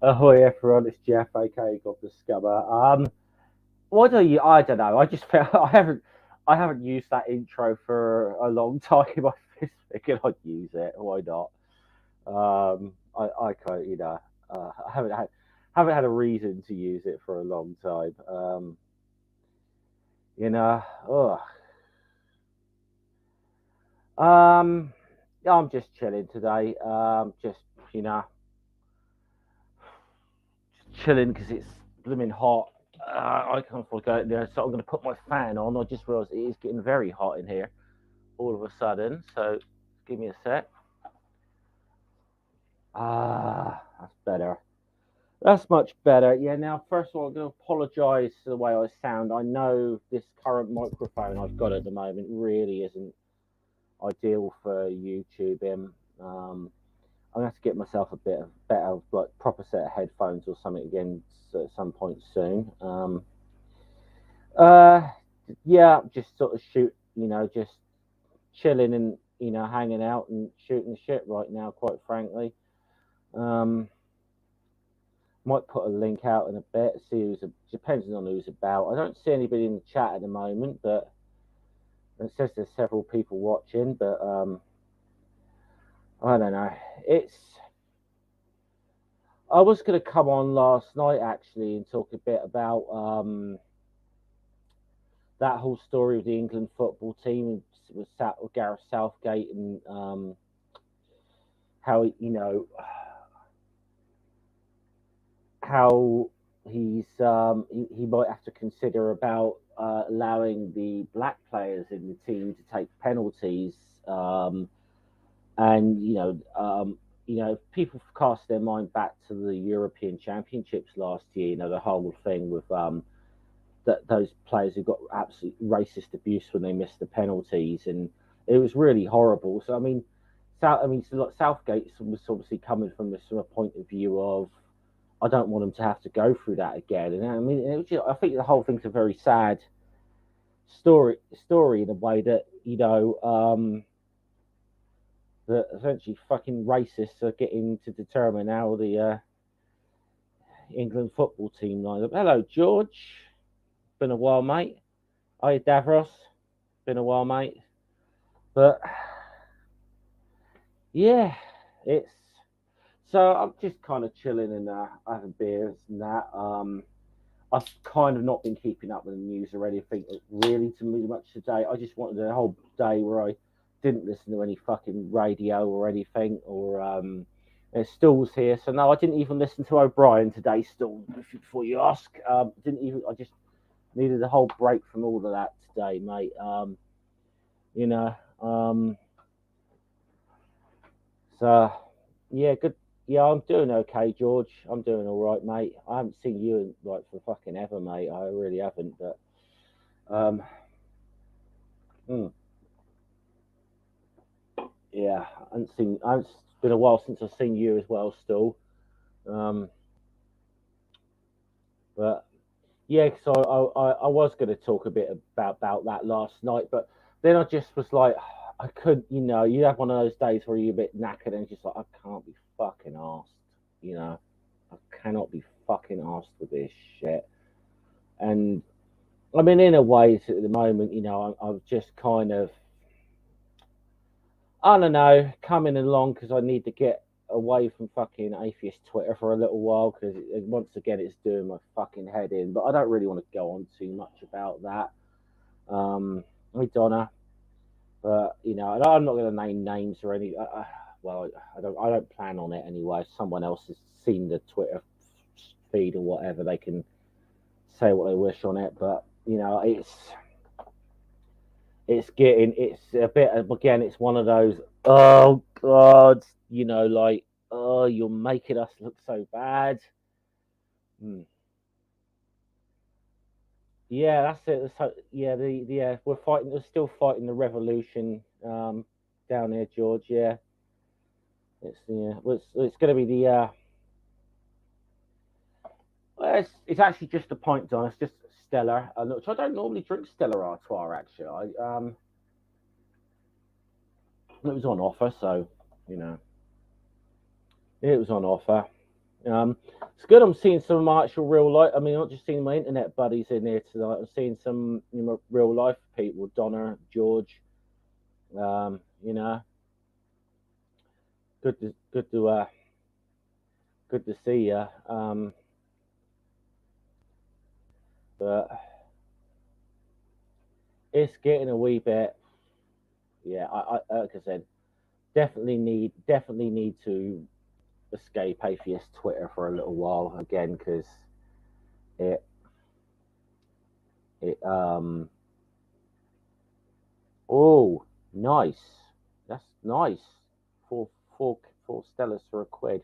Ahoy everyone, it's Jeff, aka God the Scubber. What do you? I don't know. I just felt I haven't used that intro for a long time. I just figured I'd use it. Why not? I can't, I haven't had a reason to use it for a long time. You know, ugh. Um, yeah, I'm just chilling today. Just you know, chilling because it's blooming hot. I can't afford to go out there, so I'm going to put my fan on. I just realised it is getting very hot in here all of a sudden. So give me a sec. That's better. That's much better. Yeah, now, first of all, I'm going to apologise for the way I sound. I know this current microphone I've got at the moment really isn't ideal for YouTubing. I'm going to have to get myself a bit of better, like, proper set of headphones or something again at some point soon. Uh, yeah, just sort of just chilling and hanging out and shooting shit right now. Quite frankly, um, might put a link out in a bit. See who's depending on who's about. I don't see anybody in the chat at the moment, but it says there's several people watching. But I don't know. It's I was going to come on last night actually and talk a bit about that whole story of the England football team with Gareth Southgate and how how he might have to consider about allowing the black players in the team to take penalties, and people cast their mind back to the European Championships last year. The whole thing with those players who got absolute racist abuse when they missed the penalties, and it was really horrible. So Southgate was obviously coming from this sort of point of view of I don't want them to have to go through that again. And I mean, I think the whole thing's a very sad story in a way that that essentially fucking racists are getting to determine how the England football team line up. Hello, George. Been a while, mate. Hi, Davros. Been a while, mate. But yeah, it's so I'm just kind of chilling and having beers and that. I've kind of not been keeping up with the news or anything really to me much today. I just wanted a whole day where I didn't listen to any fucking radio or anything or there's Stalls here. So no, I didn't even listen to O'Brien today. Still, before you ask, didn't even. I just needed a whole break from all of that today, mate. You know, so yeah, good. Yeah, I'm doing okay, George. I'm doing all right, mate. I haven't seen you in, like for fucking ever, mate. I really haven't. But um, mm, yeah, I haven't seen. It's been a while since I've seen you as well, still. Um, but yeah, so I was going to talk a bit about that last night, but then I just was like, I could, you have one of those days where you're a bit knackered and just like, I can't be fucking asked, you know, I cannot be fucking asked with this shit. And I mean, in a way, at the moment, I'm just kind of, I don't know, coming along because I need to get away from fucking atheist Twitter for a little while because once again it's doing my fucking head in. But I don't really want to go on too much about that. With Donna, but and I'm not going to name names or any. Well, I don't plan on it anyway. If someone else has seen the Twitter feed or whatever, they can say what they wish on it. But it's a bit again. It's one of those. Oh God, like oh, you're making us look so bad. Hmm. Yeah, that's it. Yeah, we're fighting. We're still fighting the revolution down here, George. Yeah, it's going to be the. Well, it's actually just a pint, Don. It's just Stella. Which I don't normally drink Stella Artois. Actually, it was on offer, so you know it was on offer. It's good. I'm seeing some of my actual real life. I mean, I'm not just seeing my internet buddies in here tonight. I'm seeing some real life people. Donna, George. You know, good to see you. But it's getting a wee bit. Yeah, like I said, definitely need to escape atheist Twitter for a little while again because it it oh nice, that's nice. Four four four Stellas for a quid.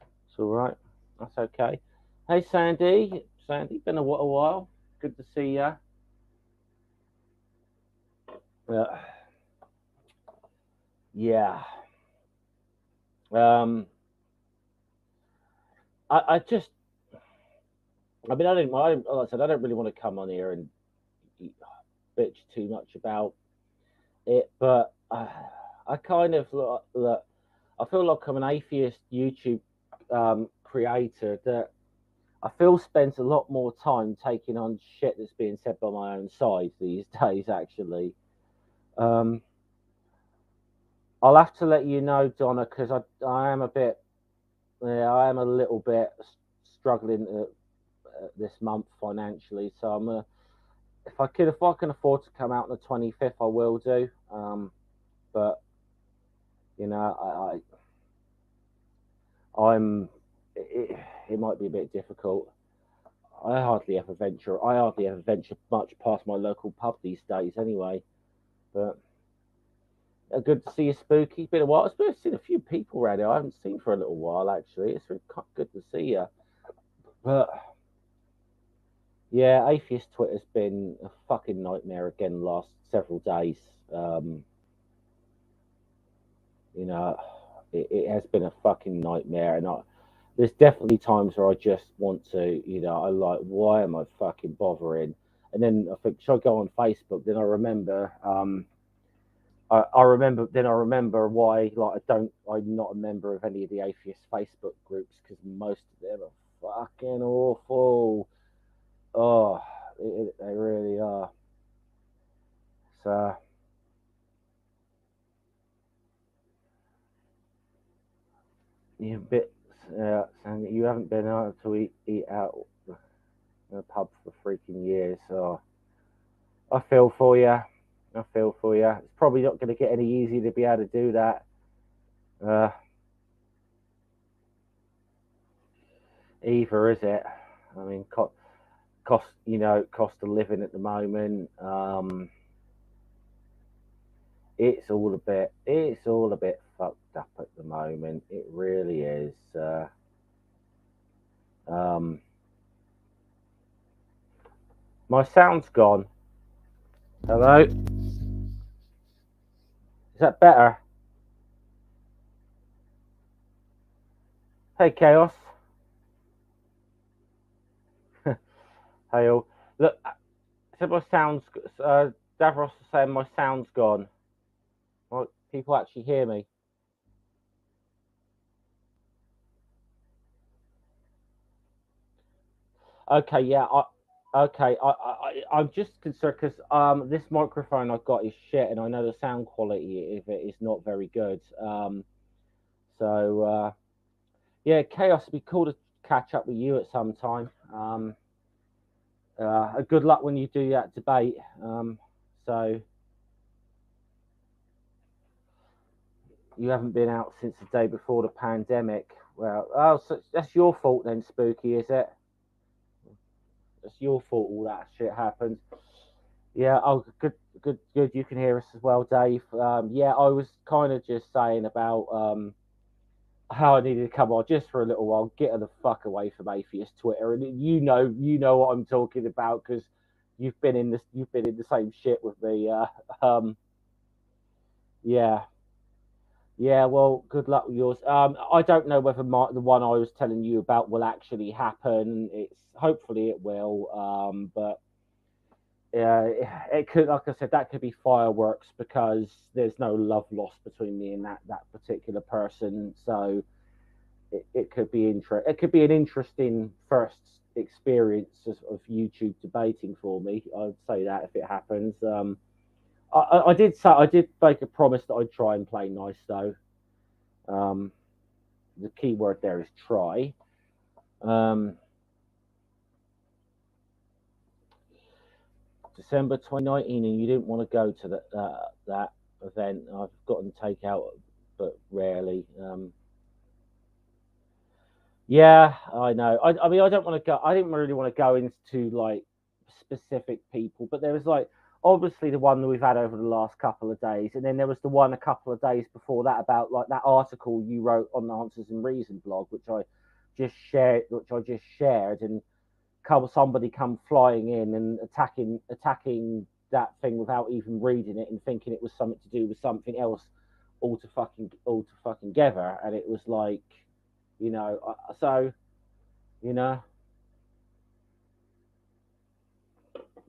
It's all right. That's okay. Hey Sandy, Sandy, been a while. Good to see you. Uh, yeah. Um. I just. I mean, like I said, I don't really want to come on here and bitch too much about it, but I kind of look. I feel like I'm an atheist YouTube creator that I feel spends a lot more time taking on shit that's being said by my own side these days. Actually, um, I'll have to let you know, Donna, because I am a bit, yeah, I am a little bit struggling this month financially. So if I can afford to come out on the 25th, I will do. But you know, I'm it might be a bit difficult. I hardly ever venture much past my local pub these days, anyway. But good to see you, Spooky. Been a while. I've seen a few people around here I haven't seen for a little while, actually. It's really good to see you. But yeah, atheist Twitter's been a fucking nightmare again the last several days. Um, you know, it has been a fucking nightmare, and there's definitely times where I just want to, I like, why am I fucking bothering? And then I think, should I go on Facebook? Then I remember, I remember why, like, I'm not a member of any of the atheist Facebook groups because most of them are fucking awful. Oh, they really are. So, you bit, saying you haven't been able to eat out in a pub for freaking years. So, I feel for you. I feel for you. It's probably not going to get any easier to be able to do that. Uh, Either is it? I mean, cost of living at the moment. It's all a bit fucked up at the moment. It really is. Um, my sound's gone. Hello, is that better? Hey, Chaos. Hey, all. Look, said my sound's. Davros is saying my sound's gone. Well, people actually hear me. Okay, yeah. I'm just concerned because this microphone I've got is shit, and I know the sound quality of it is not very good. So yeah, Chaos. It'd be cool to catch up with you at some time. Good luck when you do that debate. So you haven't been out since the day before the pandemic. Well, oh, so that's your fault then, Spooky, is it? It's your fault all that shit happened. Yeah. Oh, good. You can hear us as well, Dave. Yeah, I was kind of just saying about how I needed to come on just for a little while, get the fuck away from atheist Twitter, and you know what I'm talking about because you've been in the same shit with me. Yeah, yeah. Well, good luck with yours. I don't know whether the one I was telling you about will actually happen. It's hopefully it will. But yeah, it could, like I said, that could be fireworks because there's no love lost between me and that particular person. So it could be It could be an interesting first experience of YouTube debating for me. I'd say that if it happens. I did say I did make a promise that I'd try and play nice though. Um, the key word there is try. Um, December 2019, and you didn't want to go to that event. I've gotten takeout, but rarely. Yeah, I know. I mean, I don't want to go. I didn't really want to go into like specific people, but there was like obviously the one that we've had over the last couple of days, and then there was the one a couple of days before that about like that article you wrote on the Answers and Reason blog, which I just shared, and somebody come flying in and attacking that thing without even reading it and thinking it was something to do with something else all to fucking together, and it was like, you know, so you know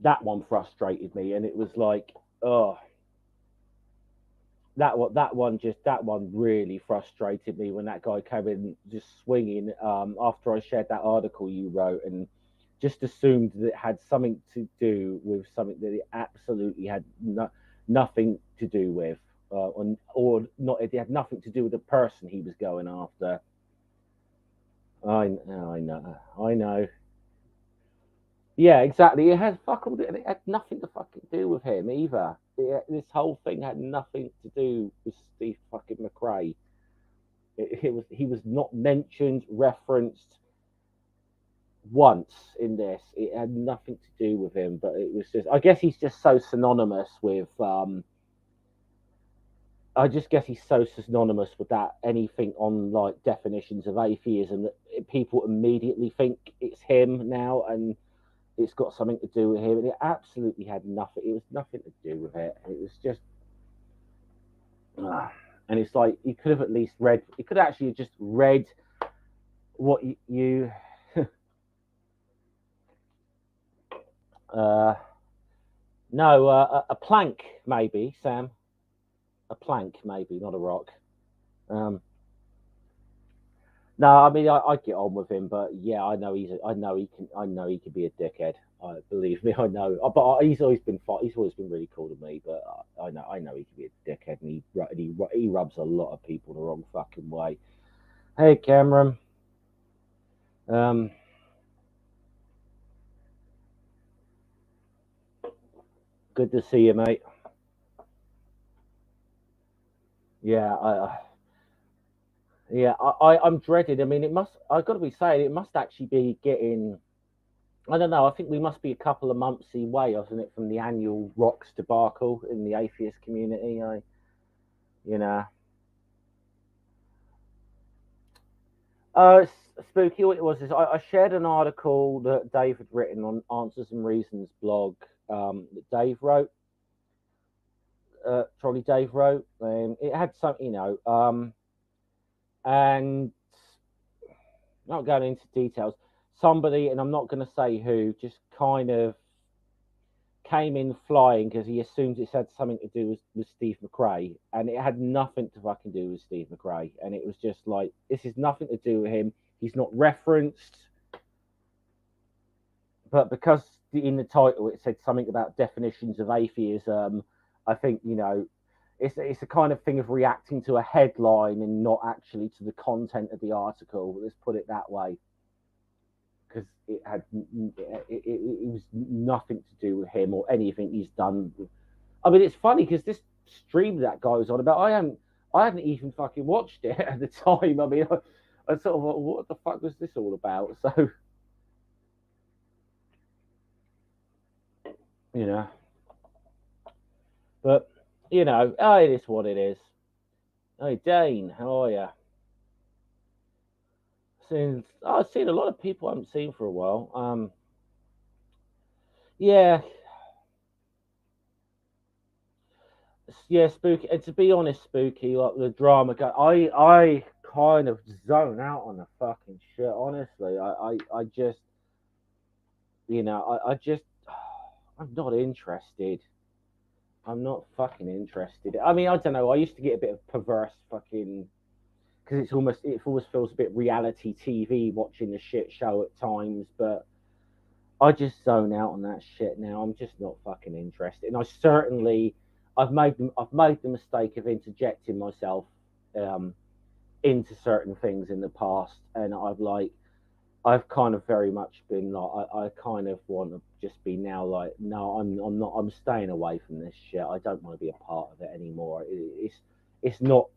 that one frustrated me, and it was like, oh, that one really frustrated me when that guy came in just swinging after I shared that article you wrote and just assumed that it had something to do with something that it absolutely had nothing to do with, or not. It had nothing to do with the person he was going after. I know. Yeah, exactly. It had fuck all. It had nothing to fucking do with him either. This whole thing had nothing to do with Steve fucking McRae. He was not mentioned, referenced once in this. It had nothing to do with him, but it was just. I guess he's just so synonymous with. I just guess he's so synonymous with that anything on like definitions of atheism that people immediately think it's him now, and it's got something to do with him, and it absolutely had nothing. It was nothing to do with it. It was just, and it's like you could have at least read. You could actually just read what you uh, no, a plank maybe, Sam. A plank maybe, not a rock. Um, no, I mean I get on with him, but yeah, I know he can be a dickhead. Believe me, I know. But he's always been he's always been really cool to me. But I know he can be a dickhead, and he rubs a lot of people the wrong fucking way. Hey, Cameron. Um, good to see you, mate. Yeah, I'm dreaded. I mean, it must. I've got to be saying, it must actually be getting. I don't know. I think we must be a couple of months away, wasn't it, from the annual rocks debacle in the atheist community? You know, spooky. What it was is I shared an article that Dave had written on Answers and Reasons blog that Dave wrote. Trolley Dave wrote. It had some, and not going into details. Somebody, and I'm not going to say who, just kind of came in flying because he assumed it had something to do with Steve McRae, and it had nothing to fucking do with Steve McRae. And it was just like, this is nothing to do with him. He's not referenced, but because in the title it said something about definitions of atheism, I think it's a kind of thing of reacting to a headline and not actually to the content of the article. Let's put it that way, because it was nothing to do with him or anything he's done. I mean, it's funny because this stream that guy was on about, I hadn't even fucking watched it at the time. I mean, I sort of thought, what the fuck was this all about? So, you know, but it is what it is. Hey, Dane, how are you? I've seen a lot of people I haven't seen for a while. Yeah, yeah, spooky. And to be honest, spooky, like the drama go. I kind of zone out on the fucking shit. Honestly, I just, I just, I'm not interested. I'm not fucking interested. I mean, I don't know. I used to get a bit of perverse fucking because it always feels a bit reality TV watching the shit show at times, but I just zone out on that shit now. I'm just not fucking interested. And I've made the mistake of interjecting myself um, into certain things in the past, and I've kind of very much been like I kind of want to just be now like no, I'm staying away from this shit. I don't want to be a part of it anymore. It's not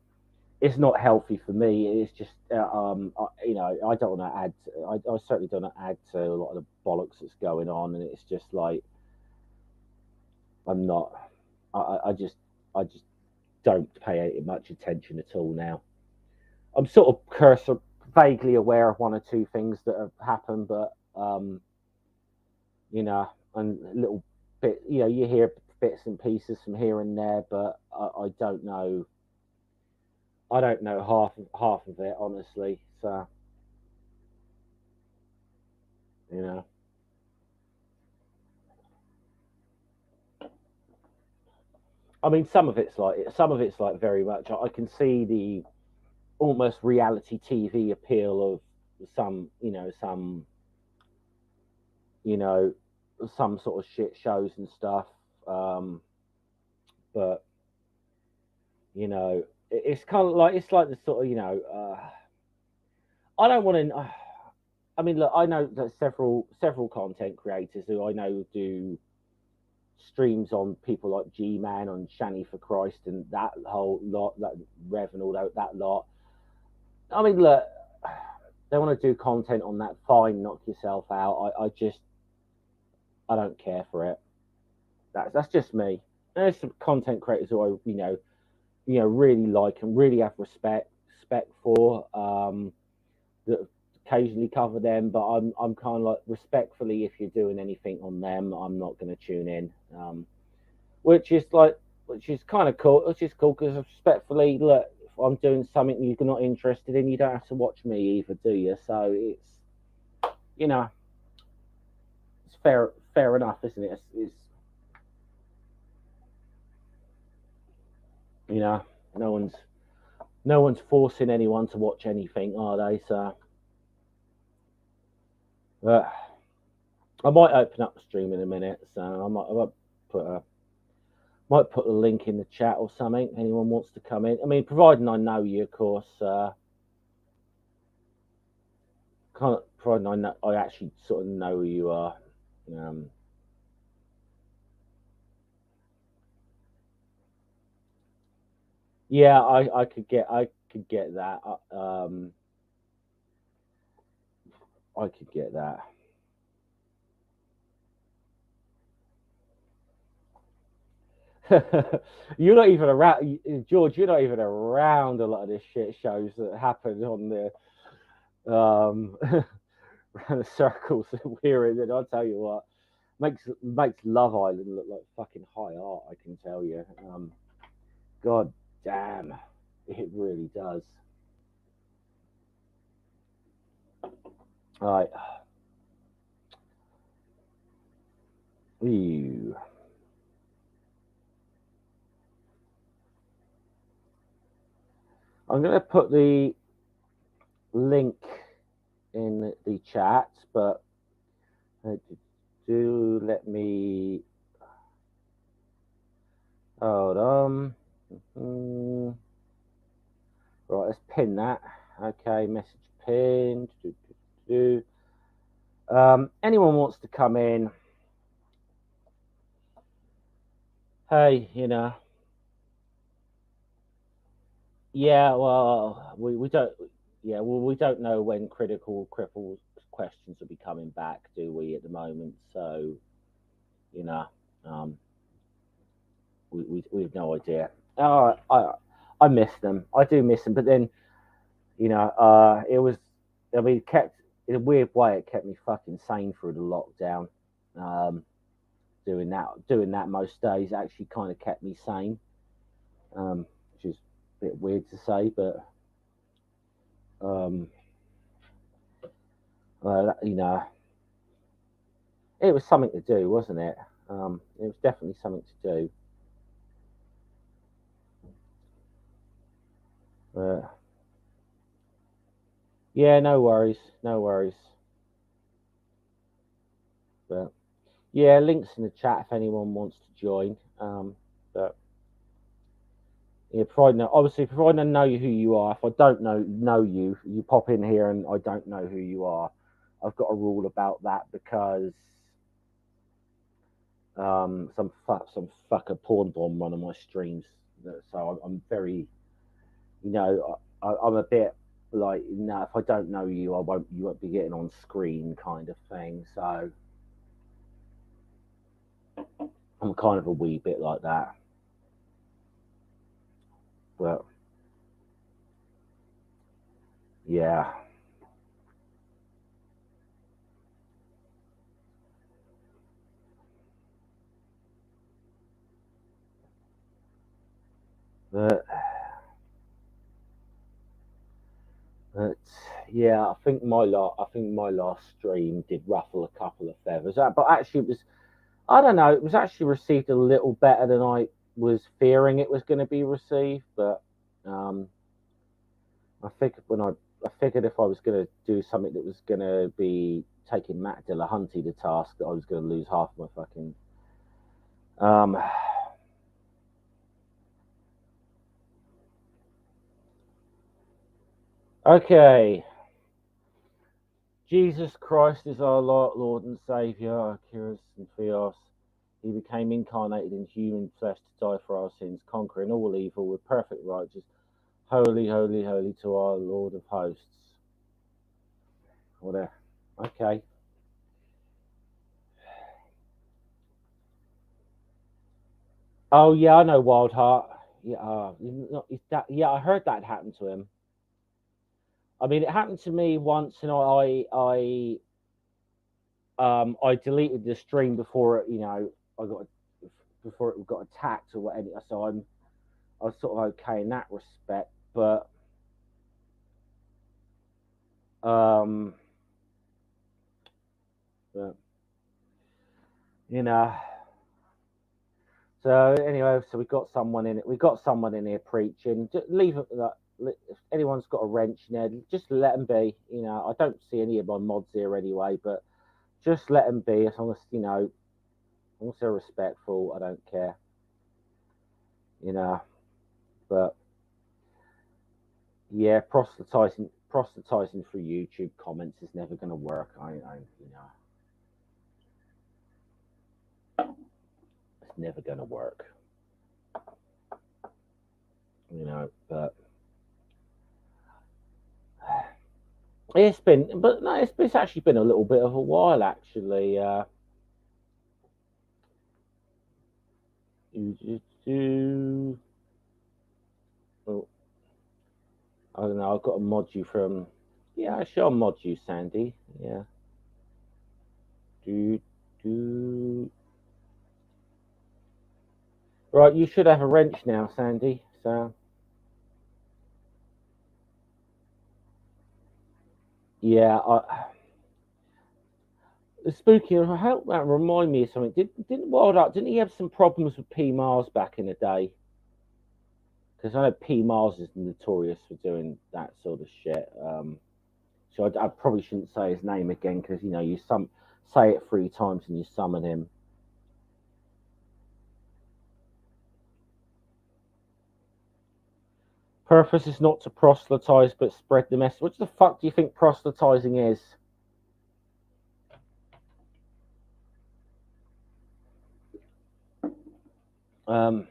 it's not healthy for me. It's just, I don't want to add. I certainly don't want to add to a lot of the bollocks that's going on, and it's just like I'm not. I just don't pay much attention at all now. I'm sort of vaguely aware of one or two things that have happened, but and a little bit, you hear bits and pieces from here and there, but I don't know. I don't know half of it, honestly. So, you know, I mean, some of it's like very much. I can see the almost reality TV appeal of some, you know, some sort of shit shows and stuff. Um, but it's kind of like it's like the sort of I don't want to. I mean, look, I know that several content creators who I know do streams on people like G Man, on Shani for Christ, and that whole lot, that Rev and all that lot. I mean, look, they want to do content on that. Fine, knock yourself out. I don't care for it. That's just me. There's some content creators who I really like and really have respect for. That occasionally cover them, but I'm kind of like respectfully, if you're doing anything on them, I'm not going to tune in. Which is kind of cool. Which is cool because respectfully, look, if I'm doing something you're not interested in, you don't have to watch me either, do you? So you know it's fair enough, isn't it? It's you know no one's no one's forcing anyone to watch anything, are they? So, but I might open up the stream in a minute, so I might put a put a link in the chat or something. Anyone wants to come in? I mean, providing I know you, of course. Providing I actually sort of know who you are. Um, yeah, I could get that. I could get that. You're not even around, George. You're not even around a lot of the shit shows that happen on the around the circles that we're in. And I'll tell you what, makes Love Island look like fucking high art. I can tell you. God damn, it really does. All right. Ew. I'm going to put the link in the chat, but do let me hold on. Right, let's pin that. Okay, message pinned. Anyone wants to come in? Hey, yeah. Well, we don't. Yeah, well, we don't know when critical cripple questions will be coming back, do we? At the moment, so you know, um, we have no idea. Oh, I miss them. I do miss them, but then it was. I mean, kept in a weird way. It kept me fucking sane through the lockdown. Um, doing that most days actually kind of kept me sane, which is a bit weird to say, but um, it was something to do, wasn't it? It was definitely something to do. Yeah, no worries, no worries. But yeah, links in the chat if anyone wants to join. But yeah, providing obviously providing I know who you are. If I don't know you, you pop in here and I don't know who you are. I've got a rule about that because some fucker porn bomb one of my streams. So I'm very, I'm a bit like, no, if I don't know you, you won't be getting on screen kind of thing. So I'm kind of a wee bit like that. But yeah. But But yeah, I think my last stream did ruffle a couple of feathers. But actually, it was, I don't know, it was actually received a little better than I was fearing it was going to be received. But um, I figured if I was going to do something that was going to be taking Matt Dillahunty to task, that I was going to lose half my fucking. Um, okay, Jesus Christ is our Lord and Savior, our Kyrios and Theos. He became incarnated in human flesh to die for our sins, conquering all evil with perfect righteousness. Holy, holy, holy to our Lord of hosts. Whatever. Okay. Oh yeah, I know Wildheart. Yeah, yeah, I heard that happened to him. I mean, it happened to me once, and I deleted the stream before it, I got before it got attacked or whatever. So I was sort of okay in that respect, but um, but, you know. So anyway, so we got someone in it. We got someone in here preaching. Just leave it that. If anyone's got a wrench in there, just let them be. I don't see any of my mods here anyway, but just let them be. As long as as long as they're respectful, I don't care. You know, but yeah, proselytizing through YouTube comments is never going to work. It's never going to work. But but no, it's actually been a little bit of a while actually. You oh, I don't know. I've got to mod you from. Yeah, I shall mod you, Sandy. Yeah. Do do. Right, you should have a wrench now, Sandy. So yeah, spooky. I hope that remind me of something. Didn't Wild Up? Didn't he have some problems with P Mars back in the day? Because I know P Mars is notorious for doing that sort of shit. So I probably shouldn't say his name again because you say it 3 times and you summon him. Purpose is not to proselytize but spread the message. What the fuck do you think proselytizing is? Um,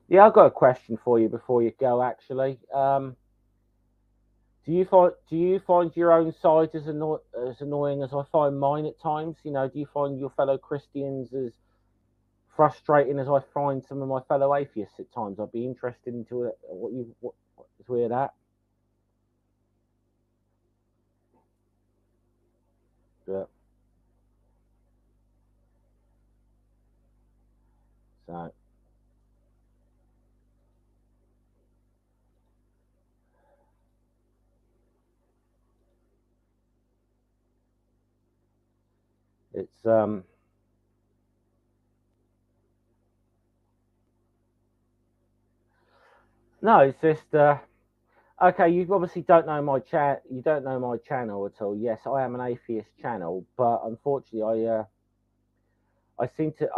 yeah, I've got a question for you before you go. Actually, do you find your own side as annoying as I find mine at times? Do you find your fellow Christians as frustrating as I find some of my fellow atheists at times? I'd be interested into it, what is with that. But so it's No, it's just okay. You obviously don't know my chat. You don't know my channel at all. Yes, I am an atheist channel, but unfortunately, I seem to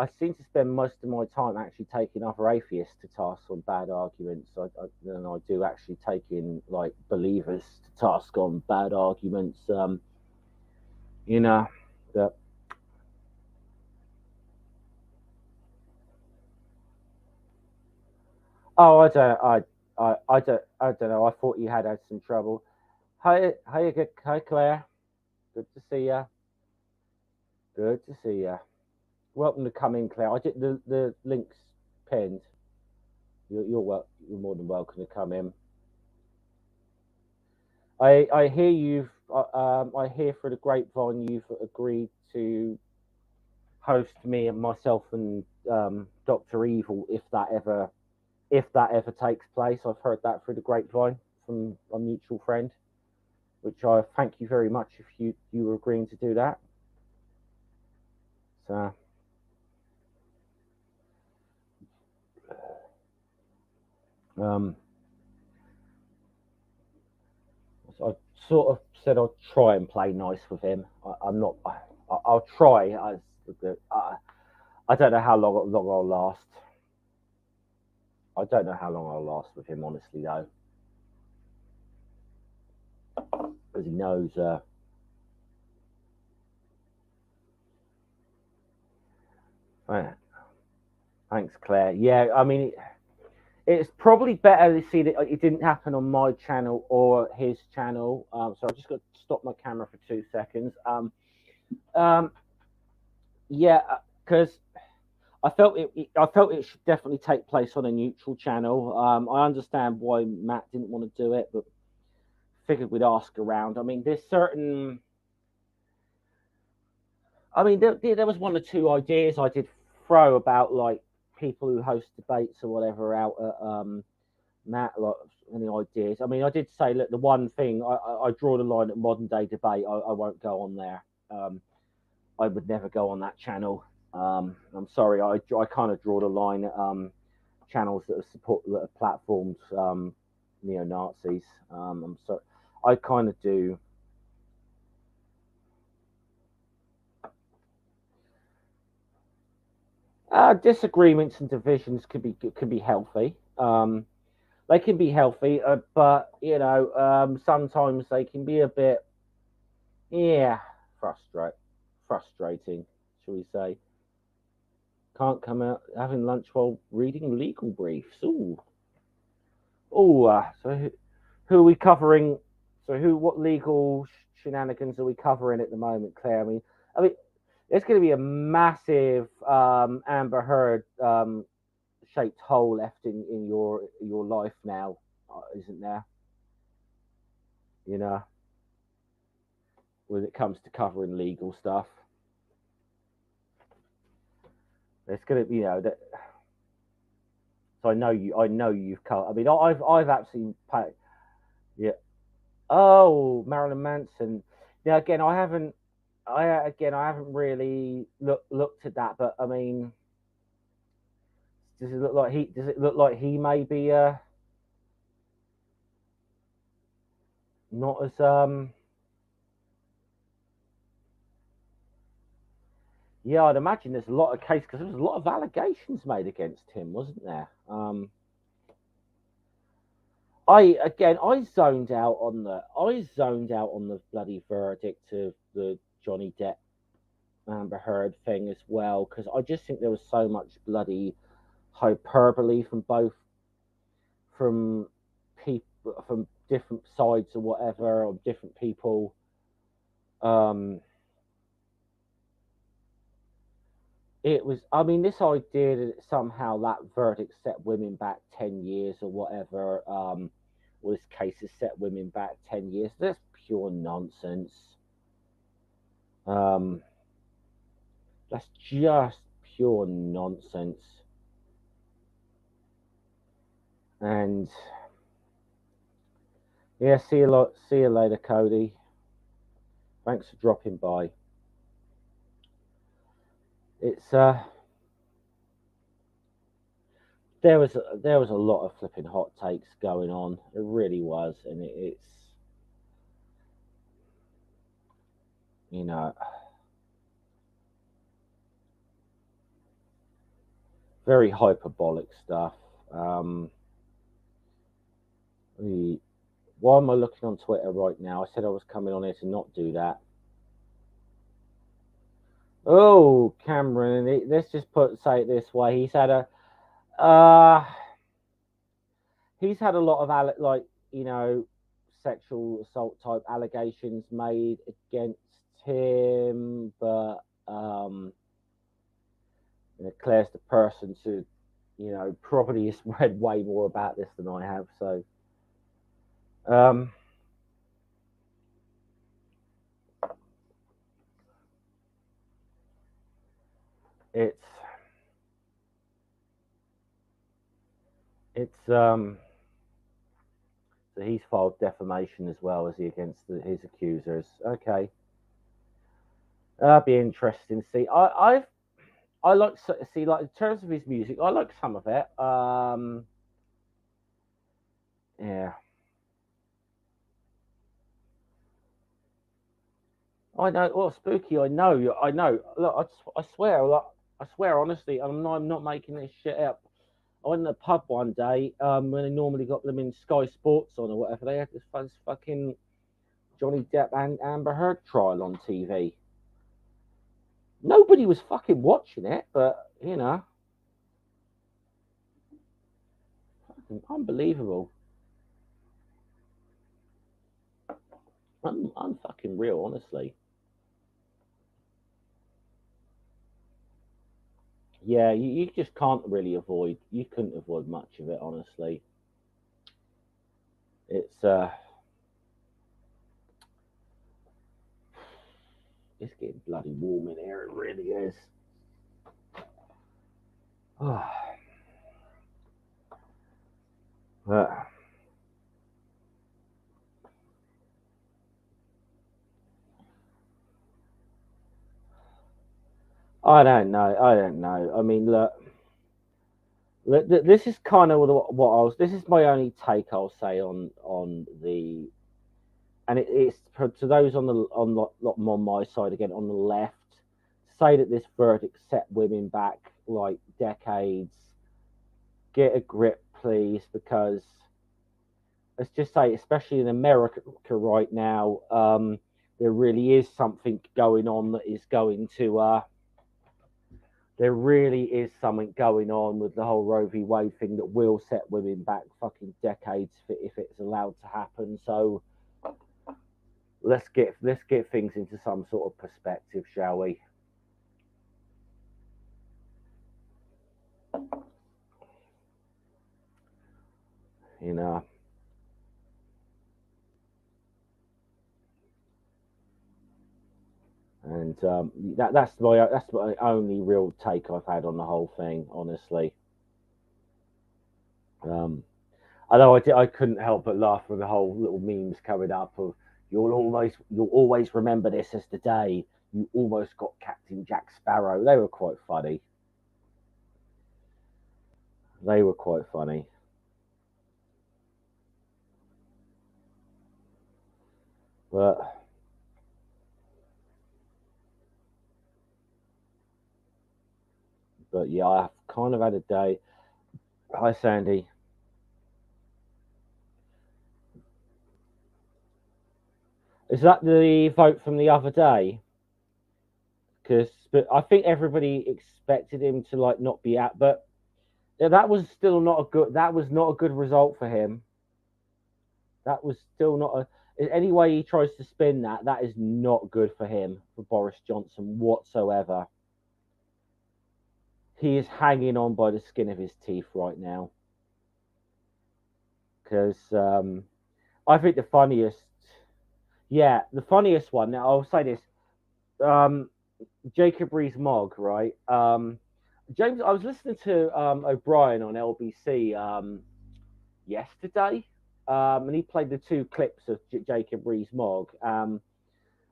spend most of my time actually taking other atheists to task on bad arguments. Than I do actually taking like believers to task on bad arguments. You know, that. Oh, I don't know. I thought you had some trouble. Hi, Claire. Good to see you. Good to see you. Welcome to come in, Claire. I did the links pinned. You're more than welcome to come in. I hear I hear through the grapevine you've agreed to host me and myself and Doctor Evil if that ever takes place. I've heard that through the grapevine from a mutual friend, which I thank you very much if you were agreeing to do that. So um, so I sort of said I'll try and play nice with him. I'm not. I'll try. I don't know how long I'll last. I don't know how long I'll last with him, honestly, though, because he knows. Uh, Thanks, Claire. Yeah, I mean, it's probably better to see that it didn't happen on my channel or his channel. So I've just got to stop my camera for 2 seconds. Um, yeah, because I felt it should definitely take place on a neutral channel. I understand why Matt didn't want to do it, but figured we'd ask around. I mean, there's certain. I mean, there was one or two ideas I did throw about like people who host debates or whatever out at Matt. Like any ideas? I mean, I did say, look, the one thing I draw the line at modern day debate. I won't go on there. I would never go on that channel. I'm sorry, I kind of draw the line at channels that support that are platforms neo Nazis. I'm sorry, I kind of do. Disagreements and divisions could be healthy. They can be healthy, but sometimes they can be a bit, yeah, frustrating, shall we say? Can't come out having lunch while reading legal briefs. Ooh, ooh. So who are we covering? So what legal shenanigans are we covering at the moment, Claire? I mean, there's going to be a massive Amber Heard shaped hole left in your life now, isn't there? You know, when it comes to covering legal stuff, there's going to be that. So I know you've cut. I mean, I've actually paid. Yeah. Oh, Marilyn Manson. Now again, I haven't really looked at that, but I mean, does it look like he may be not as yeah, I'd imagine there's a lot of case because there was a lot of allegations made against him, wasn't there? I zoned out on the bloody verdict of the Johnny Depp Amber Heard thing as well because I just think there was so much bloody hyperbole from people from different sides or whatever or different people. Um, it was. I mean, this idea that somehow that verdict set women back 10 years or whatever. Or this case has set women back 10 years. That's pure nonsense. Um, that's just pure nonsense. And yeah, see you later, Cody. Thanks for dropping by. It's there was a lot of flipping hot takes going on. It really was, and it's you know very hyperbolic stuff. Um, why am I looking on Twitter right now? I said I was coming on here to not do that. Oh, Cameron, let's just say it this way. Uh, he's had a lot of sexual assault type allegations made against him, but Claire's the person to, probably has read way more about this than I have. So, um, it's it's. So he's filed defamation as well as he against his accusers. Okay, that'd be interesting to see. I like see like in terms of his music, I like some of it. Yeah, I know. Well, spooky. I know. I know. Look, I swear. Like, I swear honestly, I'm not making this shit up. I went in the pub one day when they normally got them in Sky Sports on or whatever. They had this fucking Johnny Depp and Amber Heard trial on TV. Nobody was fucking watching it, but unbelievable. I'm fucking real, honestly. Yeah, you just can't really avoid. You couldn't avoid much of it, honestly. It's it's getting bloody warm in here. It really is. But I don't know. I don't know. I mean, look, this is kind of what I was. This is my only take. I'll say on the, and it's to those on my side again on the left. Say that this verdict set women back like decades. Get a grip, please, because let's just say, especially in America right now, there really is something going on that is going to there really is something going on with the whole Roe v. Wade thing that will set women back fucking decades if it's allowed to happen. So let's get things into some sort of perspective, shall we? You know, and that's my only real take I've had on the whole thing, honestly. Um, Although I couldn't help but laugh with the whole little memes coming up of you'll always remember this as the day you almost got Captain Jack Sparrow. They were quite funny. They were quite funny. But yeah, I've kind of had a day. Hi Sandy. Is that the vote from the other day? But I think everybody expected him to like not be out, but yeah, that was still not a good. That was not a good result for him. That was still not a. Any way he tries to spin that, that is not good for him, for Boris Johnson whatsoever. He is hanging on by the skin of his teeth right now. Because I think the funniest one. Now I'll say this: um, Jacob Rees-Mogg, right? James, I was listening to O'Brien on LBC yesterday, and he played the two clips of Jacob Rees-Mogg. And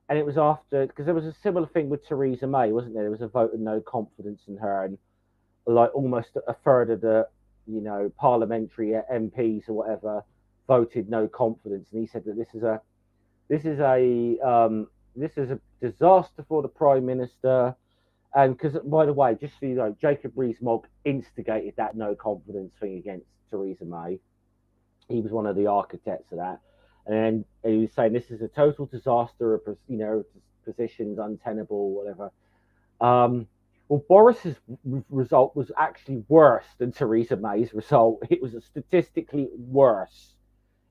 it was after because there was a similar thing with Theresa May, wasn't there? There was a vote of no confidence in her, and like almost a third of the parliamentary MPs or whatever voted no confidence, and he said that this is a disaster for the Prime Minister. And because, by the way, just so you know, Jacob Rees-Mogg instigated that no confidence thing against Theresa May. He was one of the architects of that. And he was saying this is a total disaster, positions untenable, whatever. Well, Boris's result was actually worse than Theresa May's result. It was statistically worse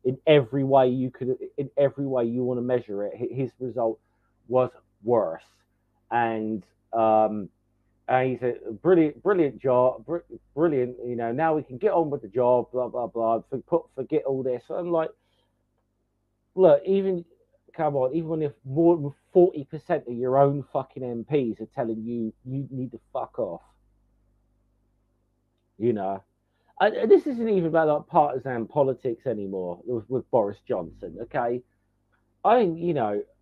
in every way you want to measure it. His result was worse, and he's a brilliant job, brilliant. Now we can get on with the job. Blah blah blah. Forget all this. I'm like, look, come on, even when if more than 40% of your own fucking MPs are telling you need to fuck off, And this isn't even about like partisan politics anymore with Boris Johnson. Okay, I think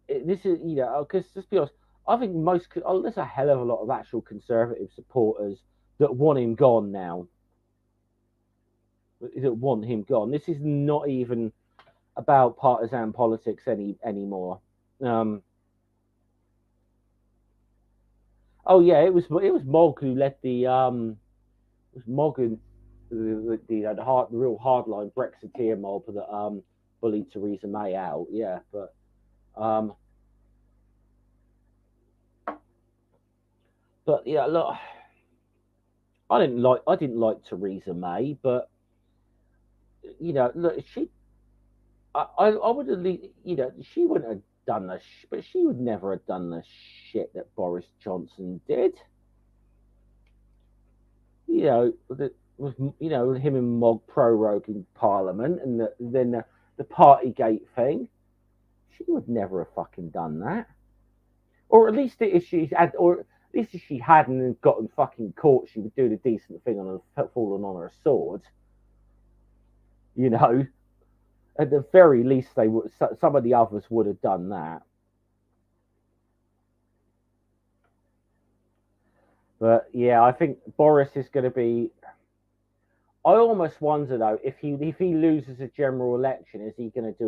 this is because let's be honest, I think there's a hell of a lot of actual Conservative supporters that want him gone now. That want him gone. This is not even about partisan politics anymore. Oh yeah, it was Mogg who led the it was Mogg and the real hardline Brexiteer mob that bullied Theresa May out. Yeah, but yeah, look, I didn't like Theresa May, but look, I would have, she wouldn't have done this, but she would never have done the shit that Boris Johnson did. With him and Mogg proroguing Parliament, and then the Partygate thing, she would never have fucking done that. Or at least if she hadn't gotten fucking caught, she would do the decent thing on falling on her sword. At the very least, some of the others would have done that. But yeah, I think Boris is going to be. I almost wonder though if he loses a general election, is he going to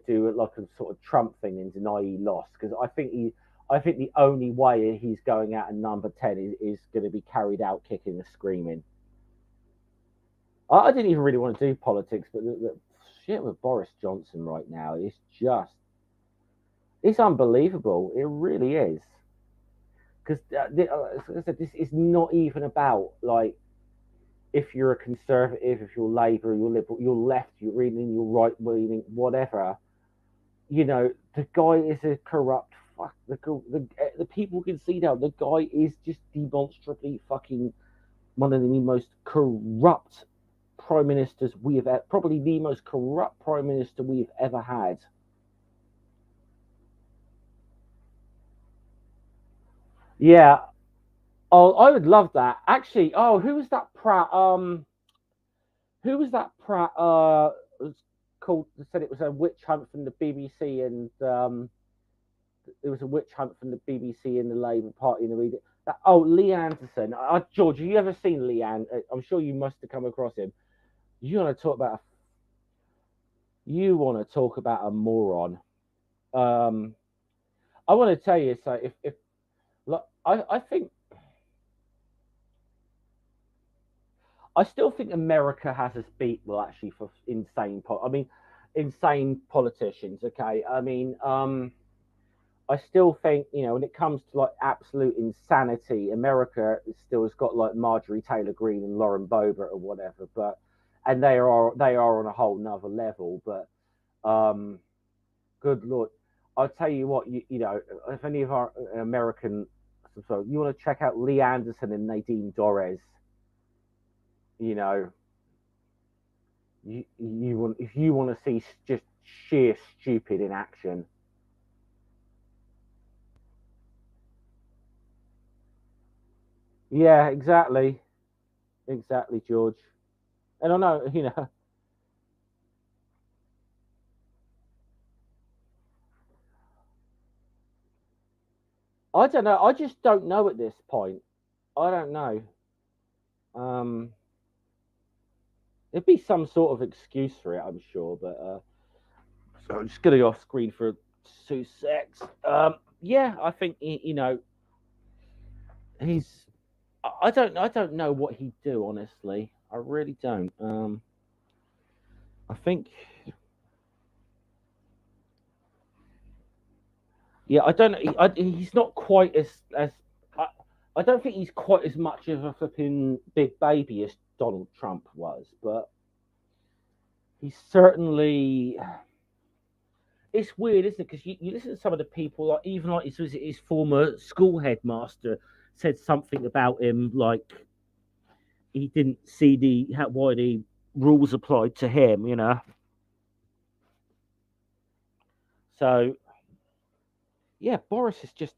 do like a sort of Trump thing and deny he lost? Because I think the only way he's going out in number 10 is going to be carried out kicking and screaming. I didn't even really want to do politics, but the shit with Boris Johnson right now is it's unbelievable. It really is. Because as I said, this is not even about like if you're a conservative, if you're Labour, you're Liberal, you're left, you're reading, you're right leaning, whatever. The guy is a corrupt fuck. The people can see now the guy is just demonstrably fucking one of the most corrupt prime ministers we have, probably the most corrupt prime minister we've ever had. Yeah. Oh, I would love that. Actually, who was that Pratt? Who was that Pratt? Called said it was a witch hunt from the BBC, and it was a witch hunt from the BBC and the Labour Party and the media. Lee Anderson. George, have you ever seen Lee Anderson? I'm sure you must have come across him. You want to talk about a moron? I want to tell you. So if look, I think. I still think America has us beat. Well, actually, for insane politicians. Okay, I mean, I still think when it comes to like absolute insanity, America still has got like Marjorie Taylor Greene and Lauren Boebert or whatever. And they are on a whole nother level. But good lord, I'll tell you what. If any of our American, so you want to check out Lee Anderson and Nadine Dorries. If you want to see just sheer stupid in action. Yeah, exactly, George. And I know, I don't know. I just don't know at this point. I don't know. There'd be some sort of excuse for it, I'm sure. But so I'm just going to go off screen for 2 secs. Yeah, I think he's. I don't know what he'd do, honestly. I really don't. I think. Yeah, I don't. He's not quite as. I, I don't think he's quite as much of a flipping big baby as Donald Trump was, but he's certainly. It's weird, isn't it? Because you listen to some of the people, like even like his former school headmaster said something about him, like he didn't see why the rules applied to him, So yeah, Boris is just.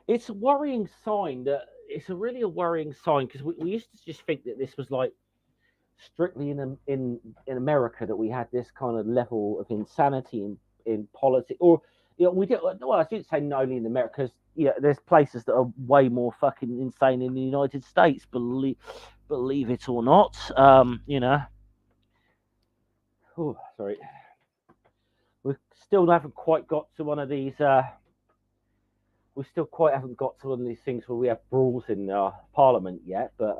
It's a worrying sign that it's a really a worrying sign because we used to just think that this was like strictly in America that we had this kind of level of insanity in politics, or we did. Well, I didn't say only in America because there's places that are way more fucking insane in the United States. Believe it or not, Oh, sorry, we still haven't quite got to one of these. We still quite haven't got to one of these things where we have brawls in Parliament yet, but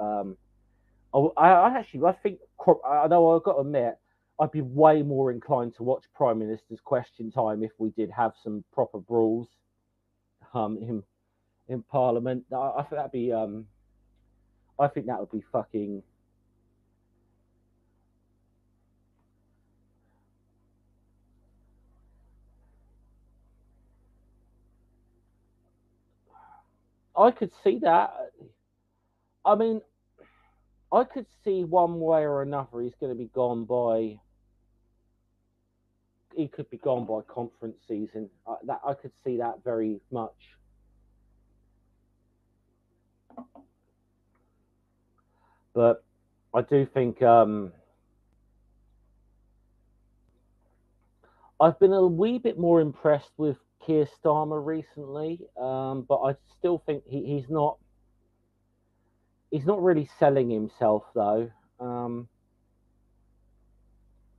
I think I know I've got to admit I'd be way more inclined to watch Prime Minister's Question Time if we did have some proper brawls in Parliament. I think that'd be I think that would be fucking. I could see that. I mean, I could see one way or another he's going to be gone by. He could be gone by conference season. That I could see that very much. But I do think I've been a wee bit more impressed with Keir Starmer recently, but I still think he's not really selling himself though.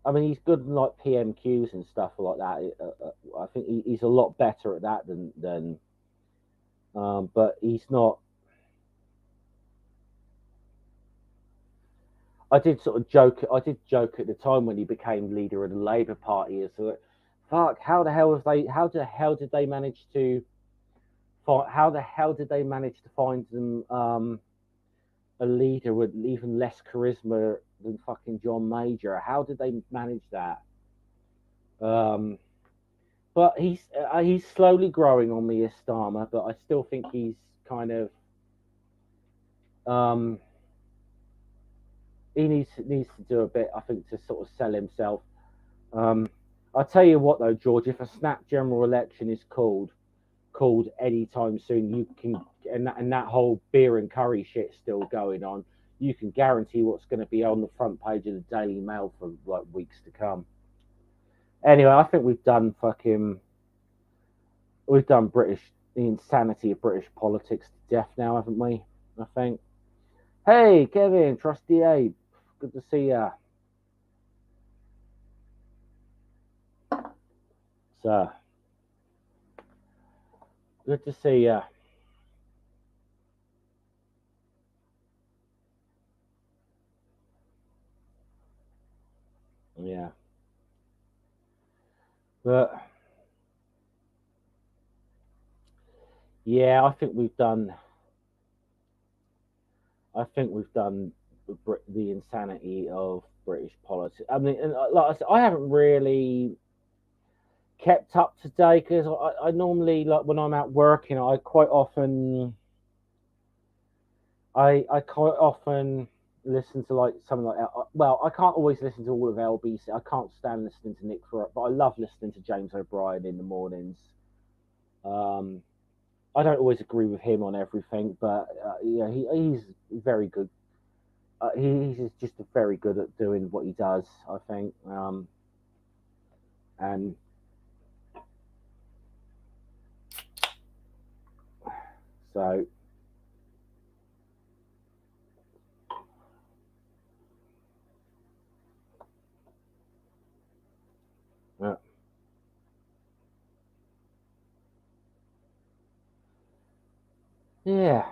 I mean, he's good in like PMQs and stuff like that. I think he's a lot better at that than but he's not. I did sort of joke. I did joke at the time when he became leader of the Labour Party. Is that fuck? How the hell have they? How the hell did they manage to? How the hell did they manage to find them a leader with even less charisma than fucking John Major? How did they manage that? Um, but he's slowly growing on me as Starmer, but I still think he's kind of um, he needs to do a bit. I think to sort of sell himself. I'll tell you what though, George, if a snap general election is called anytime soon, you can and that whole beer and curry shit still going on, you can guarantee what's going to be on the front page of the Daily Mail for like weeks to come. Anyway, I think we've done the insanity of British politics to death now, haven't we? I think. Hey, Kevin, Trusty Abe, good to see ya. So, good to see ya. Yeah, but yeah, I think we've done the insanity of British politics. I mean, and like I said, I haven't really kept up to date because I normally like when I'm out working, I quite often listen to like something like well, I can't always listen to all of LBC. I can't stand listening to Nick Thorpe, but I love listening to James O'Brien in the mornings. Um, I don't always agree with him on everything, but yeah, he's very good. He's just very good at doing what he does, I think. And so Yeah.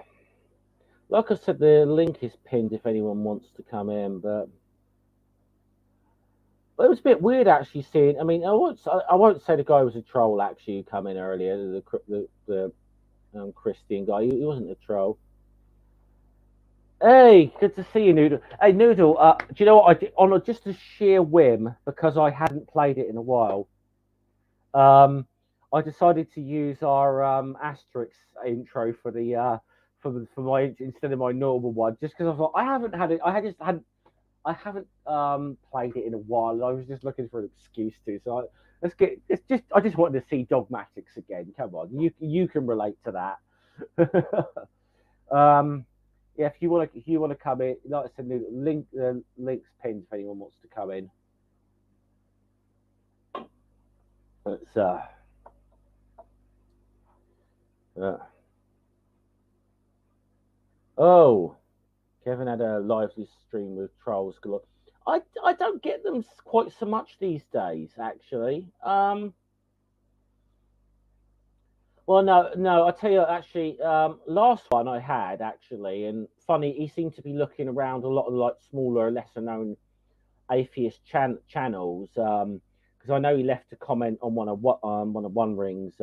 Like I said, the link is pinned if anyone wants to come in, but it was a bit weird actually seeing. I mean, I won't say the guy was a troll actually who come in earlier. The Christian guy, he wasn't a troll. Hey, good to see you, Noodle. Hey, Noodle. Do you know what I did on just a sheer whim because I hadn't played it in a while? Um, I decided to use our Asterix intro for the for my instead of my normal one, just because I thought I haven't had it. I haven't played it in a while. I was just looking for an excuse to. So let's get. It's just. I just wanted to see Dogmatics again. Come on, you can relate to that. um, yeah, if you want to come in, like I said, links pinned if anyone wants to come in. It's uh oh, Kevin had a lively stream with trolls galore. I don't get them quite so much these days, actually. Well, no. I tell you, actually, last one I had actually, and funny, he seemed to be looking around a lot of like smaller, lesser known atheist channels. Because I know he left a comment on one of One Ring's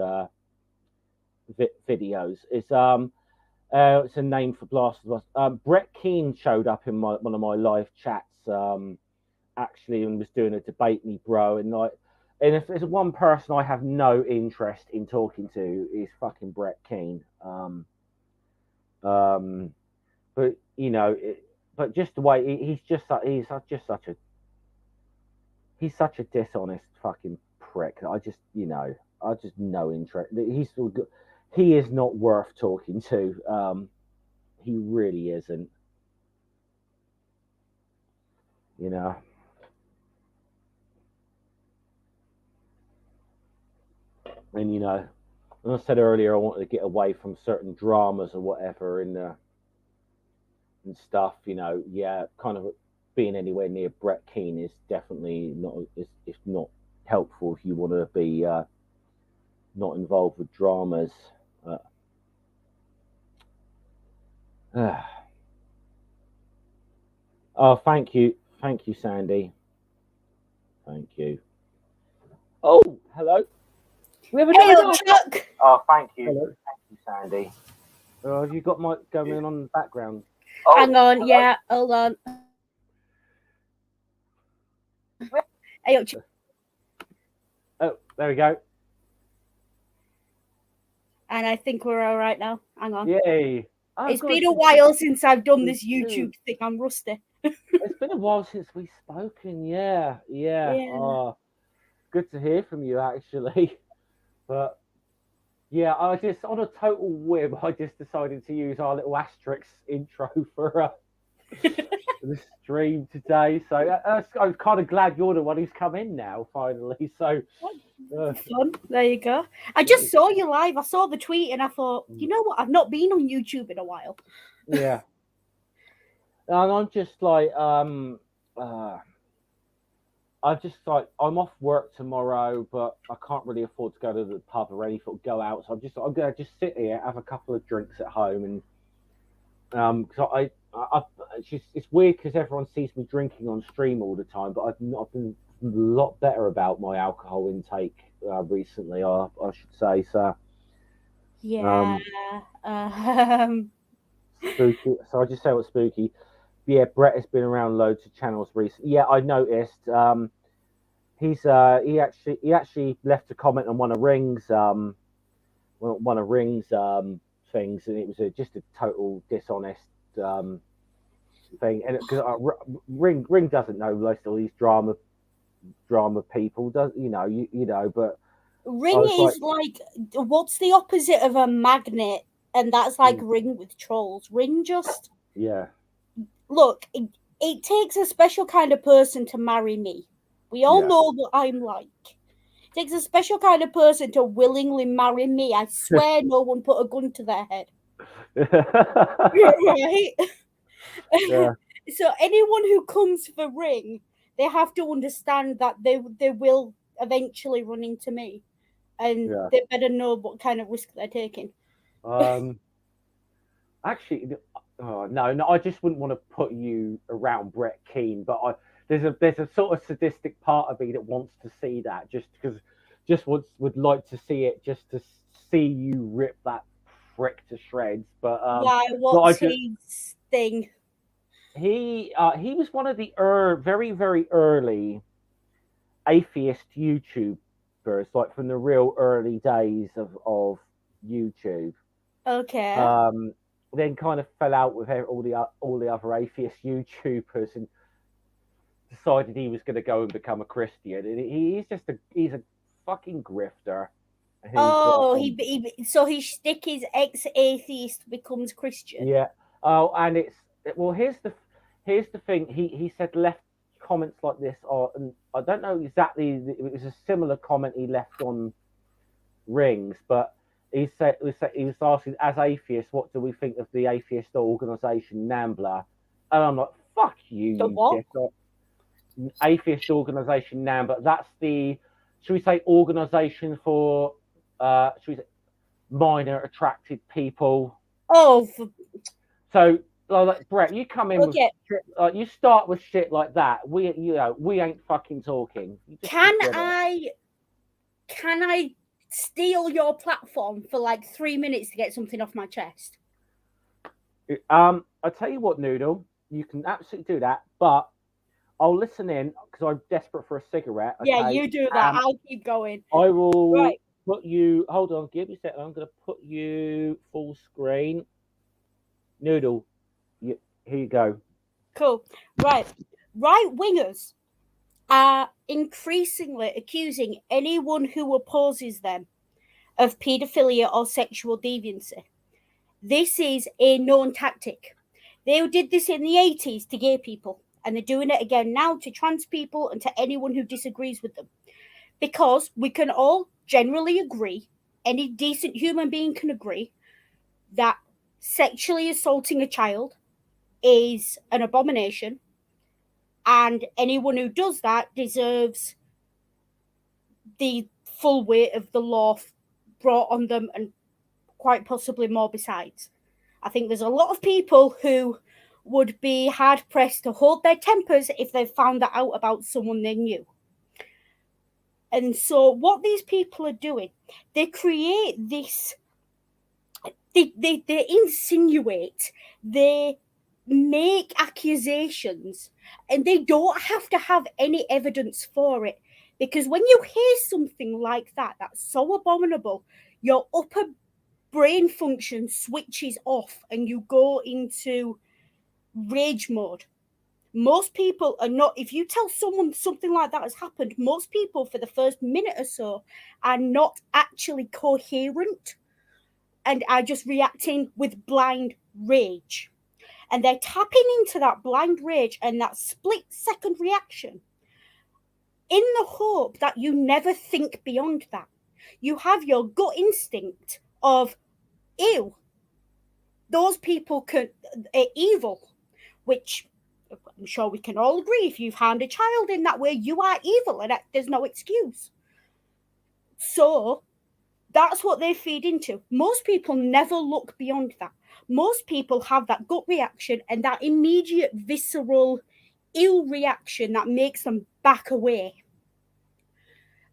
videos. It's a name for Blast of Us. Brett Keane showed up in one of my live chats actually and was doing a debate me, bro. And if there's one person I have no interest in talking to is fucking Brett Keane. Um, but but just the way he's such a dishonest fucking prick. I just no interest. He is not worth talking to. He really isn't. You know. And as I said earlier, I wanted to get away from certain dramas or whatever and stuff. Yeah, kind of being anywhere near Brett Keane is definitely not is not helpful if you want to be not involved with dramas. Uh, oh, thank you, Sandy. Thank you. Oh, hello. We have Hey, another Chuck. Oh, thank you. Hello. Thank you, Sandy. Have you got my going on in the background? Oh, hang on. Hello. Yeah, hold on. Hey, Chuck. Oh, there we go. And I think we're all right now. Hang on. Yay. It's been a while since I've done this YouTube thing. I'm rusty. It's been a while since we've spoken. Yeah. Oh, good to hear from you, actually. But yeah, I just on a total whim, I just decided to use our little Asterix intro for the stream today. So I'm kind of glad you're the one who's come in now, finally. So fun. There you go. I just saw you live. I saw the tweet and I thought, you know what? I've not been on YouTube in a while. Yeah. And I'm just like, I'm off work tomorrow, but I can't really afford to go to the pub or anything, go out. So I'm gonna just sit here, have a couple of drinks at home, and because it's weird because everyone sees me drinking on stream all the time, but I've been a lot better about my alcohol intake recently. I should say so. Yeah. Spooky. So I just say what's spooky. Yeah, Brett has been around loads of channels recently. Yeah, I noticed. He actually left a comment on one of Ring's things, and it was just a total dishonest thing. And because Ring doesn't know most of these drama people, does you know? But Ring is like what's the opposite of a magnet? And that's like Ring with trolls. Ring just look. It takes a special kind of person to marry me. We all know what I'm like. It takes a special kind of person to willingly marry me. I swear no one put a gun to their head. Right? Yeah. So anyone who comes for Ring, they have to understand that they will eventually run into me. And they better know what kind of risk they're taking. Actually, no, I just wouldn't want to put you around Brett Keane, but there's a sort of sadistic part of me that wants to see that, just because, would like to see it, just to see you rip that prick to shreds. But why? What's his thing? He was one of the very, very early atheist YouTubers, like from the real early days of YouTube. Okay. Then kind of fell out with all the other atheist YouTubers and decided he was going to go and become a Christian. And he's a fucking grifter. So his shtick is ex-atheist becomes Christian. Yeah. Oh, and here's the thing. He said left comments like this, and I don't know exactly. It was a similar comment he left on Rings, but he was asking, as atheists, what do we think of the atheist organisation NAMBLA? And I'm like, fuck you, what? Atheist organisation NAMBLA. That's the, should we say, organisation for should we say, minor attracted people. Oh. So, like, Brett, you come in with shit, you start with shit like that. We ain't fucking talking. Can I steal your platform for like 3 minutes to get something off my chest? I'll tell you what, Noodle, you can absolutely do that, but I'll listen in because I'm desperate for a cigarette. Okay? Yeah, you do that. I'll keep going. I will put you. Hold on, give me a second. I'm going to put you full screen. Noodle, here you go. Cool. Right wingers are increasingly accusing anyone who opposes them of paedophilia or sexual deviancy. This is a known tactic. They did this in the 80s to gay people, and they're doing it again now to trans people and to anyone who disagrees with them. Because we can all generally agree, any decent human being can agree, that sexually assaulting a child is an abomination, and anyone who does that deserves the full weight of the law brought on them, and quite possibly more besides. I think there's a lot of people who would be hard pressed to hold their tempers if they found that out about someone they knew. And so what these people are doing, they create this, they insinuate, they make accusations, and they don't have to have any evidence for it. Because when you hear something like that, that's so abominable, your upper brain function switches off and you go into rage mode. Most people are not, if you tell someone something like that has happened, most people for the first minute or so are not actually coherent and are just reacting with blind rage. And they're tapping into that blind rage and that split-second reaction in the hope that you never think beyond that. You have your gut instinct of, ew, those people are evil, which I'm sure we can all agree, if you've harmed a child in that way, you are evil, and there's no excuse. So that's what they feed into. Most people never look beyond that. Most people have that gut reaction and that immediate visceral ill reaction that makes them back away.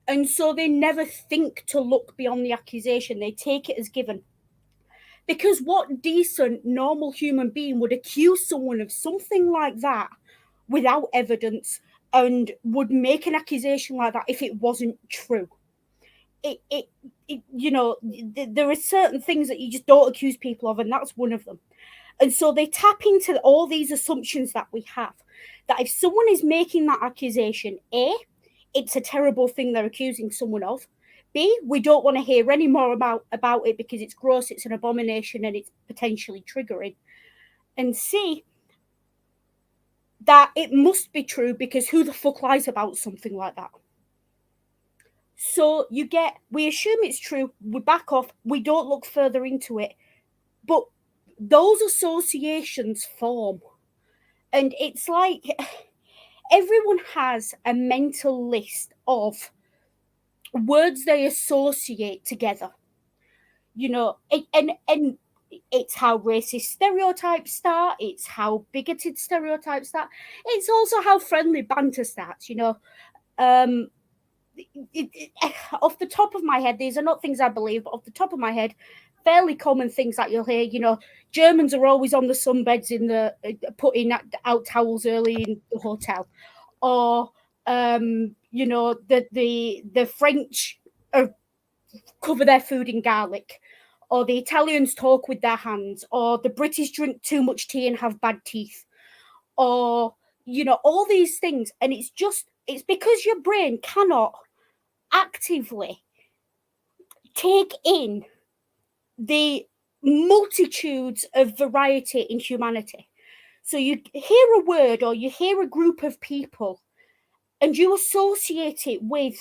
And so they never think to look beyond the accusation. They take it as given. Because what decent, normal human being would accuse someone of something like that without evidence and would make an accusation like that if it wasn't true? There are certain things that you just don't accuse people of, and that's one of them. And so they tap into all these assumptions that we have, that if someone is making that accusation, A, it's a terrible thing they're accusing someone of. B, we don't want to hear any more about it because it's gross, it's an abomination, and it's potentially triggering. And C, that it must be true because who the fuck lies about something like that? So we assume it's true, we back off, we don't look further into it. But those associations form. And it's like everyone has a mental list of words they associate together. And It's how racist stereotypes start. It's how bigoted stereotypes start. It's also how friendly banter starts, you know. Off the top of my head, these are not things I believe, but off the top of my head, fairly common things that you'll hear, you know, Germans are always on the sunbeds in the putting out towels early in the hotel, or you know, the French cover their food in garlic, or the Italians talk with their hands, or the British drink too much tea and have bad teeth, or you know, all these things. And it's because your brain cannot actively take in the multitudes of variety in humanity. So you hear a word or you hear a group of people and you associate it with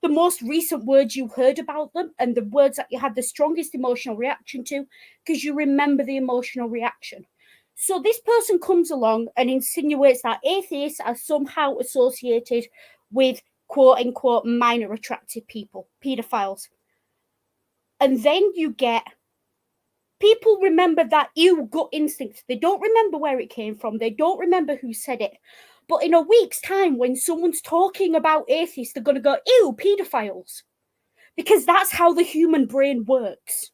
the most recent words you heard about them and the words that you had the strongest emotional reaction to, because you remember the emotional reaction. So this person comes along and insinuates that atheists are somehow associated with quote unquote minor attractive people, pedophiles. And then you get people remember that ew gut instinct. They don't remember where it came from. They don't remember who said it. But in a week's time, when someone's talking about atheists, they're going to go, ew, pedophiles. Because that's how the human brain works.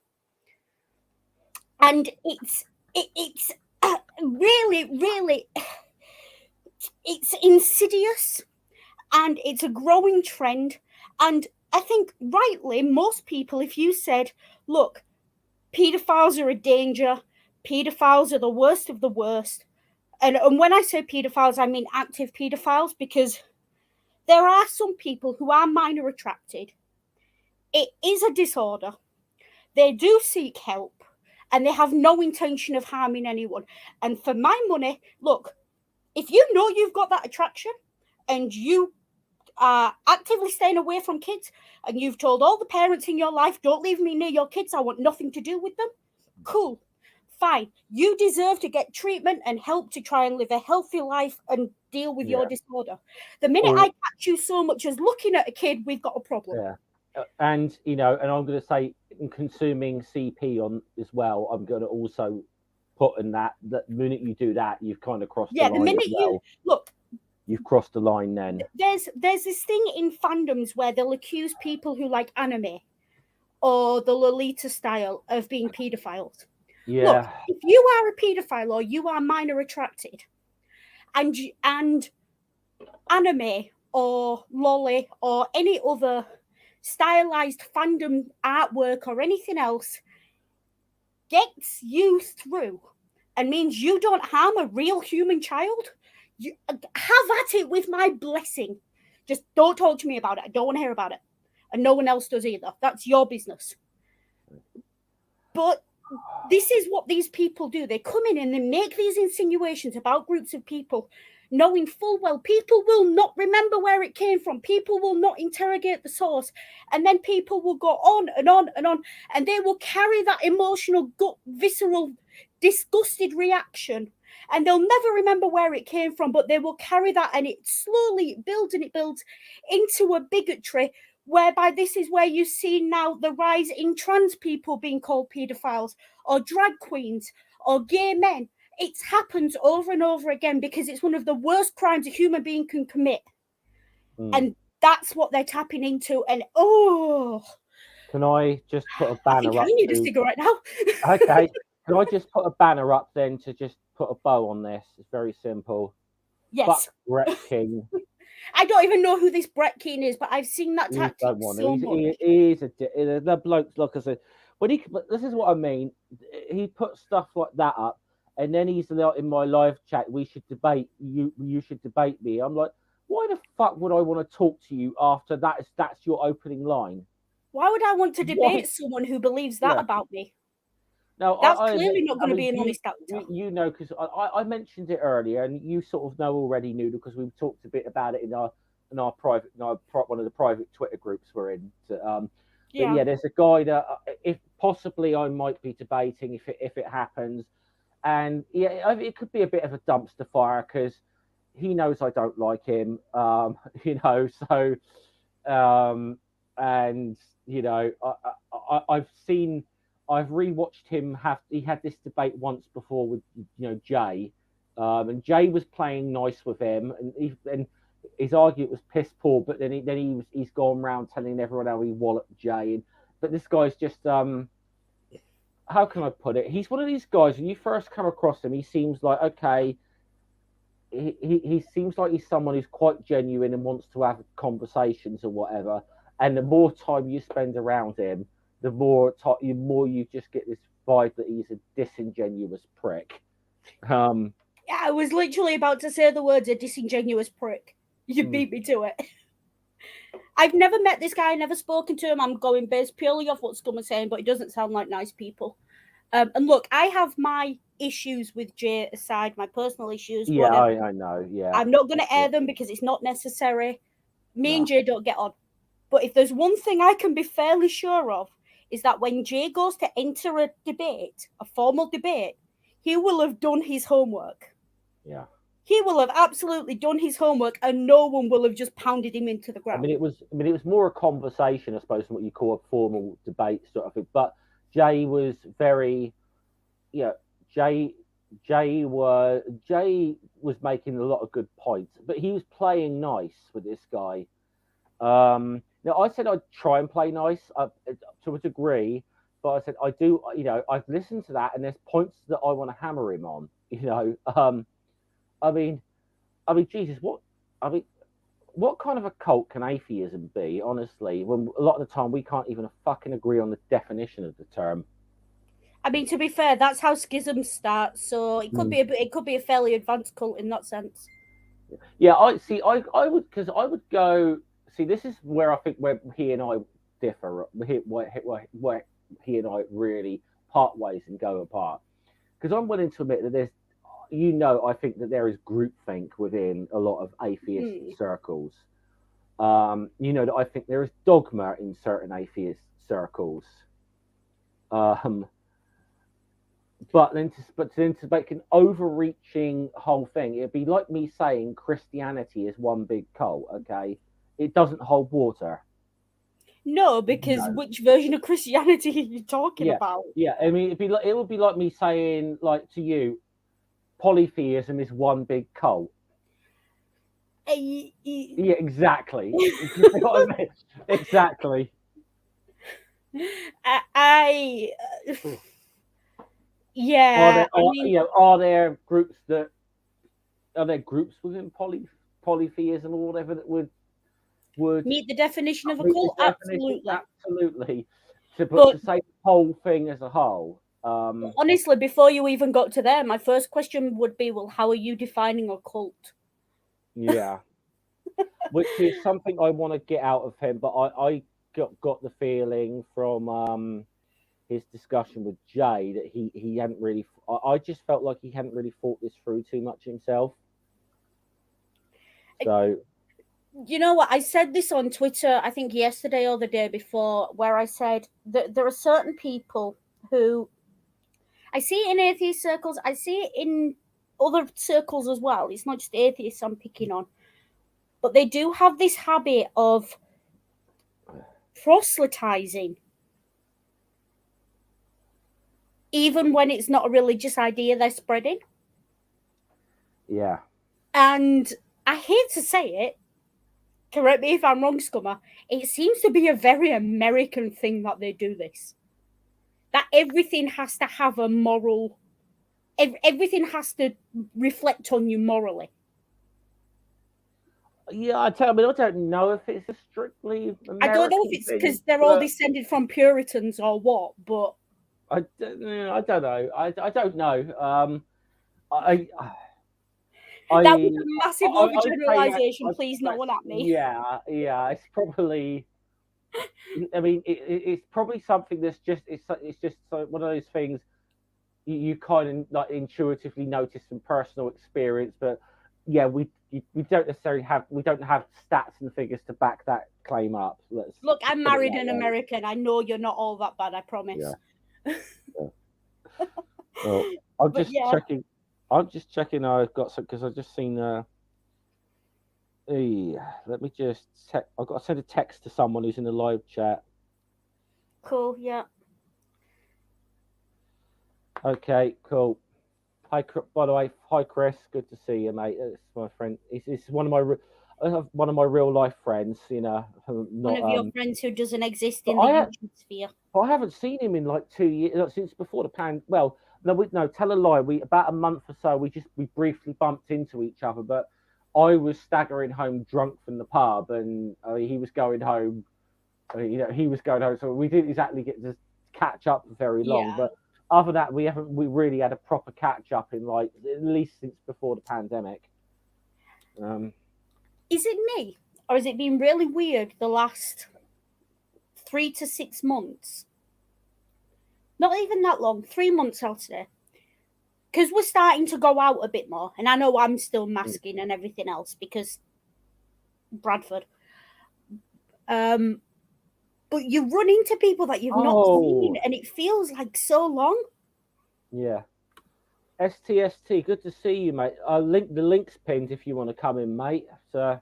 And it's really, it's insidious and it's a growing trend. And I think rightly, most people, if you said, look, pedophiles are a danger, pedophiles are the worst of the worst. And when I say pedophiles, I mean active pedophiles, because there are some people who are minor attracted. It is a disorder. They do seek help and they have no intention of harming anyone. And for my money, look, if you know you've got that attraction and you are actively staying away from kids and you've told all the parents in your life, don't leave me near your kids, I want nothing to do with them, cool, fine. You deserve to get treatment and help to try and live a healthy life and deal with your disorder. The minute I catch you so much as looking at a kid, we've got a problem. Yeah. And, you know, and I'm going to say in consuming CP on as well, I'm going to also put in that the minute you do that, you've kind of crossed the line. Yeah, the minute you look, you've crossed the line then. There's this thing in fandoms where they'll accuse people who like anime or the Lolita style of being pedophiles. Yeah. Look, if you are a pedophile or you are minor attracted and anime or lolly or any other stylized fandom artwork or anything else gets you through and means you don't harm a real human child, you have at it with my blessing. Just don't talk to me about it. I don't want to hear about it. And no one else does either. That's your business. But this is what these people do. They come in and they make these insinuations about groups of people, knowing full well people will not remember where it came from. People will not interrogate the source. And then people will go on and on and on. And they will carry that emotional, gut, visceral, disgusted reaction. And they'll never remember where it came from, but they will carry that, and it slowly builds and it builds into a bigotry, whereby this is where you see now the rise in trans people being called pedophiles, or drag queens, or gay men. It happens over and over again because it's one of the worst crimes a human being can commit. And that's what they're tapping into. And can I just put a banner up? I need a cigarette now. Okay. Can I just put a banner up then to just put a bow on this? It's very simple. Yes. Fuck Brett King. I don't even know who this Brett King is, but I've seen that tactic so much. He's the bloke's like I said. But this is what I mean. He puts stuff like that up, and then he's like, in my live chat, we should debate. You should debate me. I'm like, why the fuck would I want to talk to you after that? That's your opening line. Why would I want to debate someone who believes that about me? No, that's clearly not going to be an honest answer. You know, because I mentioned it earlier, and you sort of already knew because we've talked a bit about it in our private, one of the private Twitter groups we're in. But yeah, there's a guy that if possibly I might be debating if it happens, and yeah, it could be a bit of a dumpster fire because he knows I don't like him, you know. So, and you know, I've seen I've rewatched him he had this debate once before with Jay, and Jay was playing nice with him, and his argument was piss poor, but then he's gone around telling everyone how he walloped Jay, but this guy's just how can I put it? He's one of these guys when you first come across him, he seems like okay. He seems like he's someone who's quite genuine and wants to have conversations or whatever. And the more time you spend around him, the more you just get this vibe that he's a disingenuous prick. Yeah, I was literally about to say the words "a disingenuous prick." You beat me to it. I've never met this guy, never spoken to him. I'm going based purely off what Scum is saying, but it doesn't sound like nice people. And look, I have my issues with Jay aside, my personal issues. Yeah, I know. Yeah, I'm not going to air them because it's not necessary. Me and Jay don't get on. But if there's one thing I can be fairly sure of, is that when Jay goes to enter a debate, a formal debate, he will have done his homework. Yeah. He will have absolutely done his homework, and no one will have just pounded him into the ground. I mean, it was more a conversation, I suppose, than what you call a formal debate sort of thing. But Jay was very, Jay was making a lot of good points, but he was playing nice with this guy. Now I said I'd try and play nice to a degree, but I said I do. I've listened to that, and there's points that I want to hammer him on. I mean, Jesus, what kind of a cult can atheism be? Honestly, when a lot of the time we can't even fucking agree on the definition of the term. I mean, to be fair, that's how schisms start. So it could be a fairly advanced cult in that sense. Yeah, I would go. See, this is where I think where he and I differ. Where he and I really part ways and go apart. Because I'm willing to admit that there's, I think that there is groupthink within a lot of atheist circles. That I think there is dogma in certain atheist circles. But then to make an overreaching whole thing, it'd be like me saying Christianity is one big cult. Okay, it doesn't hold water. No, because which version of Christianity are you talking about? Yeah, I mean, it would be like me saying, like to you, polytheism is one big cult. Yeah, exactly. Exactly. Yeah. Are there groups within polytheism or whatever that would meet the definition of a cult? Absolutely. To say the whole thing as a whole. Honestly, before you even got to there, my first question would be, well, how are you defining a cult? Yeah. Which is something I want to get out of him, but I got the feeling from his discussion with Jay that he hadn't really. I just felt like he hadn't really thought this through too much himself. So, you know what? I said this on Twitter, I think yesterday or the day before, where I said that there are certain people who I see it in atheist circles, I see it in other circles as well. It's not just atheists I'm picking on, but they do have this habit of proselytizing, even when it's not a religious idea they're spreading. Yeah. And I hate to say it, correct me if I'm wrong, Scummer, it seems to be a very American thing that they do this. That everything has to have a moral, everything has to reflect on you morally. Yeah, I don't know if it's a strictly American I don't know if it's because they're all descended from Puritans or what, but I don't know. I don't know. That was a massive overgeneralization. Please, no one at me. Yeah, it's probably. I mean, it's probably something that's just it's just one of those things you kind of like intuitively notice from personal experience, but yeah, we don't necessarily have stats and figures to back that claim up. Look, I'm married an American. I know you're not all that bad. I promise. Yeah. Well, I'm just checking. I've got some because I've just seen. Let me just check. I've got to send a text to someone who's in the live chat. Cool. Yeah. Okay, cool. Hi, by the way, hi Chris. Good to see you, mate. It's my friend. It's one of my real life friends. You know, One not of your friends who doesn't exist But in the YouTube sphere. I haven't seen him in like 2 years, since before the pan. Well, no, tell a lie. We about a month or so. We briefly bumped into each other, but I was staggering home drunk from the pub, and he was going home. He was going home, so we didn't exactly get to catch up for very long. Yeah. But other than that, we really had a proper catch up in like at least since before the pandemic. Is it me, or has it been really weird the last 3 to 6 months? Not even that long, 3 months, I'll say. Because we're starting to go out a bit more, and I know I'm still masking and everything else because Bradford. But you run into people that you've not seen, and it feels like so long. Yeah. STST, good to see you, mate. The link's pinned if you want to come in, mate. So,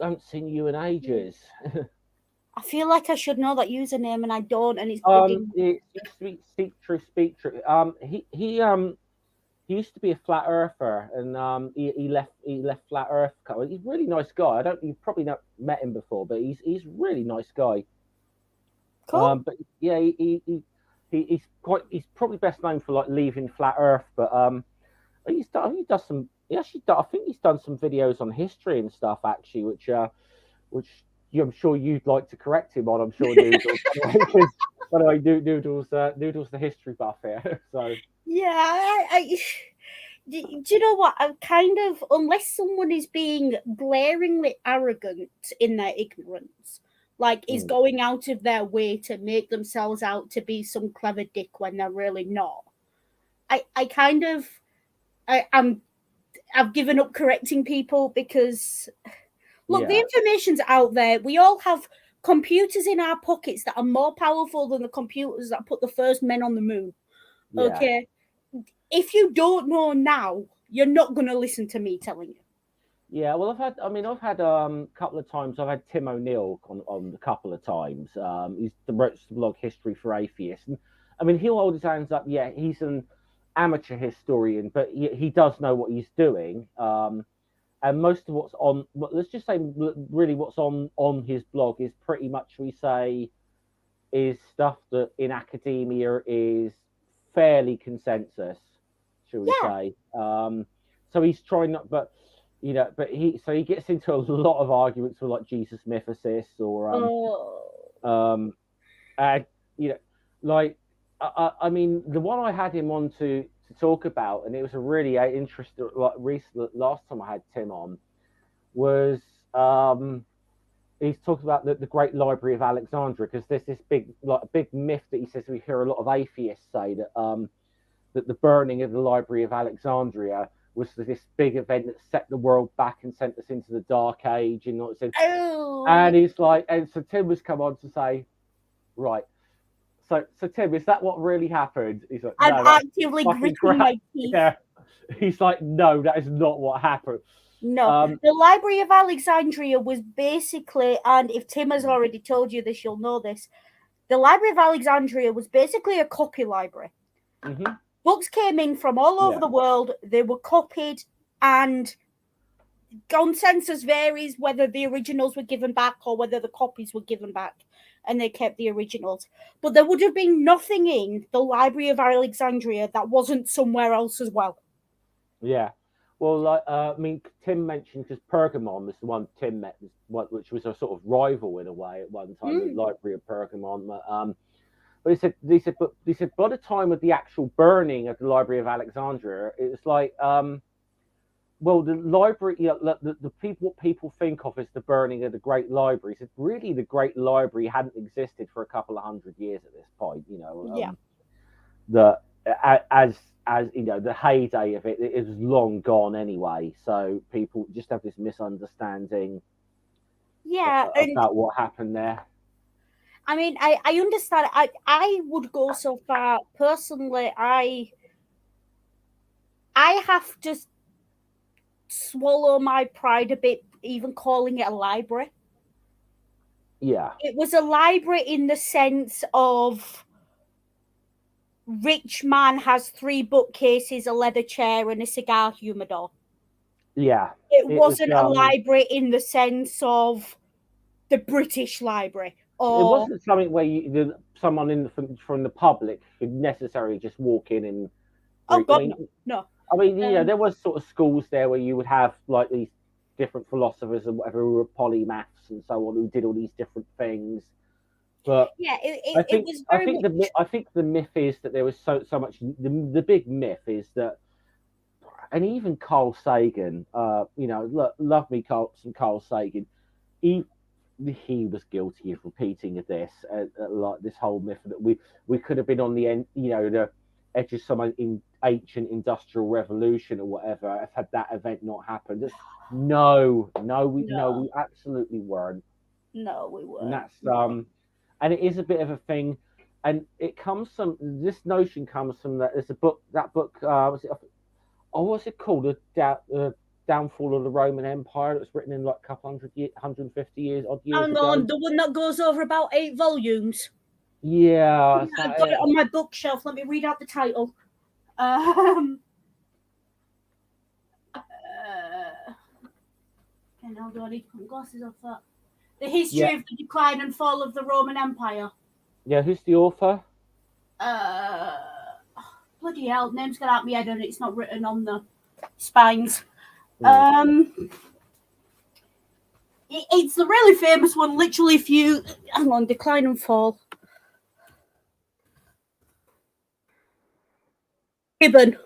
I haven't seen you in ages. I feel like I should know that username, and I don't, and it's Speak True. He used to be a flat earther, and he left flat Earth. He's a really nice guy. You've probably not met him before, but he's a really nice guy. Cool. But yeah, he's probably best known for like leaving flat Earth, but he does some. I think he's done some videos on history and stuff actually, which I'm sure you'd like to correct him on. I'm sure Noodles. By the way, Noodles the history buff here. So yeah, do you know what? I'm kind of, unless someone is being glaringly arrogant in their ignorance, like is going out of their way to make themselves out to be some clever dick when they're really not. I've given up correcting people because look, the information's out there. We all have computers in our pockets that are more powerful than the computers that put the first men on the moon. Yeah. Okay. If you don't know now, you're not going to listen to me telling you. Yeah, well, I've had a couple of times. I've had Tim O'Neill on a couple of times. He's the blog History for Atheists, and I mean he'll hold his hands up. Yeah, he's an amateur historian, but he does know what he's doing. And most of what's on, let's just say, really what's on his blog is pretty much, we say, is stuff that in academia is fairly consensus, shall we say. So he's trying not, but he gets into a lot of arguments with like Jesus Mythicists or I mean the one I had him on to talk about, and it was a really interesting, like last time I had Tim on, was he's talking about the Great Library of Alexandria, because there's this big myth that he says we hear a lot of atheists say that that the burning of the Library of Alexandria was this big event that set the world back and sent us into the Dark Age, and and he's like, and so Tim was come on to say, right. So Tim, is that what really happened? He's like, I'm actively gritting my teeth. Yeah. He's like, no, that is not what happened. No, the Library of Alexandria was basically, and if Tim has already told you this, you'll know this. The Library of Alexandria was basically a copy library. Mm-hmm. Books came in from all over the world. They were copied, and consensus varies whether the originals were given back or whether the copies were given back, and they kept the originals. But there would have been nothing in the Library of Alexandria that wasn't somewhere else as well. Yeah. Well, I mean, Tim mentioned, because Pergamon was the one Tim met, which was a sort of rival in a way at one time, the Library of Pergamon. But he said by the time of the actual burning of the Library of Alexandria, it was like, well, the library, what people think of as the burning of the Great Library, is really the Great Library hadn't existed for a couple of 100 years at this point. As you know, the heyday of it is long gone anyway. So people just have this misunderstanding. About what happened there. I mean, I understand. I would go so far personally. I have to swallow my pride a bit, even calling it a library. Yeah, it was a library in the sense of rich man has 3 bookcases, a leather chair, and a cigar humidor. Yeah. It wasn't a library in the sense of the British Library. Or... It wasn't something where someone from the public could necessarily just walk in and... Oh, God, no. I mean, there was sort of schools there where you would have like these different philosophers and whatever who were polymaths and so on, who did all these different things. But yeah, it was very much... I think the myth is that there was so much. The big myth is that, and even Carl Sagan, love me some Carl Sagan, he was guilty of repeating this, like this whole myth that we could have been on the end, the edge of some ancient industrial revolution or whatever if had that event not happened. No, we absolutely weren't. No, we weren't. And that's and it is a bit of a thing, and it comes from this notion comes from that. There's a book. That book what's it called? The Downfall of the Roman Empire. It was written in like a couple 150 years odd years Hang on, the one that goes over about 8 volumes. Yeah, I've got it on my bookshelf. Let me read out the title. And hold on, I need to put my glasses off that. The History of the Decline and Fall of the Roman Empire. Yeah, who's the author? Bloody hell, name's got out my head and it's not written on the spines. It's the really famous one. Literally, if you hang on, Decline and Fall. Gibbon,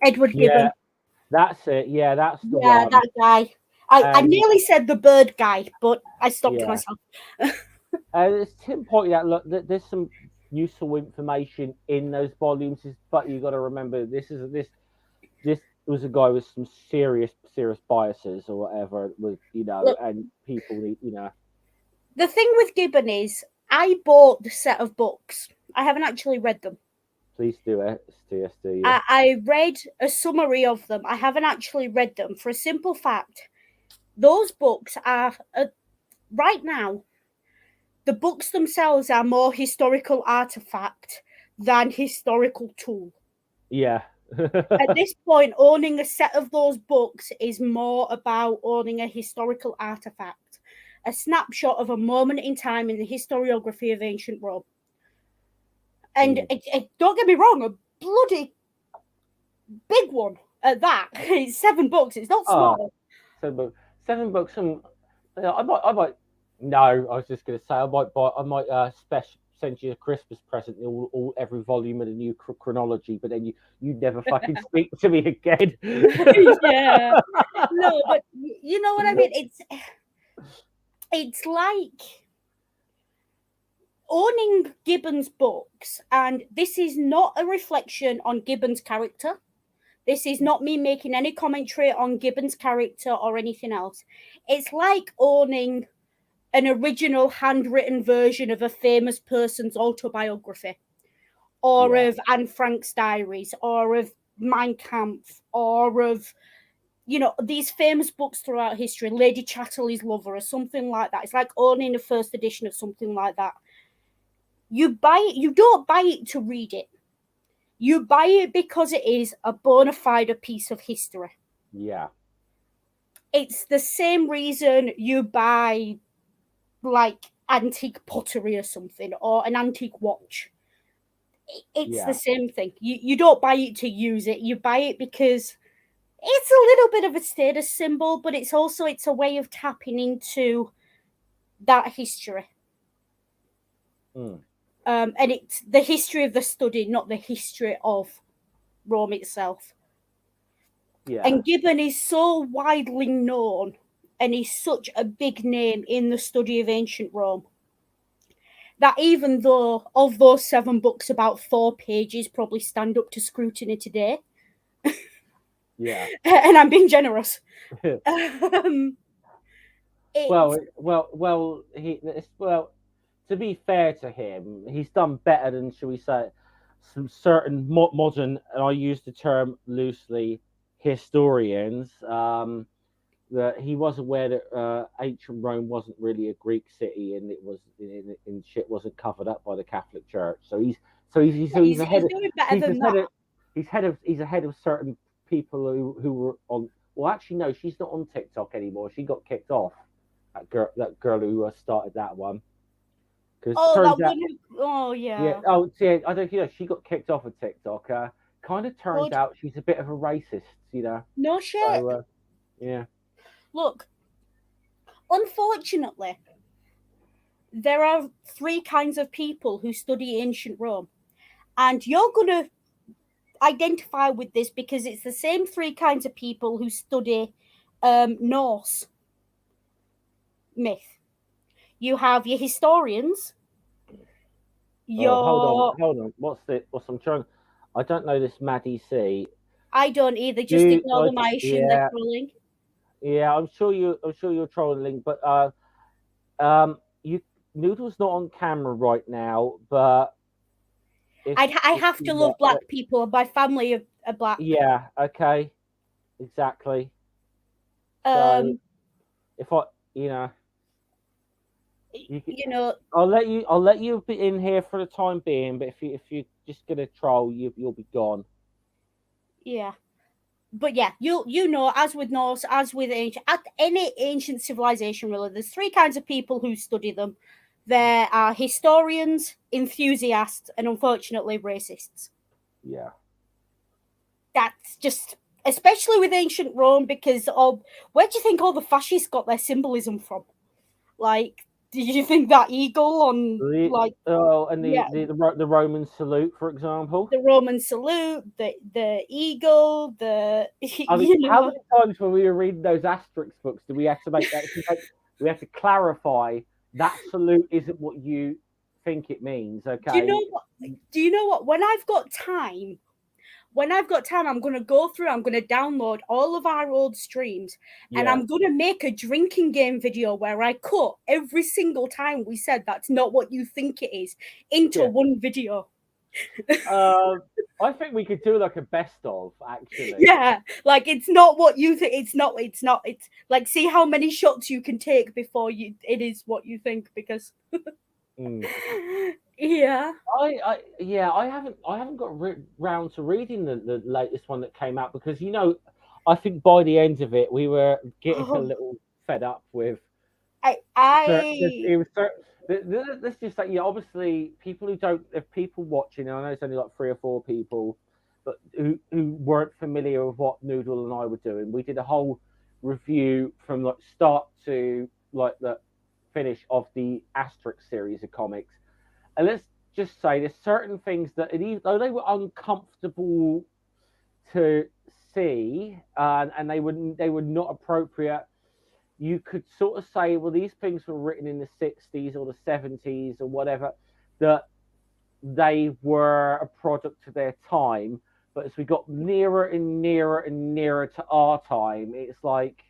Edward Gibbon. That's it. Yeah, that's the one. Yeah, that guy. I nearly said the bird guy, but I stopped myself. As Tim pointed out, look, there's some useful information in those volumes, but you got to remember this was a guy with some serious biases or whatever, with look, and people need. The thing with Gibbon is, I bought the set of books. I haven't actually read them. Please do it. It's TSD. Yeah. I read a summary of them. I haven't actually read them for a simple fact. Those books are, right now, the books themselves are more historical artifact than historical tool. Yeah. At this point, owning a set of those books is more about owning a historical artifact, a snapshot of a moment in time in the historiography of ancient Rome. And don't get me wrong, a bloody big one at that. It's 7 books. It's not small. 7 books. And I might. No, I was just going to say I might send you a Christmas present, every volume of the new chronology, but then you never fucking speak to me again. Yeah. No, but you know what I mean. It's like owning Gibbon's books, and this is not a reflection on Gibbon's character. This is not me making any commentary on Gibbon's character or anything else. It's like owning an original handwritten version of a famous person's autobiography, or of Anne Frank's diaries, or of Mein Kampf, or of, these famous books throughout history, Lady Chatterley's Lover, or something like that. It's like owning a first edition of something like that. You buy it, you don't buy it to read it. You buy it because it is a bona fide piece of history. Yeah. It's the same reason you buy like antique pottery or something, or an antique watch. It's the same thing. You don't buy it to use it. You buy it because it's a little bit of a status symbol, but it's a way of tapping into that history. And it's the history of the study, not the history of Rome itself. Yeah. And Gibbon is so widely known, and he's such a big name in the study of ancient Rome, that even though of those 7 books, about 4 pages probably stand up to scrutiny today. Yeah. And I'm being generous. To be fair to him, he's done better than, shall we say, some certain modern, and I use the term loosely, historians. That he was aware that ancient Rome wasn't really a Greek city, and it was shit wasn't covered up by the Catholic Church. So So he's ahead of. Doing better than that. He's ahead of certain people who were on. Well, actually, no, she's not on TikTok anymore. She got kicked off. That girl who started that one. Oh, yeah. Yeah. Oh, yeah. I don't know. She got kicked off of TikTok. Kind of turns out she's a bit of a racist. No shit. So, yeah. Look, unfortunately, there are 3 kinds of people who study ancient Rome, and you're gonna identify with this because it's the same 3 kinds of people who study Norse myth. You have your historians. Hold on. What's I'm trying? I don't know this Maddie C. I don't either. Just ignore them. I assume they're trolling. Yeah, I'm sure you're trolling, but Noodle's not on camera right now, but I have to love black people. My family are black. Yeah. Okay. Exactly. So if I, I'll let you be in here for the time being, but if you're just gonna troll, you'll be gone. Yeah. But yeah, as with Norse, as with any ancient civilization, really, there's 3 kinds of people who study them. There are historians, enthusiasts, and unfortunately racists. Yeah. That's just, especially with ancient Rome, because where do you think all the fascists got their symbolism from? Like, did you think that eagle on the Roman salute, for example? The Roman salute, the eagle, how many times when we were reading those Asterix books do we have to make that? We have to clarify that salute isn't what you think it means. Okay. Do you know what? When I've got time, I'm going to go through, I'm going to download all of our old streams, and I'm going to make a drinking game video where I cut every single time we said that's not what you think it is into one video. I think we could do like a best of, actually. Yeah, like it's not what you think. It's like, see how many shots you can take before it is what you think, because Yeah. I haven't got round to reading the latest one that came out, because I think by the end of it we were getting a little fed up with. Let's just say, obviously if people watching, I know it's only like 3 or 4 people, but who weren't familiar with what Noodle and I were doing, we did a whole review from like start to like the finish of the Asterix series of comics. And let's just say there's certain things that, though they were uncomfortable to see, and they were not appropriate, you could sort of say, well, these things were written in the 60s or the 70s or whatever, that they were a product of their time. But as we got nearer and nearer and nearer to our time, it's like,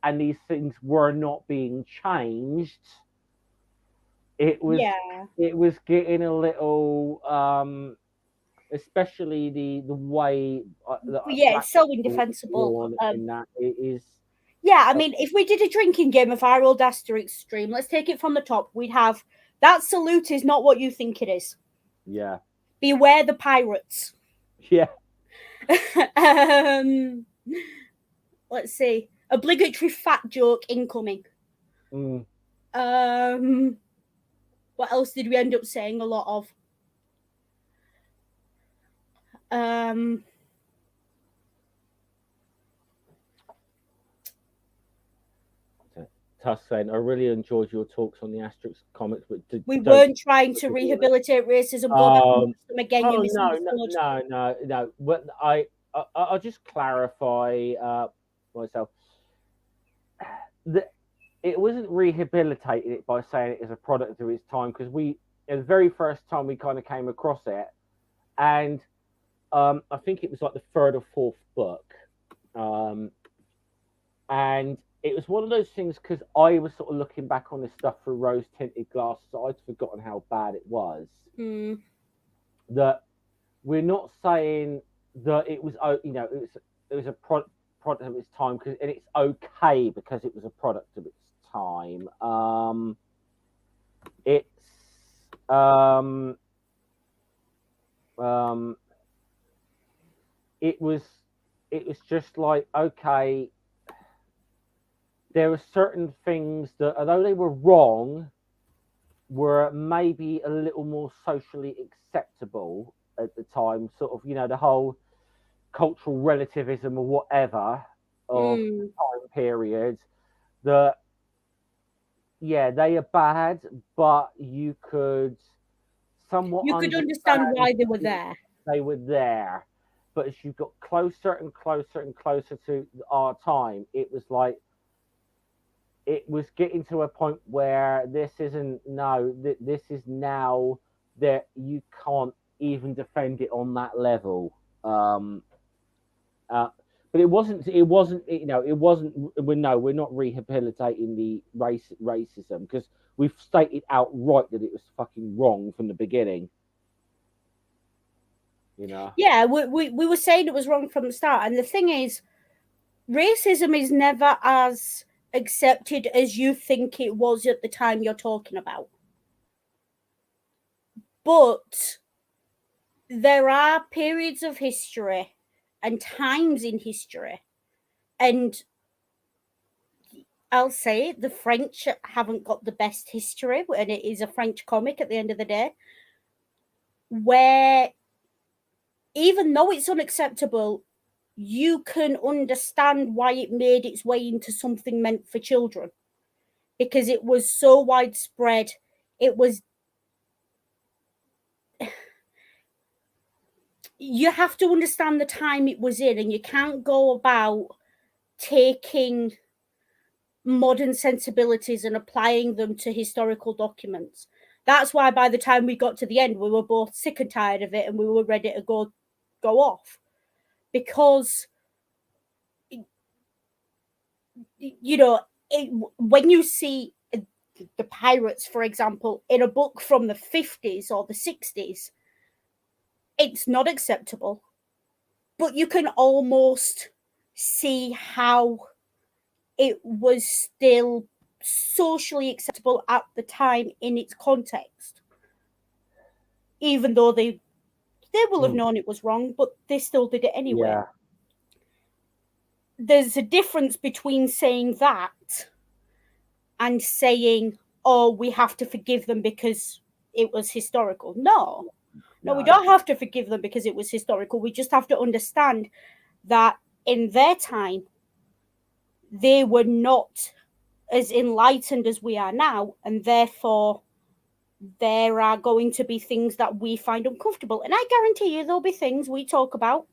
and these things were not being changed. It was getting a little, especially the way. It's so indefensible. In that it is. Yeah, I mean, if we did a drinking game of our old Asterix stream, let's take it from the top. We'd have that salute is not what you think it is. Yeah. Beware the pirates. Yeah. Let's see. Obligatory fat joke incoming. What else did we end up saying a lot of? Tuss saying, I really enjoyed your talks on the Asterix comics, but we weren't trying to rehabilitate racism. Again, no. But I'll just clarify myself. It wasn't rehabilitating it by saying it is a product of its time, because the very first time we kind of came across it, and I think it was like the 3rd or 4th book, and it was one of those things, because I was sort of looking back on this stuff through rose-tinted glasses. I'd forgotten how bad it was. That we're not saying that it was, it was a product of its time, and it's okay because it was a product of its time. it was just like, okay, there are certain things that, although they were wrong, were maybe a little more socially acceptable at the time. Sort of, the whole cultural relativism or whatever of the time period. That, yeah, they are bad, but you could somewhat understand why they were there. They were there. But as you got closer and closer and closer to our time, it was like, it was getting to a point where this is now that you can't even defend it on that level. But it wasn't. We're not rehabilitating the racism, because we've stated outright that it was fucking wrong from the beginning. Yeah, we were saying it was wrong from the start, and the thing is, racism is never as accepted as you think it was at the time you're talking about. But there are periods of history and times in history, and I'll say the French haven't got the best history, and it is a French comic at the end of the day, where even though it's unacceptable, you can understand why it made its way into something meant for children, because it was so widespread. It was, you have to understand the time it was in, and you can't go about taking modern sensibilities and applying them to historical documents. That's why by the time we got to the end, we were both sick and tired of it, and we were ready to go off, because when you see the pirates, for example, in a book from the 50s or the 60s, it's not acceptable, but you can almost see how it was still socially acceptable at the time in its context, even though they will have known it was wrong, but they still did it anyway. Yeah. There's a difference between saying that and saying, oh, we have to forgive them because it was historical. No, we don't have to forgive them because it was historical. We just have to understand that in their time, they were not as enlightened as we are now, and therefore there are going to be things that we find uncomfortable. And I guarantee you there'll be things we talk about,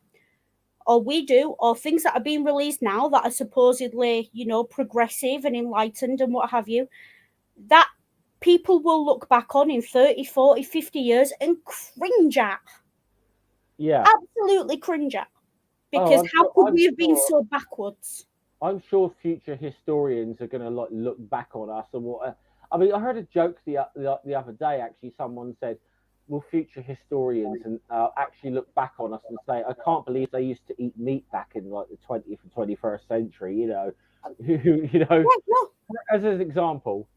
or we do, or things that are being released now that are supposedly, progressive and enlightened and what have you, that people will look back on in 30, 40, 50 years and cringe at. Yeah. Absolutely cringe at. Because how could we have been so backwards? I'm sure future historians are going to look back on us and what. I mean, I heard a joke the other day. Actually, someone said, "Will future historians actually look back on us and say, I can't believe they used to eat meat back in like the 20th and 21st century." As an example.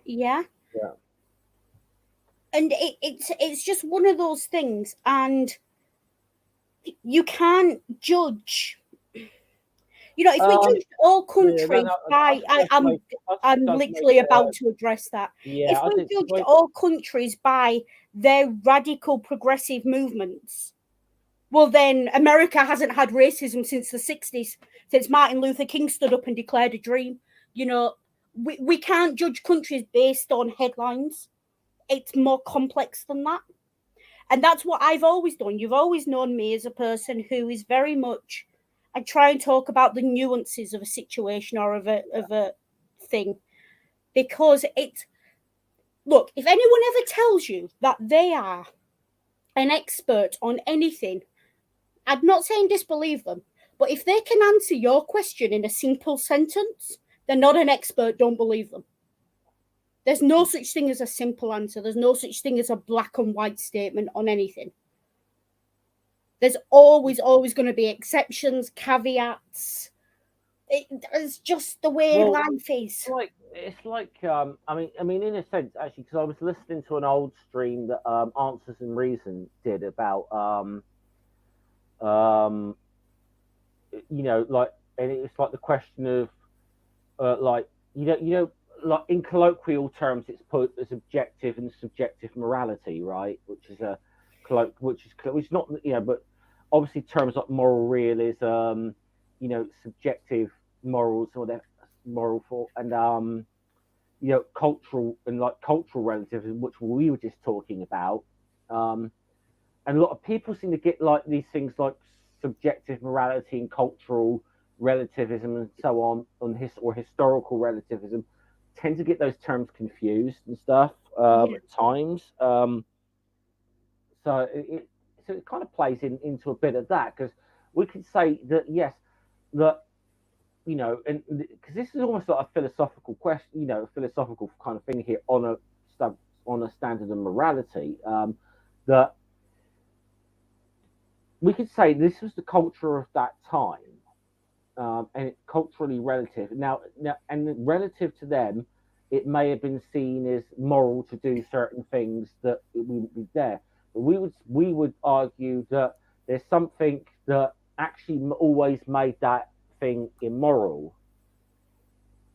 Yeah. Yeah. And it's just one of those things, and you can't judge. If we judged all countries by, I'm literally about to address that. Yeah, if we judged all countries by their radical progressive movements, well, then America hasn't had racism since the 60s, since Martin Luther King stood up and declared a dream. We can't judge countries based on headlines. It's more complex than that. And that's what I've always done. You've always known me as a person who is very much, I try and talk about the nuances of a situation or of a thing. Because look, if anyone ever tells you that they are an expert on anything, I'm not saying disbelieve them, but if they can answer your question in a simple sentence, they're not an expert, don't believe them. There's no such thing as a simple answer. There's no such thing as a black and white statement on anything. There's always going to be exceptions, caveats, It's just the way life is. It's like I mean, in a sense, actually, because I was listening to an old stream that Answers and Reason did about you know, like, and it's like the question of like, like in colloquial terms, it's put as objective and subjective morality, right? Which is not, you know, but obviously terms like moral realism, you know, subjective morals or that moral for, and you know, cultural relativism, which we were just talking about. And a lot of people seem to get like these things like subjective morality and cultural relativism and so on or historical relativism, tend to get those terms confused and stuff at times. So it kind of plays into a bit of that, because we could say that, yes, that, you know, and because this is almost like a philosophical question, you know, a philosophical kind of thing here on a standard of morality, that we could say this was the culture of that time, and it's culturally relative. Now, and relative to them, it may have been seen as moral to do certain things that it wouldn't be there. But we would argue that there's something that actually always made that thing immoral.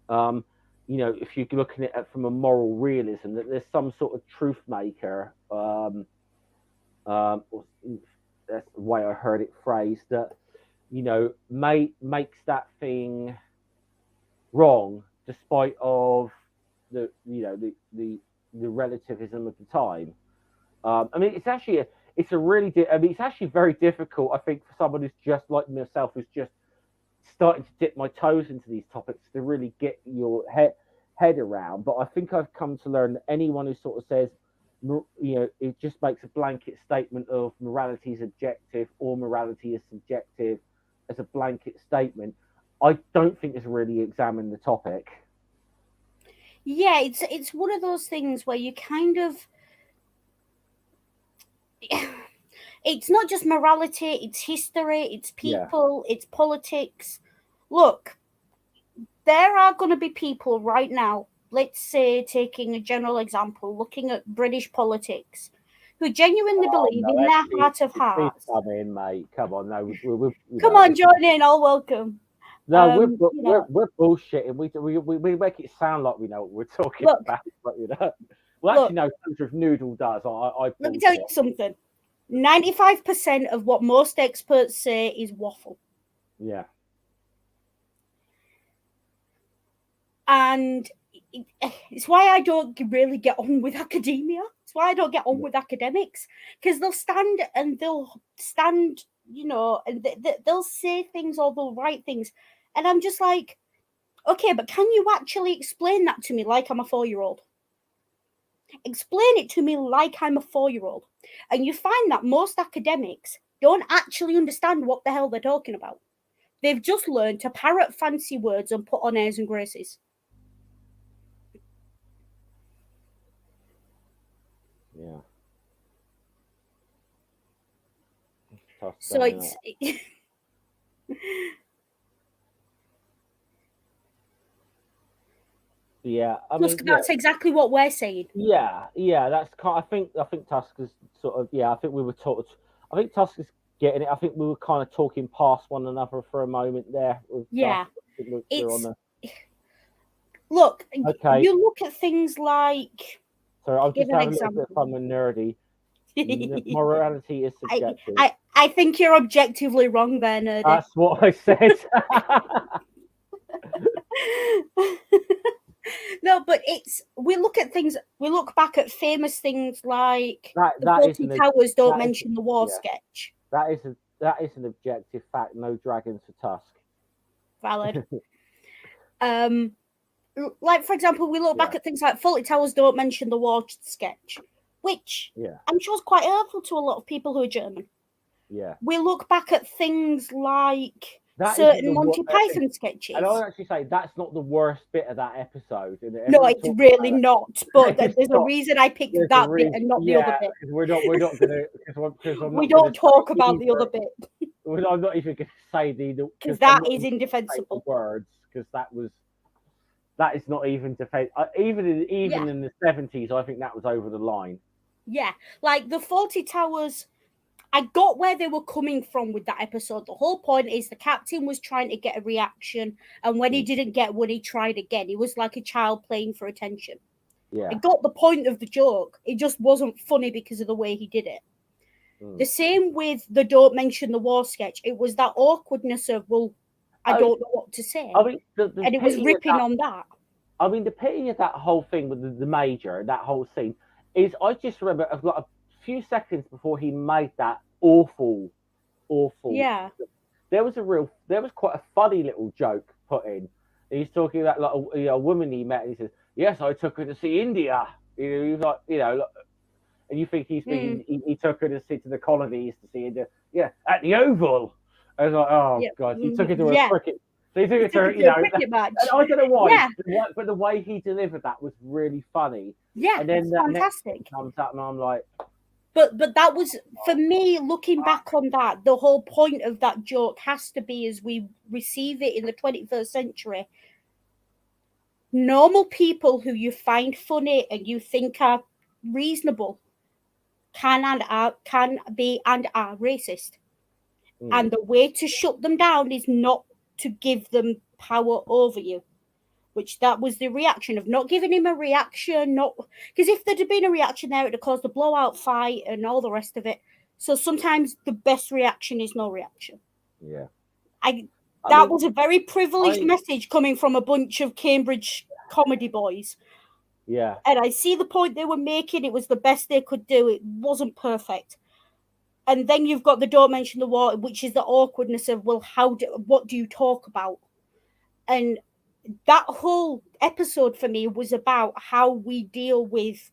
You know, if you're looking at it from a moral realism, that there's some sort of truth maker. That's the way I heard it phrased, that, you know, makes that thing wrong despite of the, you know, the relativism of the time. I mean, it's actually it's actually very difficult, I think, for someone who's just like myself, who's just starting to dip my toes into these topics, to really get your head around. But I think I've come to learn that anyone who sort of says, you know, it just makes a blanket statement of morality is objective or morality is subjective as a blanket statement, I don't think has really examined the topic. Yeah, it's one of those things where you kind of it's not just morality, it's history, it's people, it's politics. Look, there are going to be people right now, let's say, taking a general example, looking at British politics, who genuinely believe in their heart of hearts. Come in, mate. Come on, no. Come on, join in. All welcome. No, we're bullshitting. We make it sound like we know what we're talking about, but you know. Well, actually, no. Sandra Noodle does. Let me tell you something. 95% of what most experts say is waffle. Yeah. And it's why I don't really get on with academia. It's why I don't get on with academics, because they'll stand, you know, and they'll say things or they'll write things. And I'm just like, okay, but can you actually explain that to me like I'm a 4-year-old? Explain it to me like I'm a 4-year-old. And you find that most academics don't actually understand what the hell they're talking about. They've just learned to parrot fancy words and put on airs and graces. Yeah. So it's yeah, that's exactly what we're saying. Yeah, that's kind of, I think Tusk is sort of, I think we were taught. I think Tusk is getting it. I think we were kind of talking past one another for a moment there. Yeah, look. Okay. You look at things like. Sorry, I'll just have a little bit of fun and nerdy. Morality is subjective. I think you're objectively wrong there, nerdy. That's what I said. No, but we look back at famous things like the Fawlty Towers don't mention the war sketch. That is an objective fact. No dragons for Tusk. Valid. Like, for example, we look back at things like Fawlty Towers don't mention the war sketch, which I'm sure is quite hurtful to a lot of people who are German. Yeah. We look back at things like certain Monty Python sketches. And I'll actually say that's not the worst bit of that episode. No, it's really not. But there's a reason I picked that bit and not the other bit. We're not going to. We don't talk about the other bit. Well, I'm not even going to say because that is indefensible words, because that is not even defense. Even in the 70s, I think that was over the line. Yeah, like the Fawlty Towers. I got where they were coming from with that episode. The whole point is the captain was trying to get a reaction, and when he didn't get one, he tried again. He was like a child playing for attention. Yeah. I got the point of the joke. It just wasn't funny because of the way he did it. The same with the Don't Mention the War sketch. It was that awkwardness of, well, I don't know what to say. I mean, and it was ripping on that. I mean, the pity of that whole thing with the Major, that whole scene, is I just remember a few seconds before he made that awful. Yeah. There was quite a funny little joke put in. He's talking about like a woman he met, and he says, "Yes, I took her to see India." He's like, and you think he's he took her to the colonies to see India. Yeah, at the Oval. I was like, oh god, he took her to a cricket. So he took her to a cricket match. I don't know why, but the way he delivered that was really funny. Yeah, and then fantastic. Comes up, and I'm like. But that was, for me, looking back on that, the whole point of that joke has to be, as we receive it in the 21st century, normal people who you find funny and you think are reasonable can be and are racist. And the way to shut them down is not to give them power over you. Which that was the reaction of not giving him a reaction, because if there'd have been a reaction there, it'd have caused a blowout fight and all the rest of it. So sometimes the best reaction is no reaction. Yeah. That was a very privileged message coming from a bunch of Cambridge comedy boys. Yeah. And I see the point they were making. It was the best they could do. It wasn't perfect. And then you've got the Don't Mention the War, which is the awkwardness of, well, what do you talk about? And that whole episode for me was about how we deal with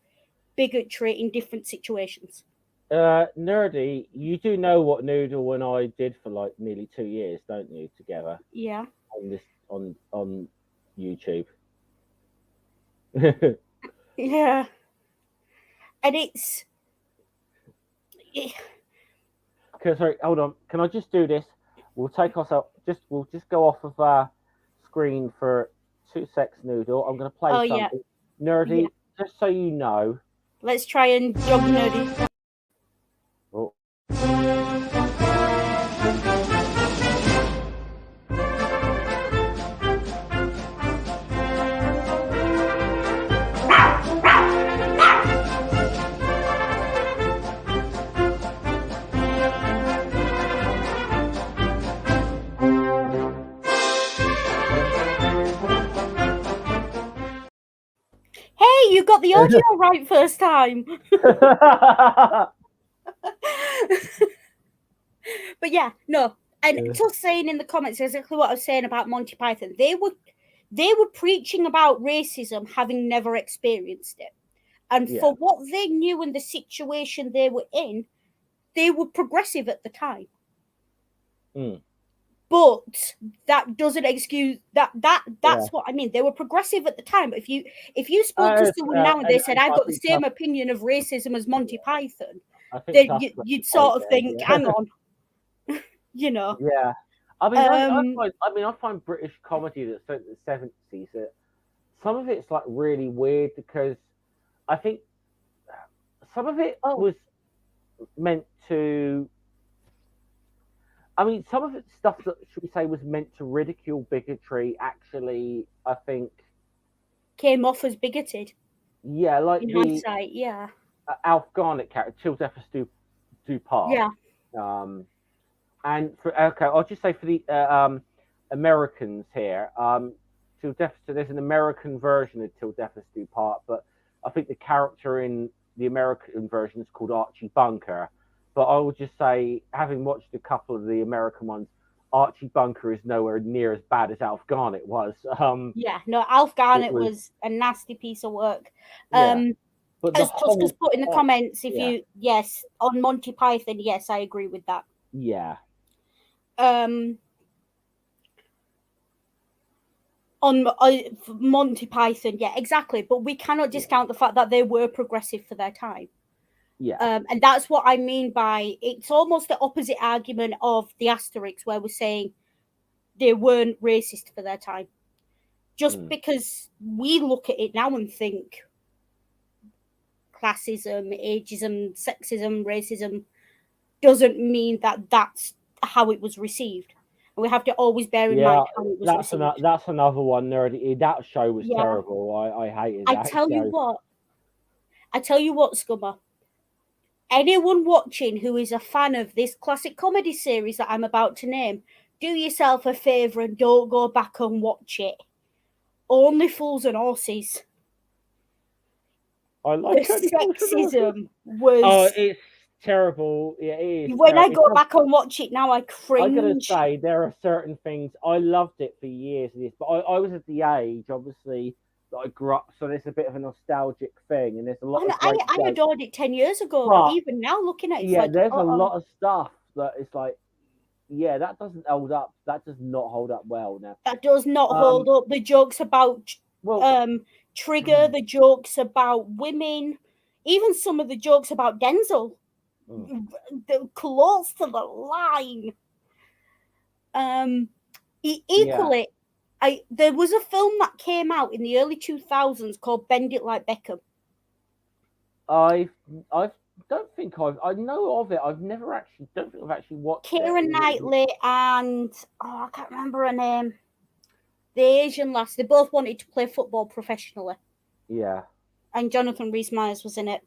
bigotry in different situations. Nerdy, you do know what Noodle and I did for like nearly 2 years, don't you? Together. Yeah. On YouTube. Yeah. And it's. Sorry, hold on. Can I just do this? We'll take ourselves. We'll just go off of screen for 2 secs, Noodle. I'm going to play something. Yeah. Nerdy, just so you know. Let's try and jog Nerdy. Oh. Hey, you got the audio right first time. But yeah, no. And just saying in the comments exactly what I was saying about Monty Python. They were preaching about racism having never experienced it. And for what they knew and the situation they were in, they were progressive at the time. But that doesn't excuse that's what I mean. They were progressive at the time. But if you spoke to someone now and they said, I've got the same opinion of racism as Monty Python, then you'd sort of think, hang on. Yeah. I find British comedy that's set in the 70s that some of it's like really weird, because I think some of it was meant to. I mean, some of it's stuff that, should we say, was meant to ridicule bigotry, actually, I think came off as bigoted. Yeah, like in hindsight, yeah. Alf Garnett character, Till Death Us Do Part. Yeah. And I'll just say for the Americans here, Till Death. So there's an American version of Till Death Us Do Part, but I think the character in the American version is called Archie Bunker. But I will just say, having watched a couple of the American ones, Archie Bunker is nowhere near as bad as Alf Garnett was. Alf Garnett was a nasty piece of work. But as Tuska's put in the comments, on Monty Python, yes, I agree with that. Yeah. On Monty Python, yeah, exactly. But we cannot discount the fact that they were progressive for their time. Yeah. And that's what I mean by it's almost the opposite argument of the Asterix, where we're saying they weren't racist for their time. Just because we look at it now and think classism, ageism, sexism, racism doesn't mean that that's how it was received. And we have to always bear in mind how it was received. That's another one, Nerdy. That show was terrible. I hated that. I tell you what, Scummer. Anyone watching who is a fan of this classic comedy series that I'm about to name, do yourself a favour and don't go back and watch it. Only Fools and Horses. I like the sexism was. Oh, it's terrible. Yeah, it is. When I go back and watch it now, I cringe. I gotta say, there are certain things I loved it for years. But I was at the age, obviously, that I grew up, so there's a bit of a nostalgic thing, and there's a lot. I adored it 10 years ago, but even now, looking at it, there's a lot of stuff that it's like, that doesn't hold up. That does not hold up well now. That does not hold up. The jokes about Trigger, the jokes about women, even some of the jokes about Denzel, close to the line. Equally, there was a film that came out in the early 2000s called Bend It Like Beckham. I don't think I know of it. Don't think I've actually watched it. Keira Knightley and I can't remember her name. The Asian lass. They both wanted to play football professionally. Yeah. And Jonathan Rhys-Meyers was in it.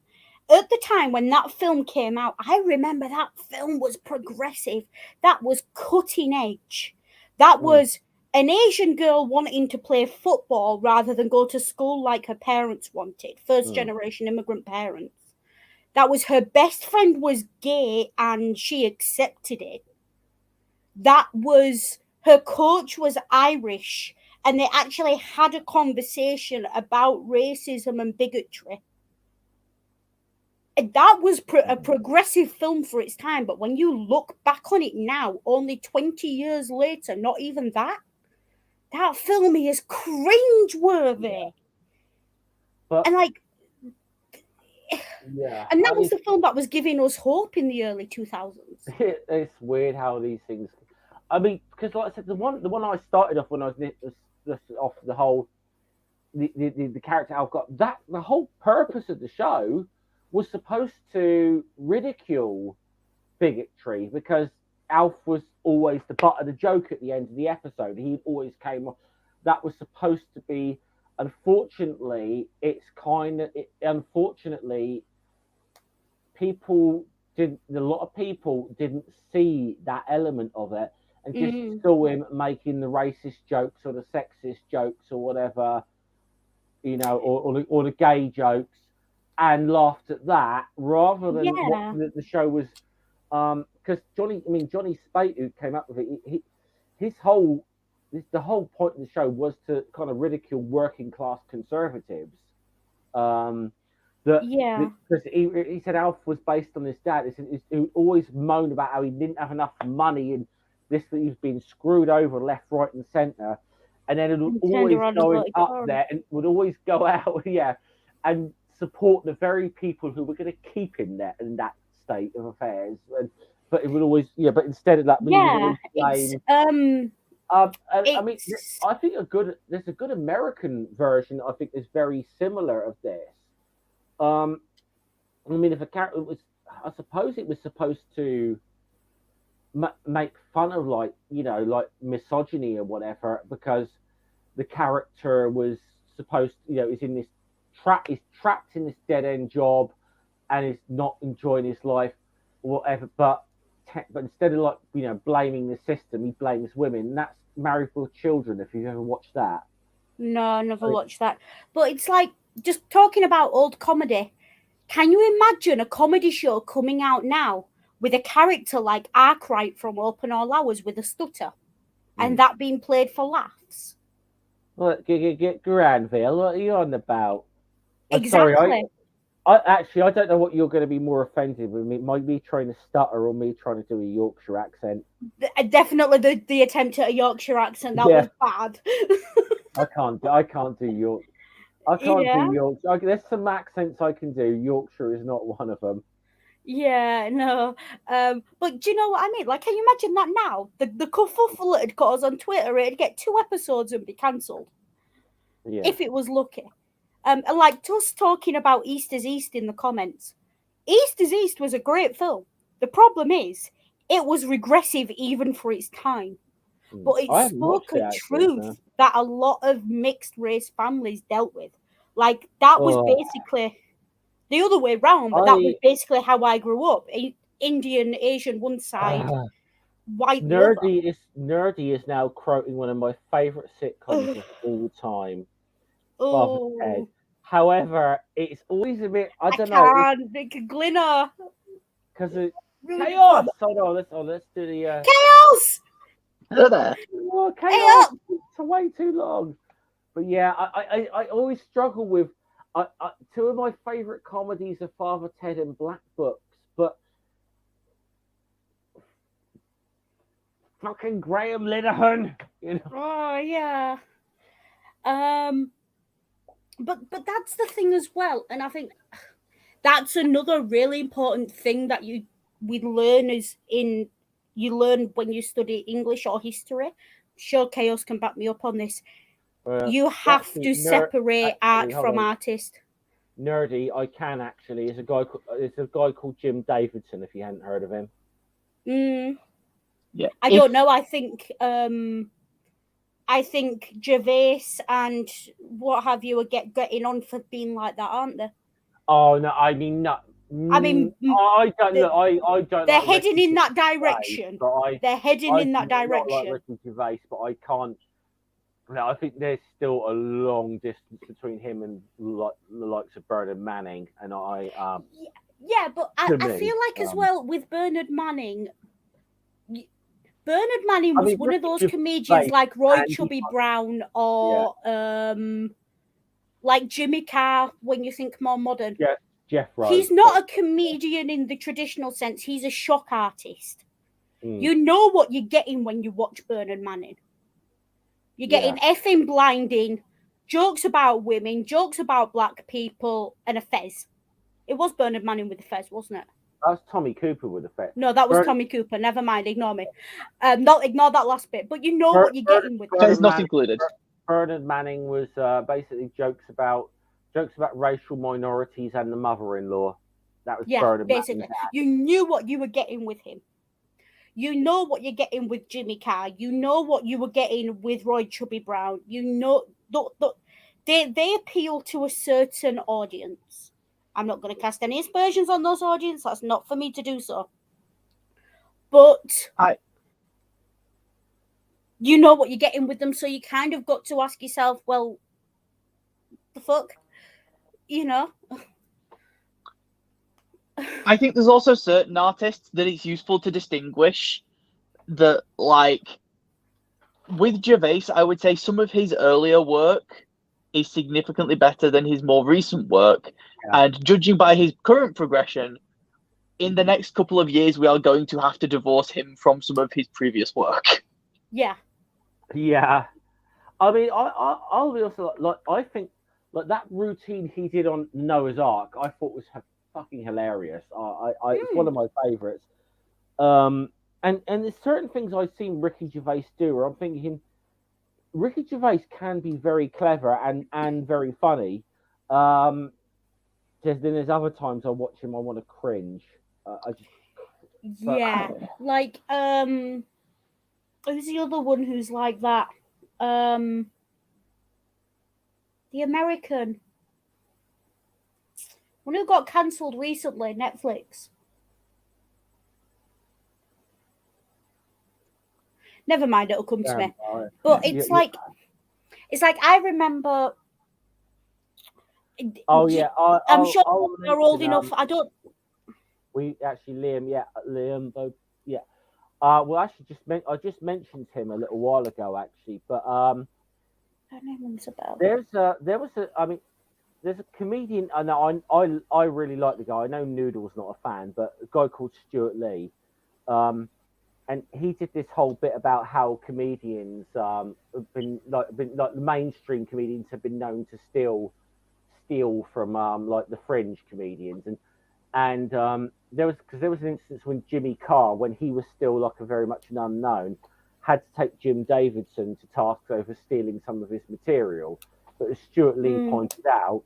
At the time when that film came out, I remember that film was progressive. That was cutting edge. That was an Asian girl wanting to play football rather than go to school like her parents wanted. First generation immigrant parents. That was her best friend was gay and she accepted it. That was her coach was Irish and they actually had a conversation about racism and bigotry. And that was a progressive film for its time. But when you look back on it now, only 20 years later, not even that film is cringeworthy. But, and and that was the film that was giving us hope in the early 2000s. It's weird how these things. I mean, because like I said, the one I started off when I was off the whole the character Alf got that the whole purpose of the show was supposed to ridicule bigotry because Alf was always the butt of the joke at the end of the episode. He always came off. That was supposed to be. Unfortunately, a lot of people didn't see that element of it and just saw him making the racist jokes or the sexist jokes or whatever, or the gay jokes and laughed at that rather than what the show was. Because Johnny Spate, who came up with it, the whole point of the show was to kind of ridicule working class conservatives. Because he said Alf was based on his dad. He always moaned about how he didn't have enough money and that he was being screwed over left, right, and centre. And then it would always go up there and would always go out, and support the very people who were going to keep him there in that state of affairs. But it would always, but instead of that, I mean, I think there's a good American version. I think is very similar of this. I mean, if a character I suppose it was supposed to make fun of like misogyny or whatever, because the character was supposed is in this he's trapped in this dead end job and is not enjoying his life or whatever. But instead of blaming the system, he blames women. And that's Married with Children. If you've ever watched that. No, I never watched that. But it's like just talking about old comedy. Can you imagine a comedy show coming out now with a character like Arkwright from Open All Hours with a stutter, and that being played for laughs? Look, get Granville. What are you on about? Exactly. Sorry, I don't know what you're going to be more offended with me trying to stutter or me trying to do a Yorkshire accent. Definitely the attempt at a Yorkshire accent that was bad. I can't do York. I can't do Yorkshire. There's some accents I can do. Yorkshire is not one of them. Yeah, no. But do you know what I mean? Like, can you imagine that now? The kerfuffle it'd cause on Twitter, it'd get 2 episodes and be cancelled. Yeah. If it was lucky. And like us talking about East is East in the comments. East is East was a great film. The problem is, it was regressive even for its time. But it spoke a truth that a lot of mixed race families dealt with. Like, that was basically the other way round, but that was basically how I grew up. Indian, Asian one side, white Nerdy is now quoting one of my favourite sitcoms of all time, Father Ted. However, it's always a bit, I don't know. Glinner. Because it chaos. Let's do the chaos. Chaos. It's way too long. But yeah, I always struggle with. Two of my favourite comedies are Father Ted and Black Books, but fucking Graham Linehan, you know. Oh yeah. But that's the thing as well, and I think that's another really important thing that we learn you learn when you study English or history. Sure, Chaos can back me up on this. You have to separate art from artist. Nerdy, I can actually. It's a guy called Jim Davidson. If you hadn't heard of him. Yeah, I don't know. I think Gervais and what have you are getting on for being like that, aren't they? Oh no, I mean no. I mean, I don't know. I don't. They're heading in that direction. They're heading in that direction. I like Ricky Gervais, but I can't. No, I think there's still a long distance between him and the likes of Bernard Manning, and I. Yeah, but I feel like as well with Bernard Manning. Bernard Manning was one of those comedians like Roy Chubby Brown or like Jimmy Carr. When you think more modern, Jeff Rose. He's not a comedian in the traditional sense. He's a shock artist. You know what you're getting when you watch Bernard Manning. You're getting effing blinding, jokes about women, jokes about black people, and a fez. It was Bernard Manning with the fez, wasn't it? That was Tommy Cooper with the fez. No, that was Tommy Cooper. Never mind. Ignore me. Ignore that last bit. But you know what you're getting with. Fez not included. Bernard Manning was basically jokes about racial minorities and the mother-in-law. That was Bernard basically. Manning. You knew what you were getting with him. You know what you're getting with Jimmy Carr. You know what you were getting with Roy Chubby Brown. You know, they appeal to a certain audience. I'm not going to cast any aspersions on those audience. That's not for me to do so. But you know what you're getting with them, so you kind of got to ask yourself, well, the fuck? You know? I think there's also certain artists that it's useful to distinguish that, like, with Gervais, I would say some of his earlier work is significantly better than his more recent work. Yeah. And judging by his current progression, in the next couple of years, we are going to have to divorce him from some of his previous work. Yeah. Yeah. I mean, I'll be also like I think like that routine he did on Noah's Ark, I thought was fucking hilarious. It's one of my favorites. And there's certain things I've seen Ricky Gervais do where I'm thinking Ricky Gervais can be very clever and very funny. Then there's other times I watch him I want to cringe. Like who's the other one who's like that? The American one who got cancelled recently, Netflix. Never mind, it'll come to me. But it's like I remember. Oh yeah, I'm sure you're old enough. I don't. We actually Liam. Yeah. Well, actually, I just mentioned him a little while ago, actually. But her name rings a bell. There's a comedian. I know I really like the guy. I know Noodle's not a fan, but a guy called Stuart Lee. And he did this whole bit about how comedians have been like the mainstream comedians have been known to steal from like the fringe comedians, and and there was an instance when Jimmy Carr, when he was still like a very much an unknown, had to take Jim Davidson to task over stealing some of his material. But as Stuart Lee pointed out,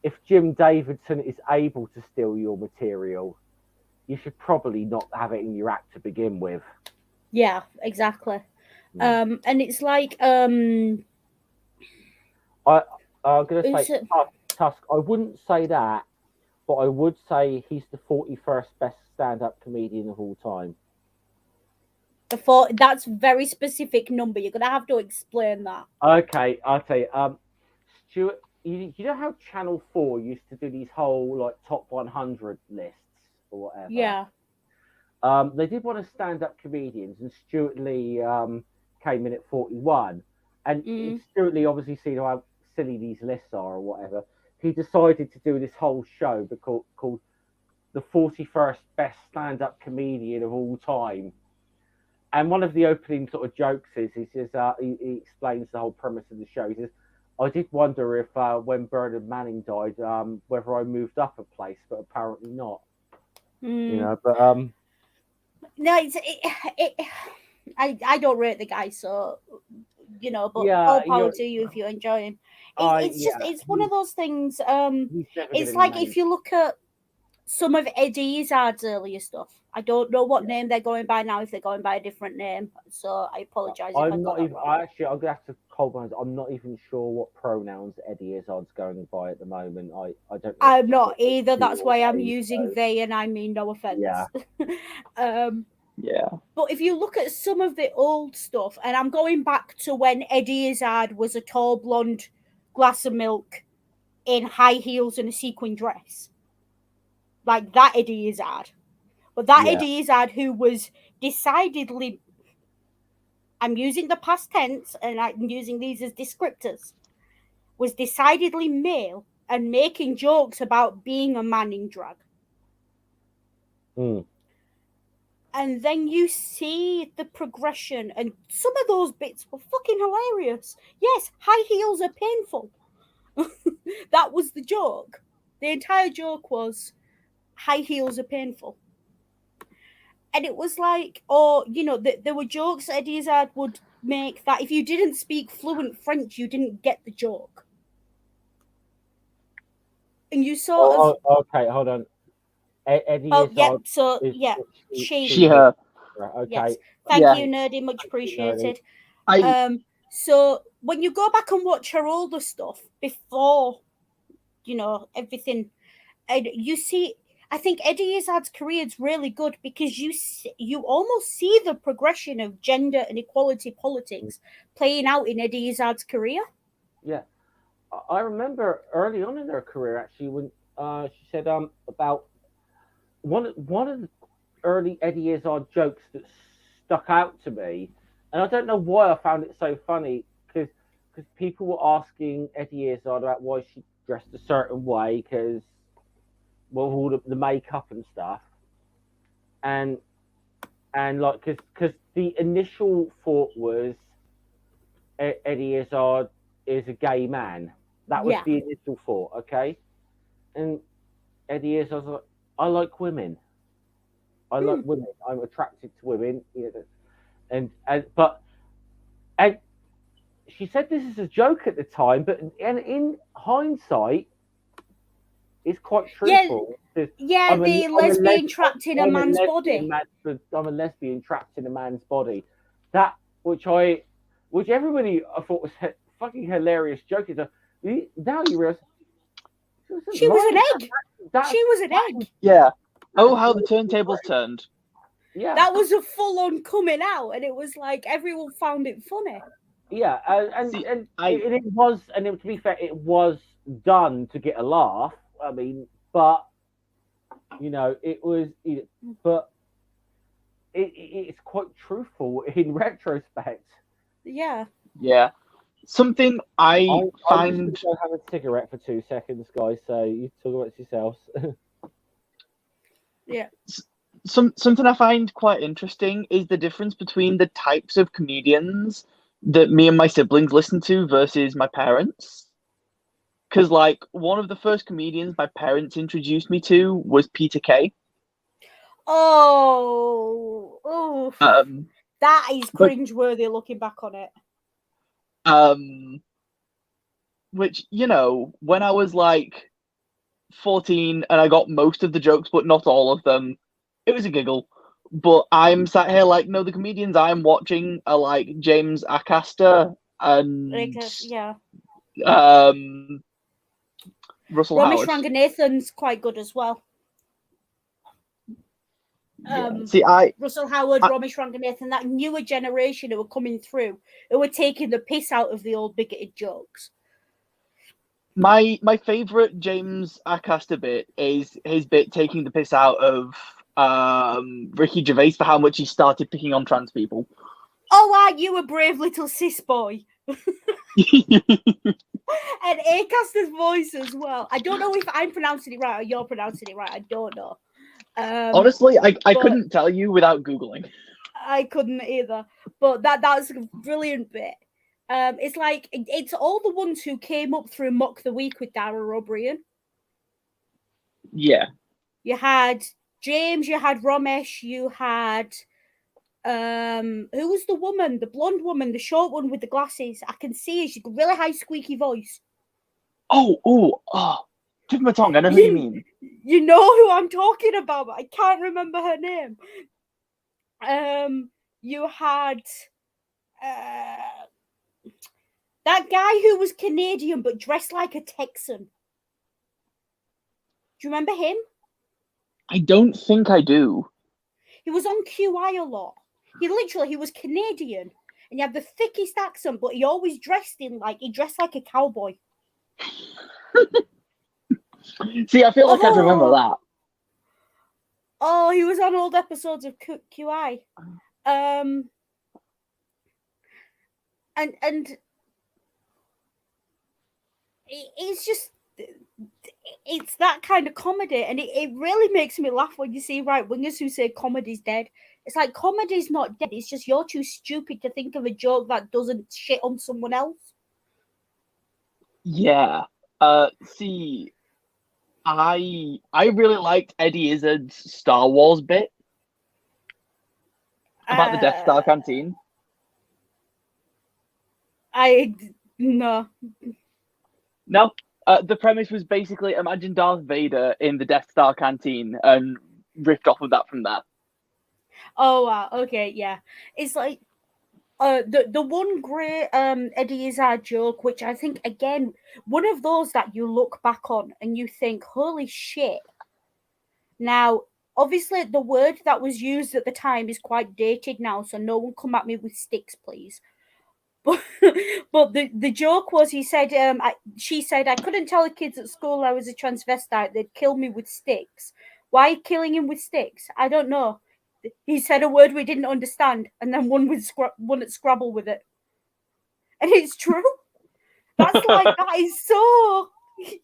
if Jim Davidson is able to steal your material, you should probably not have it in your act to begin with. Yeah, exactly. And it's like I'm gonna say Tusk. I wouldn't say that, but I would say he's the 41st best stand-up comedian of all time. That's a very specific number. You're gonna have to explain that. Okay, I'll tell you. Stuart, you know how Channel 4 used to do these whole like top 100 lists or whatever? Yeah. They did one of stand-up comedians, and Stuart Lee came in at 41. And Stuart Lee, obviously seen how silly these lists are or whatever, he decided to do this whole show called the 41st best stand-up comedian of all time. And one of the opening sort of jokes is he says he explains the whole premise of the show. He says, "I did wonder if when Bernard Manning died, whether I moved up a place, but apparently not." You know, but no, I don't rate the guy, so you know, but yeah, all power to you if you enjoy him. It's one of those things. It's like if you look at some of Eddie Izzard's earlier stuff. I don't know what name they're going by now, if they're going by a different name. So I apologize. I'm not even. I'm gonna have to hold my hands. I'm not even sure what pronouns Eddie Izzard's going by at the moment. I don't know. I'm not either. That's why I'm using they, and I mean no offense. Yeah. Yeah. But if you look at some of the old stuff, and I'm going back to when Eddie Izzard was a tall blonde glass of milk in high heels and a sequin dress. Like that Eddie Izzard. But that Eddie Izzard who was decidedly, I'm using the past tense and I'm using these as descriptors, was decidedly male and making jokes about being a man in drag. And then you see the progression, and some of those bits were fucking hilarious. Yes, high heels are painful. That was the joke. The entire joke was high heels are painful. And it was like, there were jokes Eddie Izzard would make that if you didn't speak fluent French, you didn't get the joke. And you sort of... Okay, hold on. Eddie Izzard... She, her. Okay. Yes. Thank you, Nerdy. Much appreciated. So when you go back and watch her older stuff before, everything, and you see... I think Eddie Izzard's career is really good because you almost see the progression of gender and equality politics playing out in Eddie Izzard's career. Yeah. I remember early on in her career, actually, when she said about one of the early Eddie Izzard jokes that stuck out to me, and I don't know why I found it so funny, because people were asking Eddie Izzard about why she dressed a certain way, because all the makeup and stuff, and like because the initial thought was Eddie Izzard is a gay man. That was the initial thought, okay? And Eddie Izzard's like, I like women. I like women. I'm attracted to women. And she said this is a joke at the time, but in hindsight, it's quite truthful. The lesbian trapped in a man's body. I'm a lesbian trapped in a man's body. That which everybody I thought was fucking hilarious joke. Now you realize she was an egg. She was an egg. Yeah. Oh, how the turntables turned. Yeah. That was a full-on coming out, and it was like everyone found it funny. Yeah, it was, and to be fair, it was done to get a laugh. I mean, but it was, but it's quite truthful in retrospect. Yeah. Yeah. Something I find. I'm just going to have a cigarette for 2 seconds, guys. So you talk about yourselves. Yeah. Something I find quite interesting is the difference between the types of comedians that me and my siblings listen to versus my parents. because like one of the first comedians my parents introduced me to was Peter Kay. Oh, that is cringeworthy looking back on it. Which, you know, when I was like 14 and I got most of the jokes, but not all of them, it was a giggle. But I'm sat here like, no, the comedians I'm watching are like James Acaster and Russell Ramesh Howard. Ranganathan's quite good as well. Russell Howard, Ramesh Ranganathan, that newer generation who were coming through, who were taking the piss out of the old bigoted jokes. My favourite James Acaster bit is his bit taking the piss out of Ricky Gervais for how much he started picking on trans people. Oh, aren't you a brave little cis boy? And Acaster's voice as well. I don't know if I'm pronouncing it right or you're pronouncing it right. I don't know. Honestly, I couldn't tell you without Googling. I couldn't either. But that's a brilliant bit. It's like it's all the ones who came up through Mock the Week with Dara O'Brien. Yeah. You had James, you had Ramesh, you had who was the woman, the blonde woman, the short one with the glasses? I can see her. She's got a really high squeaky voice. Oh, tip of my tongue. I know who you mean. You know who I'm talking about, but I can't remember her name. You had that guy who was Canadian but dressed like a Texan. Do you remember him? I don't think I do. He was on QI a lot. He was Canadian and he had the thickest accent, but he always dressed like a cowboy. See, I feel like I remember that. Oh, he was on old episodes of QI. And it's just, it's that kind of comedy, and it really makes me laugh when you see right-wingers who say comedy's dead. It's like, comedy's not dead, it's just you're too stupid to think of a joke that doesn't shit on someone else. Yeah. See, I really liked Eddie Izzard's Star Wars bit about the Death Star canteen. No. The premise was basically imagine Darth Vader in the Death Star canteen and riffed off of that from there. Oh wow, okay, yeah. It's like the one great Eddie Izzard joke, which I think again one of those that you look back on and you think, holy shit. Now, obviously the word that was used at the time is quite dated now, so no one come at me with sticks, please. But the joke was, she said, I couldn't tell the kids at school I was a transvestite. They'd kill me with sticks. Why killing him with sticks? I don't know. He said a word we didn't understand, and then won at Scrabble with it. And it's true. That's like, that is so,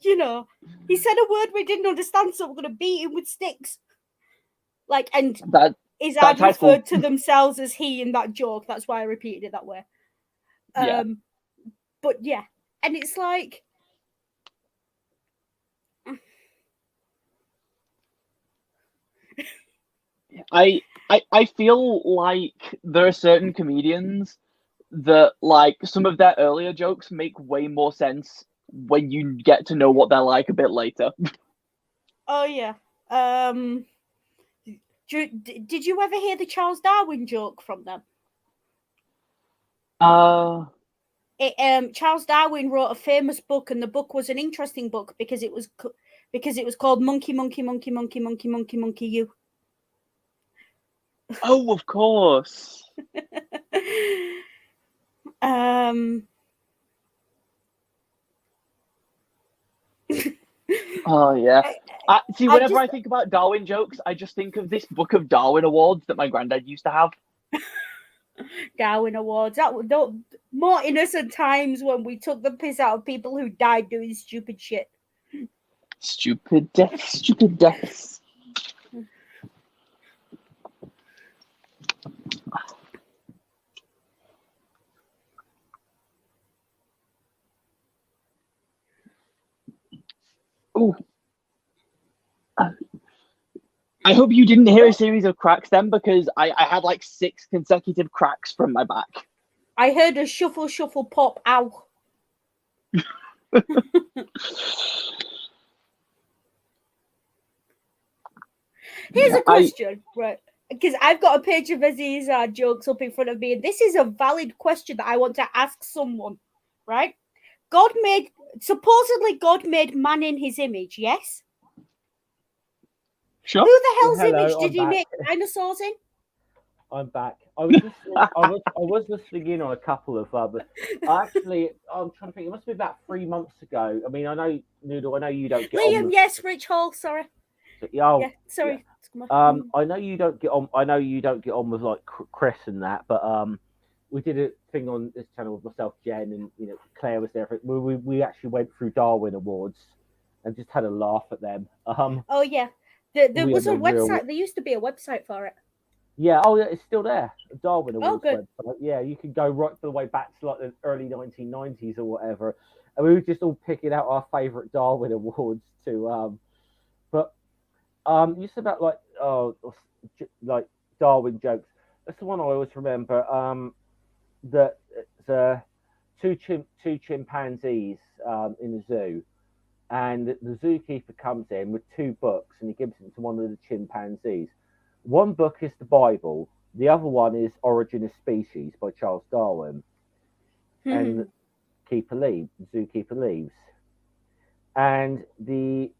you know. He said a word we didn't understand, so we're going to beat him with sticks. Like, and Izzard referred to themselves as he in that joke. That's why I repeated it that way. Yeah. But yeah, and it's like, I feel like there are certain comedians that, like, some of their earlier jokes make way more sense when you get to know what they're like a bit later. Oh yeah. Did you ever hear the Charles Darwin joke from them? Charles Darwin wrote a famous book, and the book was an interesting book because it was called Monkey, Monkey, Monkey, Monkey, Monkey, Monkey, Monkey, You. Oh, of course. Oh yeah. See, whenever I think about Darwin jokes, I just think of this book of Darwin awards that my granddad used to have. Darwin awards. That was more innocent times when we took the piss out of people who died doing stupid shit. Stupid deaths. Oh. I hope you didn't hear a series of cracks then, because I had like 6 consecutive cracks from my back. I heard a shuffle, shuffle, pop, ow. Here's a question, right? Because I've got a page of Aziz jokes up in front of me, and this is a valid question that I want to ask someone, right? Supposedly God made man in his image, yes? Sure. Who the hell's image did he make dinosaurs in? I'm back. I was listening in on a couple of I'm trying to think. It must be about 3 months ago. I mean, I know Noodle. I know you don't get Liam, on with... yes, Rich Hall. Sorry. Yeah, sorry. Yeah. I know you don't get on. I know you don't get on with like Chris and that, but we did a thing on this channel with myself, Jen, and Claire was there. We actually went through Darwin Awards and just had a laugh at them. Oh yeah, there was a website. There used to be a website for it. Yeah, yeah, it's still there. Darwin Awards website. Yeah, you can go right the way back to like the early 1990s or whatever. And we were just all picking out our favourite Darwin Awards to you said about like Darwin jokes. That's the one I always remember. That it's two chimpanzees in the zoo, and the zookeeper comes in with 2 books and he gives them to one of the chimpanzees. One book is the Bible. The other one is Origin of Species by Charles Darwin. And the zookeeper leaves. And the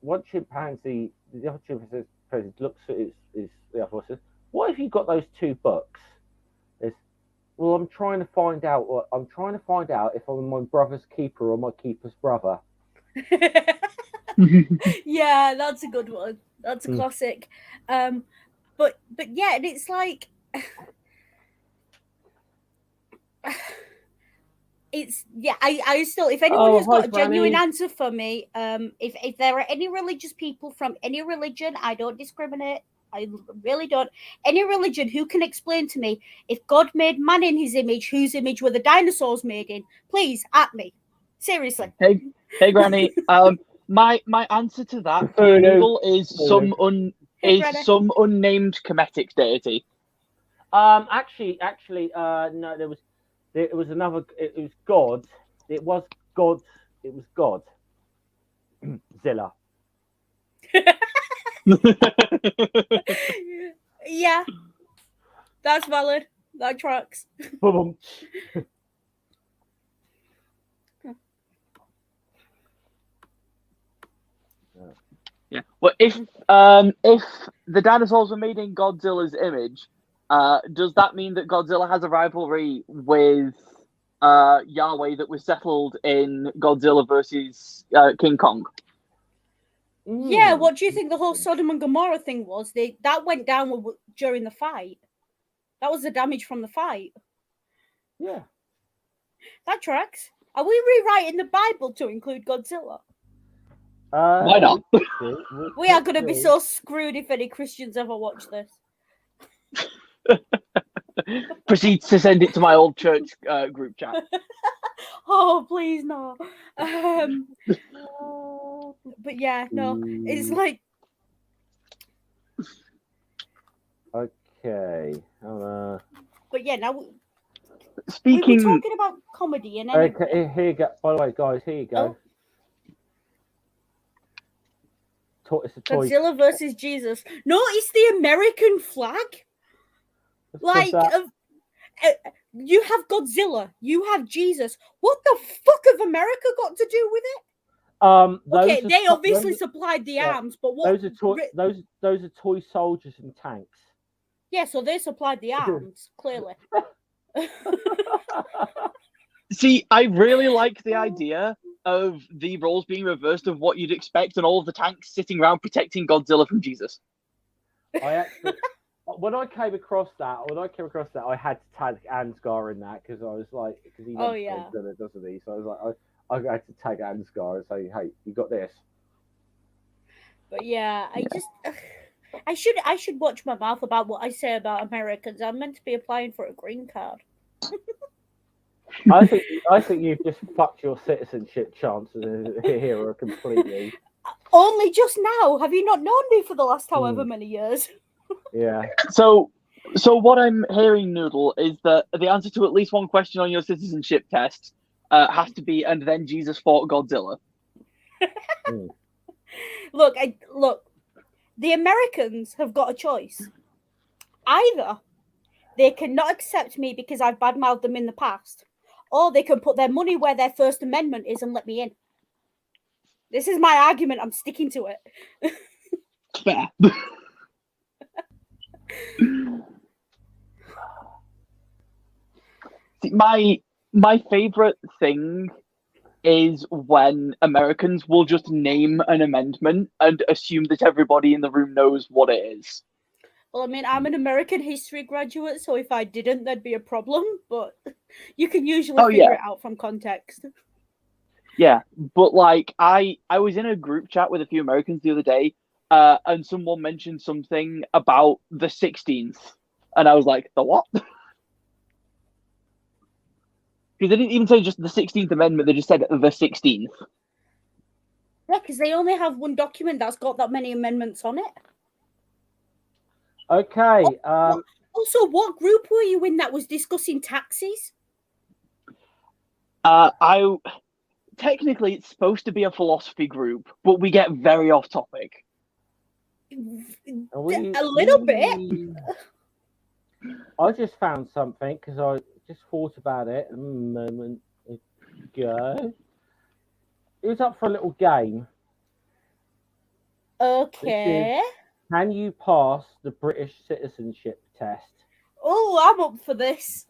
one chimpanzee, the other chimpanzee looks at the other one says, "What have you got those 2 books?" Well, I'm trying to find out if I'm my brother's keeper or my keeper's brother. Yeah, that's a good one. That's a classic. But yeah, and it's like I still, if anyone has got a genuine answer for me, if there are any religious people from any religion, I don't discriminate. I really don't. Any religion who can explain to me if God made man in his image, whose image were the dinosaurs made in, please at me. Seriously. Hey Granny. My answer to that Google is some unnamed Kemetic deity. Actually, no, it was another. It was God. It was God. It was God. Zilla. Yeah, that's valid. That tracks. Yeah. Well, if the dinosaurs were made in Godzilla's image, does that mean that Godzilla has a rivalry with Yahweh that was settled in Godzilla versus King Kong? Yeah, what do you think the whole Sodom and Gomorrah thing was? That went down during the fight. That was the damage from the fight. Yeah. That tracks. Are we rewriting the Bible to include Godzilla? Why not? We are going to be so screwed if any Christians ever watch this. Proceeds to send it to my old church group chat. Oh, please no. But yeah, no, it's like. Okay. But yeah, now speaking. We were talking about comedy and. Okay, here you go. By the way, guys, here you go. Oh. It's a toy. Godzilla versus Jesus. No, it's the American flag. Like, you have Godzilla, you have Jesus. What the fuck have America got to do with it? Okay, they obviously supplied the arms, but what? Those are toy soldiers and tanks. Yeah, so they supplied the arms, clearly. See, I really like the idea of the roles being reversed of what you'd expect, and all of the tanks sitting around protecting Godzilla from Jesus. When I came across that, I had to tag Ansgar in that because I was like, because he loves Godzilla, doesn't he? So I was like, I had to tag Ansgar and say, hey, you got this. But yeah, I should watch my mouth about what I say about Americans. I'm meant to be applying for a green card. I think you've just fucked your citizenship chances here completely. Only just now. Have you not known me for the last however many years? Yeah. So what I'm hearing, Noodle, is that the answer to at least one question on your citizenship test has to be, and then Jesus fought Godzilla. Look. The Americans have got a choice. Either they cannot accept me because I've badmouthed them in the past, or they can put their money where their First Amendment is and let me in. This is my argument. I'm sticking to it. Fair. See, my favorite thing is when Americans will just name an amendment and assume that everybody in the room knows what it is. Well, I mean, I'm an American history graduate, so if I didn't, there'd be a problem, but you can usually figure it out from context. Yeah, but like I was in a group chat with a few Americans the other day, and someone mentioned something about the 16th, and I was like, the what? Because they didn't even say just the 16th Amendment, they just said the 16th. Yeah, because they only have one document that's got that many amendments on it. Okay. Also, what group were you in that was discussing taxes? Technically, it's supposed to be a philosophy group, but we get very off topic. A little bit. I just found something because I just thought about it a moment ago. It was up for a little game. Okay. Can you pass the British citizenship test? Oh, I'm up for this.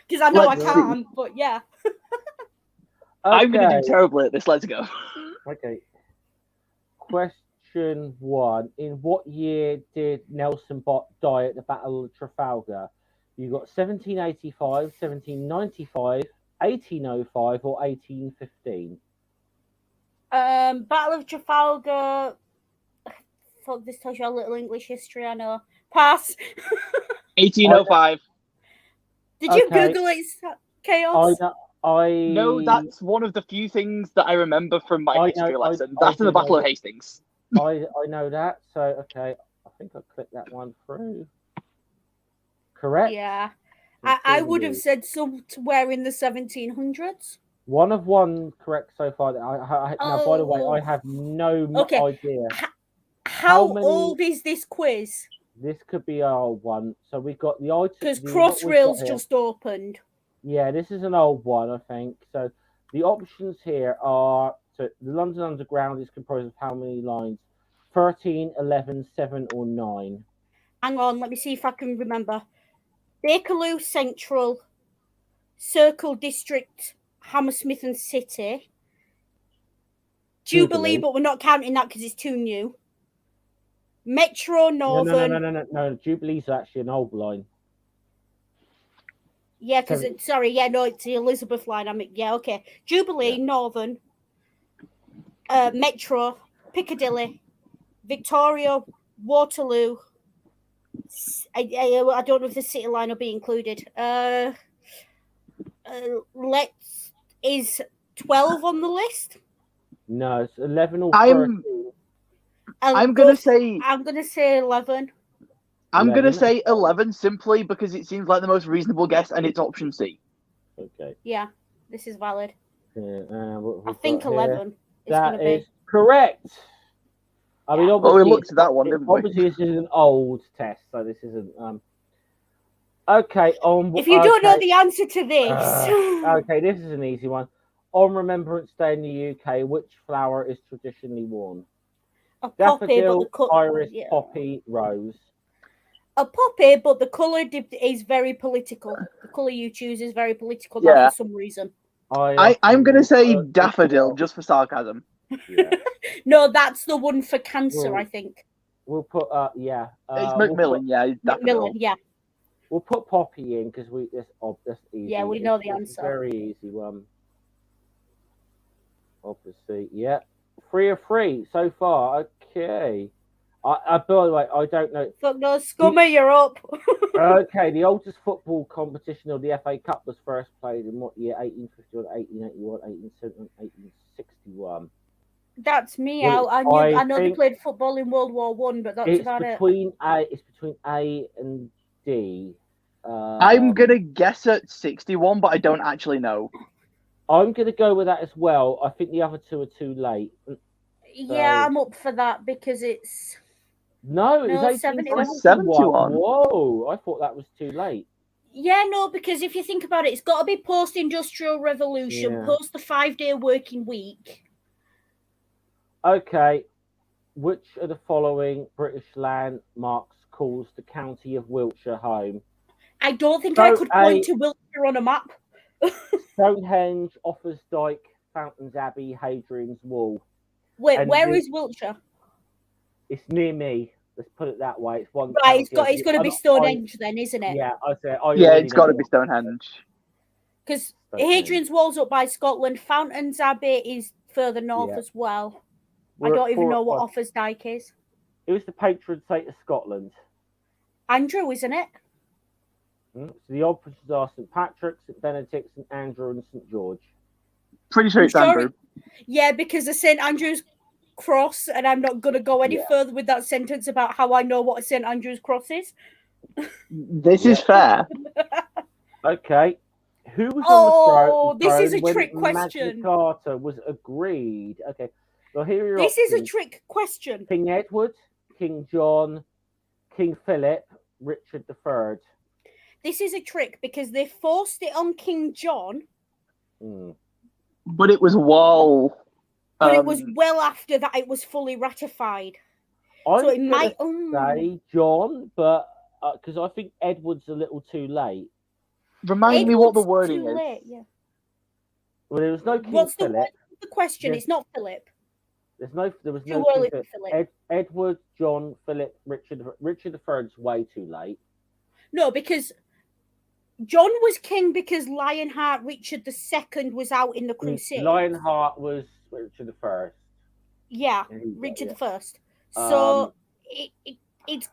Because I know I can't, but yeah. I'm going to do terribly at this. Let's go. Okay. Question 1. In what year did Nelson die at the Battle of Trafalgar? You got 1785, 1795, 1805, or 1815? Battle of Trafalgar. Fuck, this tells you a little English history, I know. Pass. 1805. Did you Google it, Chaos? No, that's one of the few things that I remember from my history lesson. That's in the Battle of Hastings. I know that, so okay. I think I clicked that one through. Correct? Yeah. I would have said somewhere in the 1700s. One of one correct so far. Now, by the way, I have no idea. How old is this quiz? This could be our old one. So we've got the old. Because Crossrail's just opened. Yeah, this is an old one, I think. So the options here are: so the London Underground is composed of how many lines? 13, 11, 7, or 9? Hang on, let me see if I can remember. Bakerloo Central, Circle District, Hammersmith and City. Jubilee, but we're not counting that because it's too new. Metro Northern. No. Jubilee's actually an old line. Yeah, because it's the Elizabeth line. Okay. Jubilee, Northern, Metro, Piccadilly, Victoria, Waterloo. I don't know if the City line will be included. Is 12 on the list? No, it's 11 or 13. I'm gonna say 11. I'm going to say 11 simply because it seems like the most reasonable guess, and it's option C. Okay. Yeah, this is valid. I think 11 is going to be. That is correct. I mean, obviously, we looked at that one, didn't we? Obviously, this is an old test, so this isn't. Okay. If you don't know the answer to this. Okay, this is an easy one. On Remembrance Day in the UK, which flower is traditionally worn? A poppy, daffodil, iris, poppy, rose. A poppy, but the colour is very political. The colour you choose is very political for some reason. I'm going to say daffodil just for sarcasm. Yeah. No, that's the one for cancer, I think. We'll put it's Macmillan, Macmillan, yeah. We'll put poppy in because that's easy. Yeah, we know the answer. Very easy one. Obviously, yeah. 3 of 3 so far. Okay. By the way, I don't know. Fuck no, Scummer, you're up. Okay, the oldest football competition of the FA Cup was first played in what year? 1851, 1881, 1871, 1861. That's me Well, out. I know they played football in World War One, but that's about it. It's between A and D. I'm gonna guess at 61, but I don't actually know. I'm gonna go with that as well. I think the other two are too late. Yeah, I'm up for that because it's. No, it's 71. Whoa, I thought that was too late. Yeah, no, because if you think about it, it's got to be post-industrial revolution, post the 5-day working week. Okay, which of the following British landmarks calls the county of Wiltshire home? I don't think I could point to Wiltshire on a map. Stonehenge, Offa's Dyke, Fountains Abbey, Hadrian's Wall. Wait, where is Wiltshire? It's near me. Let's put it that way. It's one. Right, it's got to be Stonehenge then, isn't it? Yeah, it's got to be Stonehenge. Because Hadrian's Wall's up by Scotland. Fountains Abbey is further north as well. I don't even know what Offa's Dyke is. It was the patron saint of Scotland. Andrew, isn't it? So the opposites are St. Patrick, St. Benedict, St. Andrew, and St. George. Pretty sure it's Andrew. Yeah, because of St. Andrew's Cross, and I'm not going to go any further with that sentence about how I know what a St. Andrew's Cross is. This is fair. Okay. Who was on the throne? This is a trick question. Magna Carta was agreed. Okay. Well, here are This is a trick question. King Edward, King John, King Philip, Richard III. This is a trick because they forced it on King John. But it was while... But it was well after that it was fully ratified. So it might say John, but because I think Edward's a little too late. Remind me what the wording is. Late, yeah. Well, there was no King What's Philip. The question? It's not Philip. There was too no early King for Philip. Edward, John, Philip, Richard. Richard III's way too late. No, because John was king because Lionheart Richard II was out in the crusade. Lionheart was Richard I. Yeah, Richard I. So it's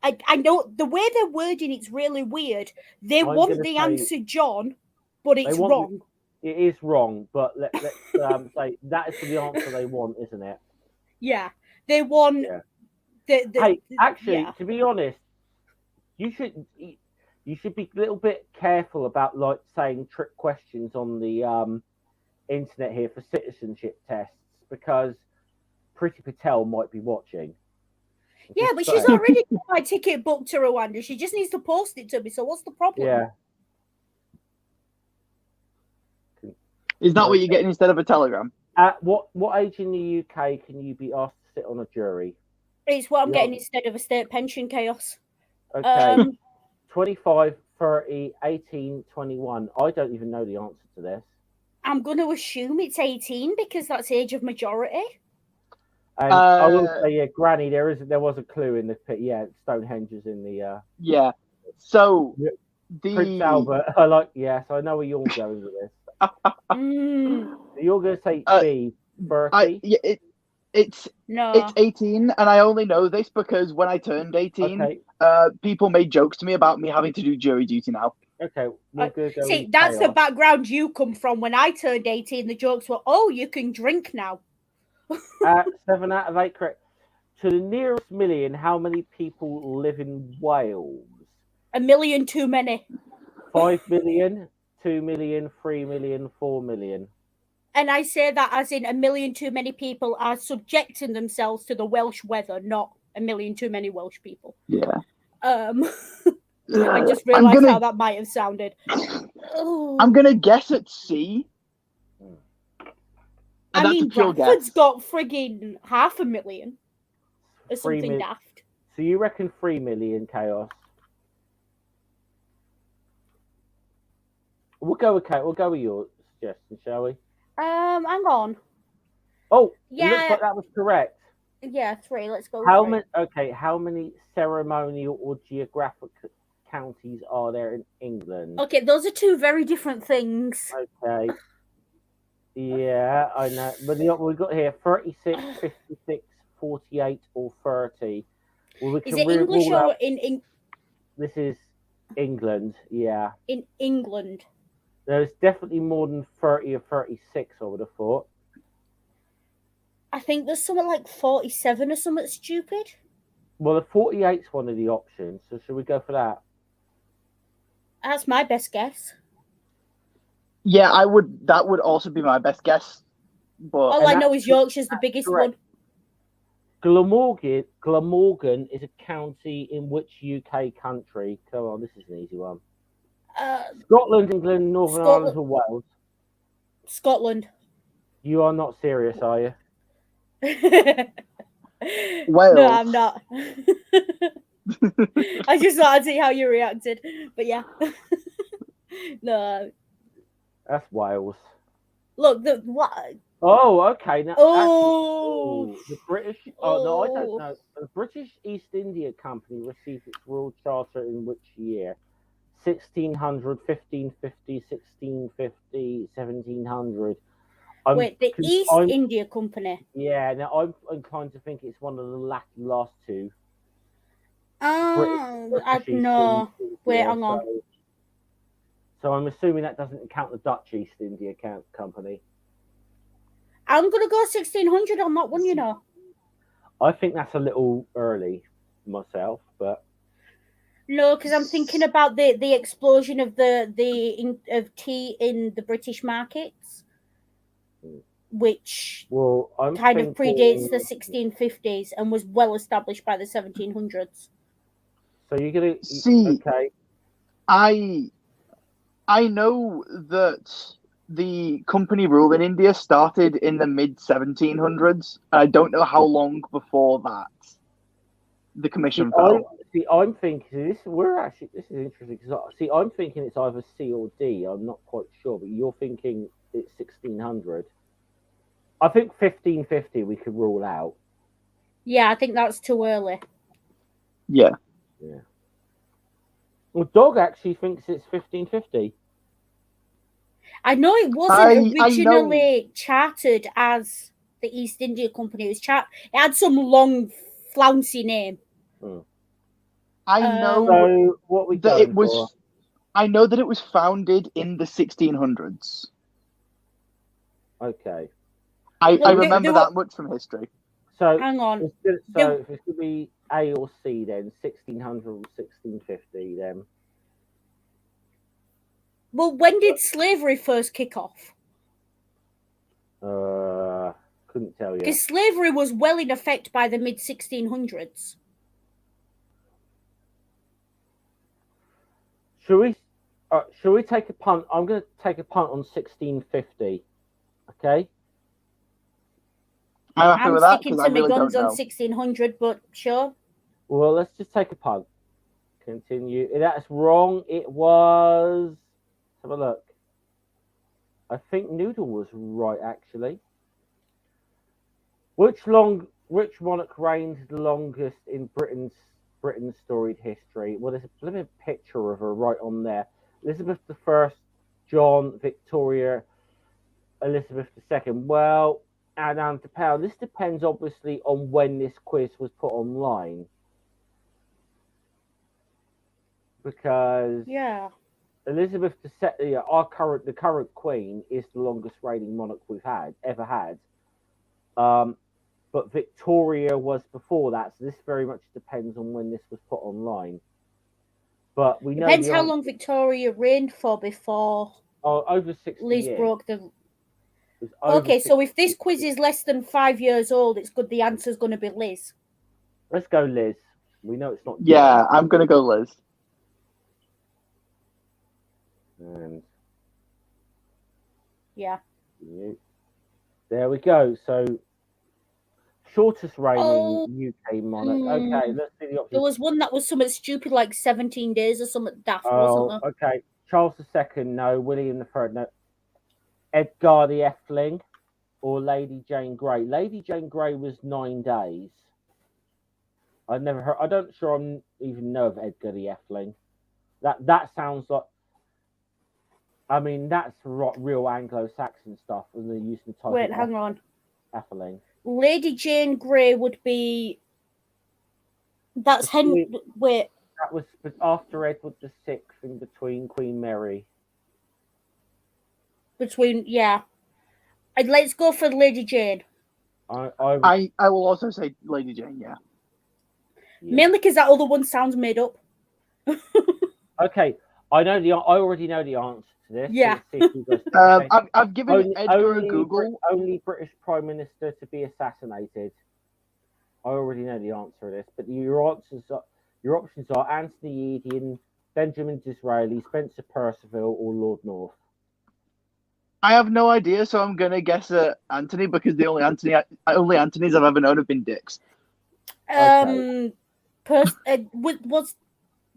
I know the way they're wording it's really weird. They want the answer John, but it's wrong. It is wrong, but let's say that is the answer they want, isn't it? Yeah, they want. Yeah. To be honest, you should be a little bit careful about like saying trick questions on the internet here for citizenship tests because Priti Patel might be watching. Yeah, but she's already got my ticket booked to Rwanda. She just needs to post it to me. So what's the problem? Yeah. Is that what you're getting instead of a telegram? At what age in the UK can you be asked to sit on a jury? It's what I'm getting instead of a state pension chaos. Okay. 25, 30, 18, 21. I don't even know the answer to this. I'm going to assume it's 18 because that's age of majority. And I will say, Granny, there was a clue in the pit. Yeah, Stonehenge is in the. Yeah. So Prince Albert. I know where you're going with this. You're going to say B, 30? It's 18, and I only know this because when I turned 18, people made jokes to me about me having to do jury duty now. Okay, see, that's the background you come from. When I turned 18, the jokes were, "Oh, you can drink now." 7 out of 8 correct. To the nearest million, how many people live in Wales? 1 million too many. 5 million, 2 million, 3 million, 4 million. And I say that as in 1 million too many people are subjecting themselves to the Welsh weather, not 1 million too many Welsh people. Yeah. I just realised how that might have sounded. I'm going to guess at C. I mean, Bradford's got frigging 500,000 or something daft. So you reckon 3 million, Chaos? We'll go with your suggestion, shall we? Hang on. Oh, yeah. It looks like that was correct. Yeah, 3. Let's go. How many ceremonial or geographic counties are there in England? Okay, those are 2 very different things. Okay. Yeah, I know. But we've got here 36, 56, 48 or 30. Well, is it English or in? This is England, yeah. In England. There's definitely more than 30 or 36, I would have thought. I think there's something like 47 or something stupid. Well, the 48's one of the options, so should we go for that? That's my best guess. Yeah, that would also be my best guess. But all I know is Yorkshire's the biggest one. Glamorgan is a county in which UK country? Come on, this is an easy one. Scotland, England, Northern Ireland, or Wales? Scotland. You are not serious, are you? Wales. No, I'm not. I just thought I'd see how you reacted, but yeah. No. That's Wales. Look, what? Oh, okay. Now, oh. Actually, the British. Oh, no, I don't know. The British East India Company received its royal charter in which year? 1600, 1550, 1650, 1700. Wait, the East India Company. Yeah, now I'm inclined to think it's one of the last two. No. Wait, hang on. So I'm assuming that doesn't count the Dutch East India Company. I'm going to go 1600 on that one, you know. I think that's a little early myself, but... No, because I'm thinking about the explosion of of tea in the British markets, which kind of predates the 1650s and was well established by the 1700s. So you're going to... See, okay. I know that the company rule in India started in the mid-1700s. I don't know how long before that the commission fell. I'm thinking this is interesting because I'm thinking it's either C or D. I'm not quite sure, but you're thinking it's 1600. I think 1550 we could rule out. Yeah, I think that's too early. Yeah. Well, Dog actually thinks it's 1550. I know it wasn't originally chartered as the East India Company. It had some long, flouncy name. I know so what we that it was. For? I know that it was founded in the 1600s. Okay. I remember that much from history. So hang on. If it's going to be A or C, then 1600 or 1650, then. Well, when did slavery first kick off? Couldn't tell you. Because slavery was well in effect by the mid 1600s. Shall we take a punt? I'm going to take a punt on 1650. Okay. I'm sticking to my guns on 1600, but sure. Well, let's just take a punt. Continue. That's wrong. It was. Let's have a look. I think Noodle was right, actually. Which monarch reigned the longest in Britain's storied history? Well, there's a picture of her right on there. Elizabeth I, John, Victoria, Elizabeth II. Well, and to power. This depends obviously on when this quiz was put online, because Elizabeth II, the current queen, is the longest reigning monarch we've ever had. But Victoria was before that, so this very much depends on when this was put online. But we know depends how long Victoria reigned for before. Over 60 Liz years. broke the. Okay, so if this quiz is less than 5 years old, it's good. The answer's going to be Liz. Let's go, Liz. We know it's not. Yeah, I'm going to go Liz. And yeah. There we go. So shortest reigning UK monarch. Okay, let's see the options. There was one that was something stupid like 17 days or something daft, wasn't there? Okay. Charles II, no. William III, no. Edgar the Effling or Lady Jane Grey. Lady Jane Grey was 9 days. I've never heard. I don't even know of Edgar the Effling. That sounds like. I mean, that's real Anglo-Saxon stuff, and they're using the title. Wait, hang on. Effling. Lady Jane Grey would be. That's Henry. Wait. That was after Edward VI and between Queen Mary. Yeah. Let's go for Lady Jane. I will also say Lady Jane, yeah. Mainly because that other one sounds made up. Okay, I already know the answer to this. Yeah. I've given Edgar a Google. Only British Prime Minister to be assassinated. I already know the answer to this, but your options are Anthony Eden, Benjamin Disraeli, Spencer Perceval, or Lord North. I have no idea, so I'm gonna guess Anthony because the only Anthonys I've ever known have been dicks. Okay. Was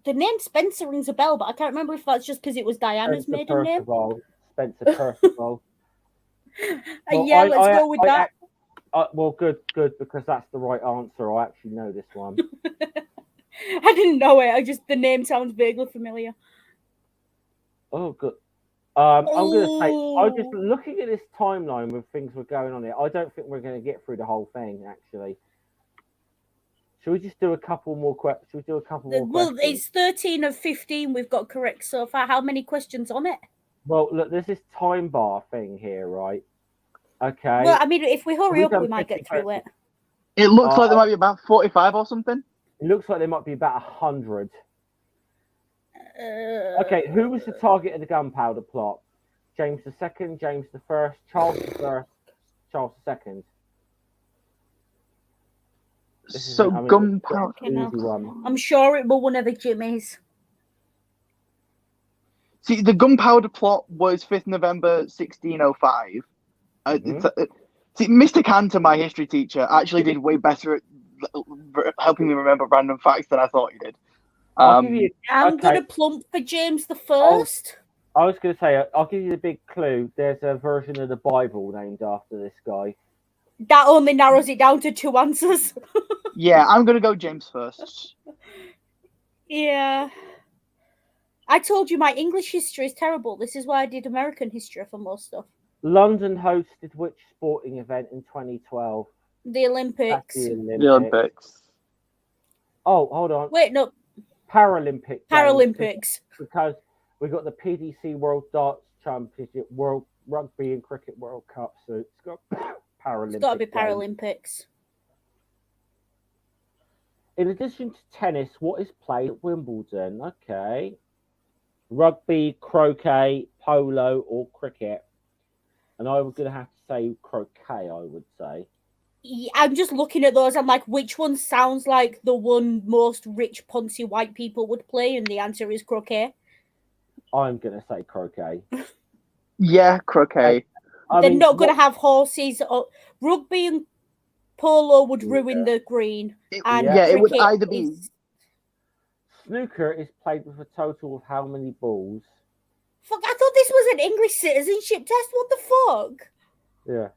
the name Spencer rings a bell, but I can't remember if that's just because it was Diana's maiden name. Spencer Perceval. Yeah, let's go with that. Well, good, because that's the right answer. I actually know this one. I didn't know it. The name sounds vaguely familiar. Oh, good. I'm going to say, I'm just looking at this timeline with things were going on here. I don't think we're going to get through the whole thing, actually. Should we just do a couple more questions? Should we do a couple more questions? Well, it's 13 of 15 we've got correct so far. How many questions on it? Well, look, there's this time bar thing here, right? Okay. Well, I mean, if we hurry up, we might get through it. It looks like there might be about 45 or something. It looks like there might be about 100. Okay, who was the target of the gunpowder plot? James II, James I, Charles I, Charles II. So gunpowder. I'm sure it was one of the Jimmys. See, the gunpowder plot was 5th November 1605. See, Mr. Cantor, my history teacher, actually did way better at helping me remember random facts than I thought he did. I'm going to plump for James I. I was going to say, I'll give you the big clue. There's a version of the Bible named after this guy. That only narrows it down to 2 answers. Yeah, I'm going to go James first. Yeah. I told you my English history is terrible. This is why I did American history for most stuff. London hosted which sporting event in 2012? The Olympics. The Olympics. Oh, hold on. Wait, no. Paralympics. Because we got the PDC World Darts Championship, World Rugby and Cricket World Cup, so it's got Paralympics. It's got to be Paralympics. In addition to tennis, what is played at Wimbledon? Okay. Rugby, croquet, polo, or cricket? And I was going to have to say croquet, I would say. Yeah, I'm just looking at those. I'm like, which one sounds like the one most rich, poncy white people would play? And the answer is croquet. I'm going to say croquet. Yeah, croquet. They're not going to have horses. Rugby and polo would ruin the green. It would either be... Snooker is played with a total of how many balls? Fuck, I thought this was an English citizenship test. What the fuck? Yeah.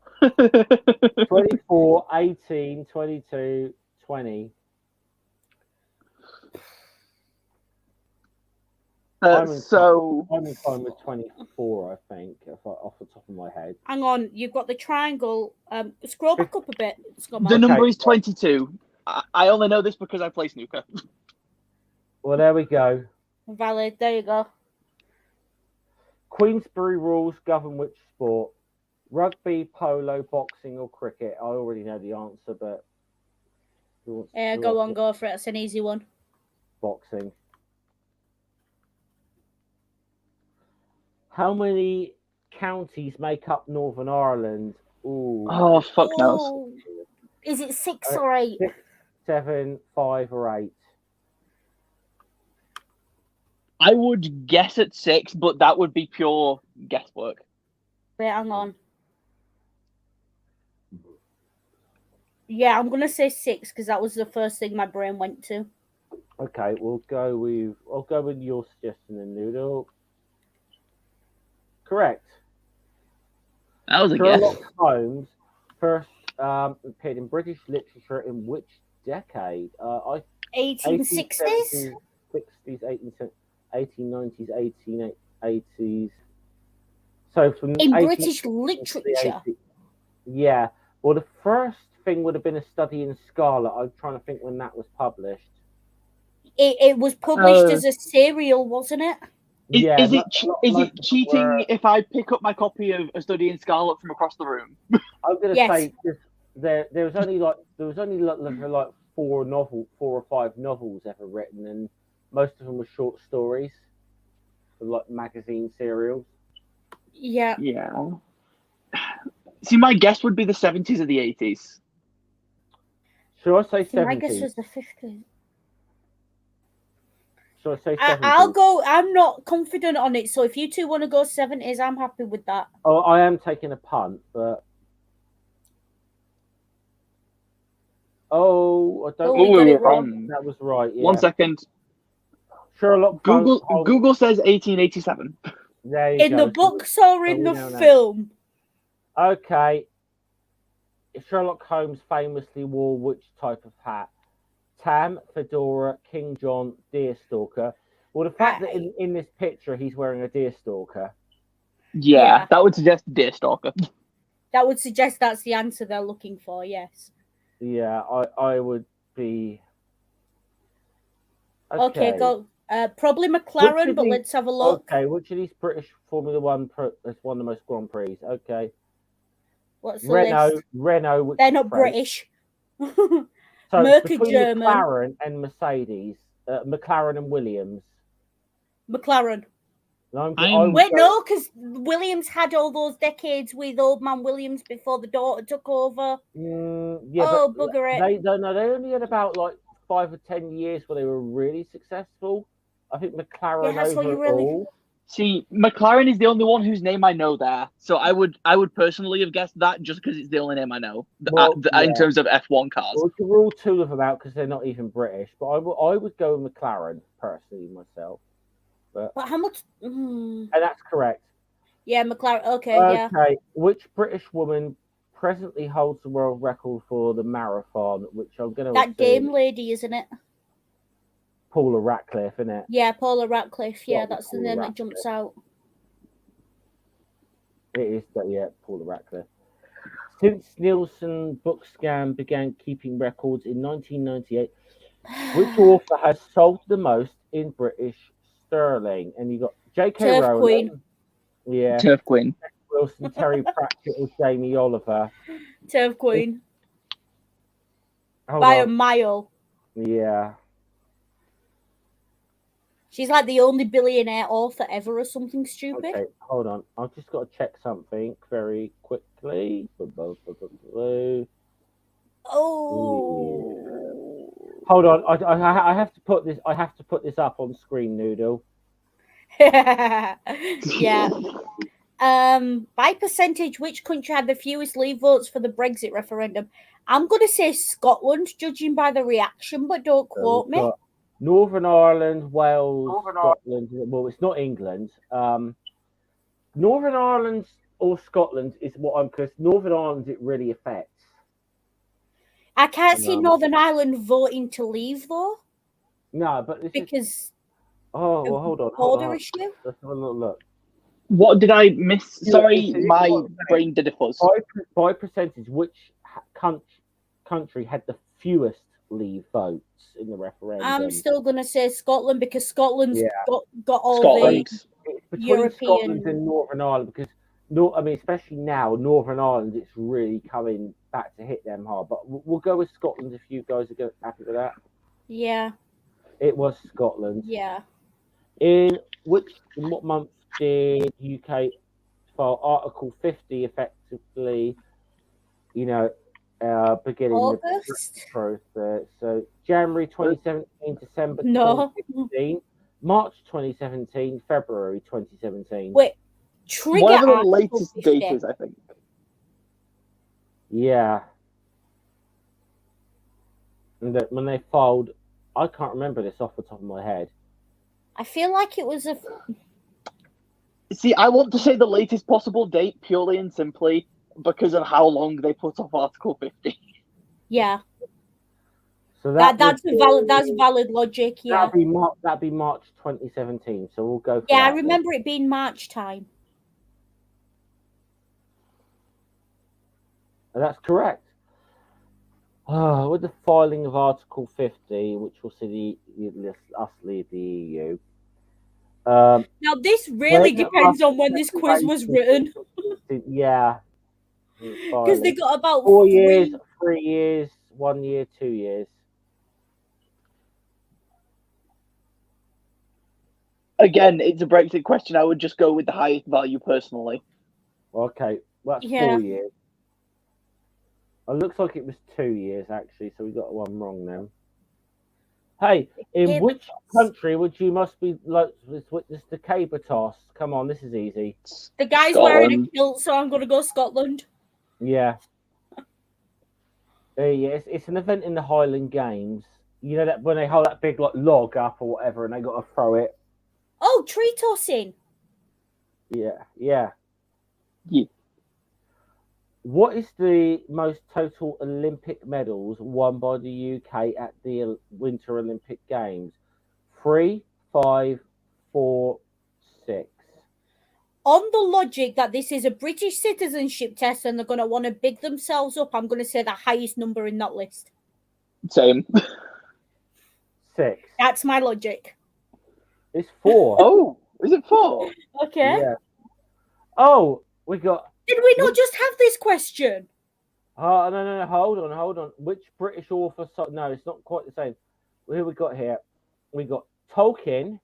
24, 18, 22, 20. I'm inclined with 24, I think, off the top of my head. Hang on, you've got the triangle. Scroll back up a bit. The number is 22. I only know this because I play snooker. Well, there we go. Valid. There you go. Queensberry rules govern which sport? Rugby, polo, boxing, or cricket? I already know the answer, but... Go for it. It's an easy one. Boxing. How many counties make up Northern Ireland? Ooh. Oh, fuck knows. Is it 6 or 8? 6, 7, 5, or 8? I would guess at 6, but that would be pure guesswork. Wait, hang on. Yeah, I'm gonna say 6 because that was the first thing my brain went to. Okay, I'll go with your suggestion then, Noodle. Correct. That was a guess. Sherlock Holmes first appeared in British literature in which decade? 1860s? 60s, 1890s, 1880s. So from in British literature. Yeah, Well, the first thing would have been A Study in Scarlet. I'm trying to think when that was published. It was published as a serial, wasn't it? Is it cheating if I pick up my copy of A Study in Scarlet from across the room? I'm going to say there was only like 4 or 5 novels ever written, and most of them were short stories, like magazine serials. Yeah. Yeah. See, my guess would be the 70s or the 80s. Should I say 70s? My guess was the 50s. Should I say 70s? I'll go. I'm not confident on it, so if you two want to go 70s, I'm happy with that. Oh, I am taking a punt, but I don't think we were wrong. That was right. Yeah. 1 second. Sherlock. Google says 1887. There you go. In the books or in the film? Okay. Sherlock Holmes famously wore which type of hat? Tam, fedora, King John, deerstalker. Well, the fact that in this picture he's wearing a deerstalker. Yeah, that would suggest deerstalker. That would suggest that's the answer they're looking for, yes. Yeah, I would be... Okay, go. Probably McLaren, but let's have a look. Okay, which of these British Formula One has won the most Grand Prix? Okay. What's the list? Renault. They're not British. So Mercury German. McLaren and Mercedes, McLaren and Williams. McLaren. No, because Williams had all those decades with Old Man Williams before the daughter took over. Bugger it. They only had about like 5 or 10 years where they were really successful. I think McLaren overall. See, McLaren is the only one whose name I know there, so I would personally have guessed that just because it's the only name I know in terms of F1 cars. Well, we can rule 2 of them out because they're not even British, but I would go with McLaren personally myself. But how much? And that's correct. Yeah, McLaren. Okay. Which British woman presently holds the world record for the marathon? Which I'm going to. That Dame lady, isn't it? Paula Radcliffe, isn't it? Yeah, Paula Radcliffe. Yeah, that's the name that jumps out. It is Paula Radcliffe. Since Nielsen Bookscan began keeping records in 1998, which author has sold the most in British sterling? And you got J.K. Rowling. Queen. Yeah. Turf Queen. Wilson, Terry Pratchett, or Jamie Oliver. Turf Queen. By a mile. Yeah. She's like the only billionaire author ever or something stupid. Okay, hold on. I've just got to check something very quickly. Oh. Hold on. I have to put this. I have to put this up on screen, Noodle. Yeah. By percentage, which country had the fewest leave votes for the Brexit referendum? I'm going to say Scotland, judging by the reaction, but don't quote me. Northern Ireland, Wales, Scotland. Well, it's not England. Northern Ireland or Scotland is what I'm, because Northern Ireland it really affects. I can't see Northern Ireland voting to leave though. No, but because hold on. Border issue. Let's have a little look. What did I miss? Sorry, my brain did a fuzz. By percentage, which country had the fewest leave votes in the referendum? I'm still going to say Scotland because Scotland's got all Scotland. the between European... Scotland and Northern Ireland, because especially now, Northern Ireland, it's really coming back to hit them hard. But we'll go with Scotland if you guys are happy with that. Yeah. It was Scotland. Yeah. In what month did UK file Article 50 effectively, beginning August? the process? So January 2017, December 2016, March 2017, February 2017. Wait, trigger whatever the latest date is, I think. Yeah. And when they filed, I can't remember this off the top of my head. I feel like it was See, I want to say the latest possible date purely and simply because of how long they put off Article 50. Yeah. So that's valid logic, yeah. That'd be March 2017, so we'll go for I remember it being March time. And that's correct. With the filing of Article 50, which will see us leave the EU. Now, this really depends on when this quiz was written. Yeah. Because they got about 4 years, 3 years, 1 year, 2 years. Again, it's a Brexit question. I would just go with the highest value personally. Okay, well, that's 4 years. It looks like it was 2 years, actually, so we got one wrong then. Hey, in which country would you must be like witness the caber toss? Come on, this is easy. The guy's wearing a kilt, so I'm going to go Scotland. Yeah. Yes, it's an event in the Highland Games. You know that when they hold that big log up or whatever, and they got to throw it. Oh, tree tossing. Yeah. What is the most total Olympic medals won by the UK at the Winter Olympic Games? 3, 5, 4, 6. On the logic that this is a British citizenship test and they're going to want to big themselves up, I'm going to say the highest number in that list. Same. 6. That's my logic. It's 4. Oh, is it 4? Okay. Yeah. Oh, we got... Did we not just have this question? Oh, no, hold on. Which British author... No, it's not quite the same. Who we got here? We got Tolkien,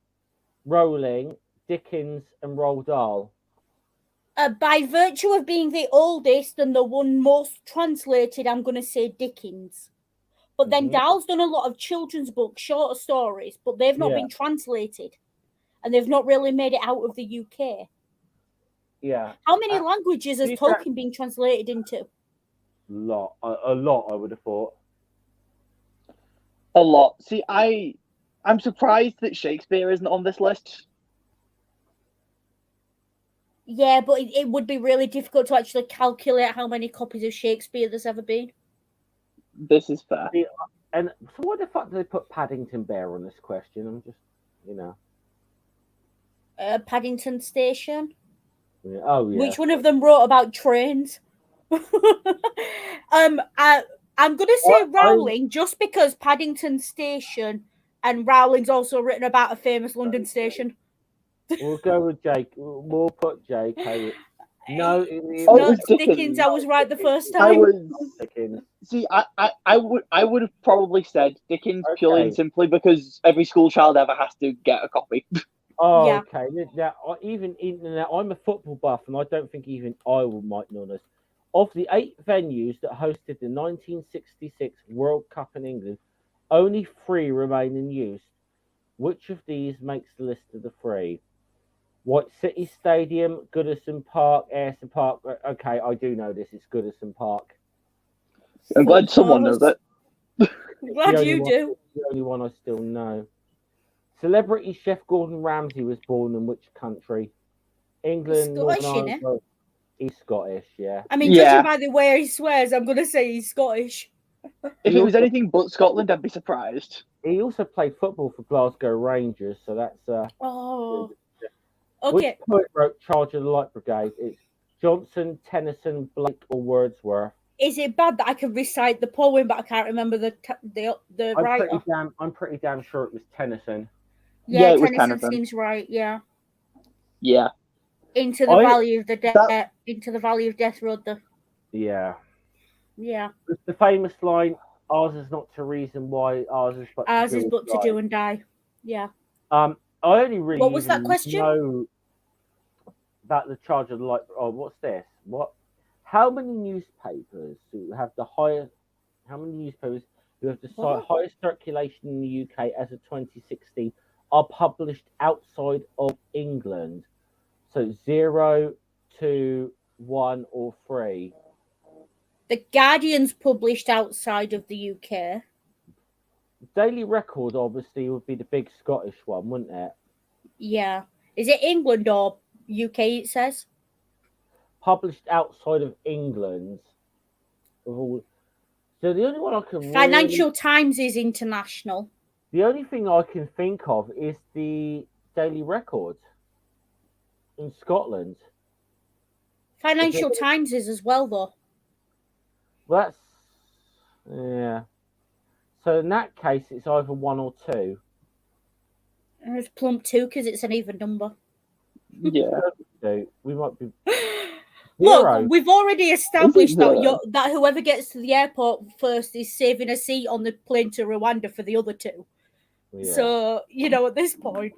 Rowling, Dickens, and Roald Dahl. By virtue of being the oldest and the one most translated, I'm going to say Dickens. But then Dahl's done a lot of children's books, shorter stories, but they've not been translated. And they've not really made it out of the UK. Yeah. How many languages has Tolkien been translated into? A lot, I would have thought. A lot. See, I'm surprised that Shakespeare isn't on this list. Yeah, but it would be really difficult to actually calculate how many copies of Shakespeare there's ever been. This is fair. And so why the fuck did they put Paddington Bear on this question? I'm just, Paddington Station. Yeah. Oh, yeah. Which one of them wrote about trains? I'm going to say Rowling just because Paddington Station and Rowling's also written about a famous London station. We'll go with Jake. We'll put Jake. No, it's Dickens. I was right the first time. Dickens. See, I would have probably said Dickens purely and simply because every school child ever has to get a copy. Oh, yeah. Okay. Now, I'm a football buff, and I don't think even I might know this. Of the 8 venues that hosted the 1966 World Cup in England, only 3 remain in use. Which of these makes the list of the 3? White City Stadium, Goodison Park, Ayresome Park. Okay, I do know this. It's Goodison Park. I'm glad someone knows it. I'm glad you do. The only one I still know. Celebrity chef Gordon Ramsay was born in which country? England, Scottish, innit? He's Scottish, yeah. I mean, judging by the way he swears, I'm going to say he's Scottish. If it was anything but Scotland, I'd be surprised. He also played football for Glasgow Rangers, so that's... Oh... Okay. Which poet wrote Charge of the Light Brigade? It's Johnson, Tennyson, Blake, or Wordsworth. Is it bad that I can recite the poem, but I can't remember the writer? I'm pretty damn sure it was Tennyson. Yeah, Tennyson seems right. Yeah. Yeah. Into the valley of the death. Into the valley of death road. Yeah. Yeah. It's the famous line: "Ours is not to reason why, ours is but to do and die." Yeah. I only really what was that question? Know about the Charge of the Light. Oh, what's this? What? How many newspapers who have the highest? How many newspapers who have the highest circulation in the UK as of 2016 are published outside of England? So 0, 2, 1, or 3. The Guardian's published outside of the UK. Daily Record obviously would be the big Scottish one, wouldn't it? Yeah. Is it England or UK, it says? Published outside of England. So the only one I can Financial Times is international. The only thing I can think of is the Daily Record in Scotland. Financial Times is as well, though. Well, yeah. So in that case, it's either 1 or 2. And it's plump 2 because it's an even number. Yeah. We might be. Look, we've already established that whoever gets to the airport first is saving a seat on the plane to Rwanda for the other 2. Yeah. So, at this point.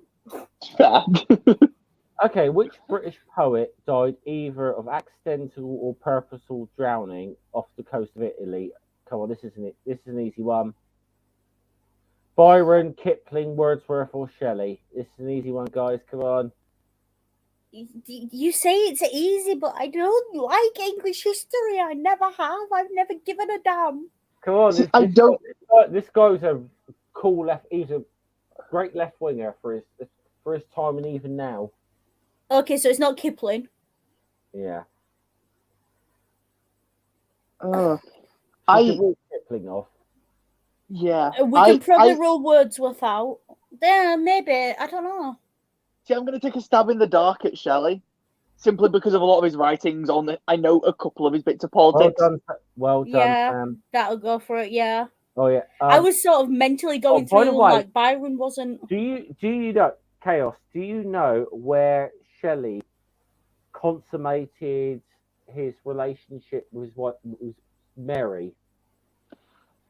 Okay, which British poet died either of accidental or purposeful drowning off the coast of Italy? Come on, this is an easy one. Byron, Kipling, Wordsworth, or Shelley? This is an easy one, guys. Come on. You say it's easy, but I don't like English history. I never have. I've never given a damn. Come on, this guy's a cool left. He's a great left winger for his time, and even now. Okay, so it's not Kipling. Yeah. I Kipling off. Yeah. We can probably rule Wordsworth out. Yeah, maybe. I don't know. See, I'm going to take a stab in the dark at Shelley, simply because of a lot of his writings on it. I know a couple of his bits of politics. Well done, yeah, that'll go for it. Yeah. Oh yeah. I was sort of mentally going through them like Byron wasn't. Do you know Chaos? Do you know where Shelley consummated his relationship with Mary?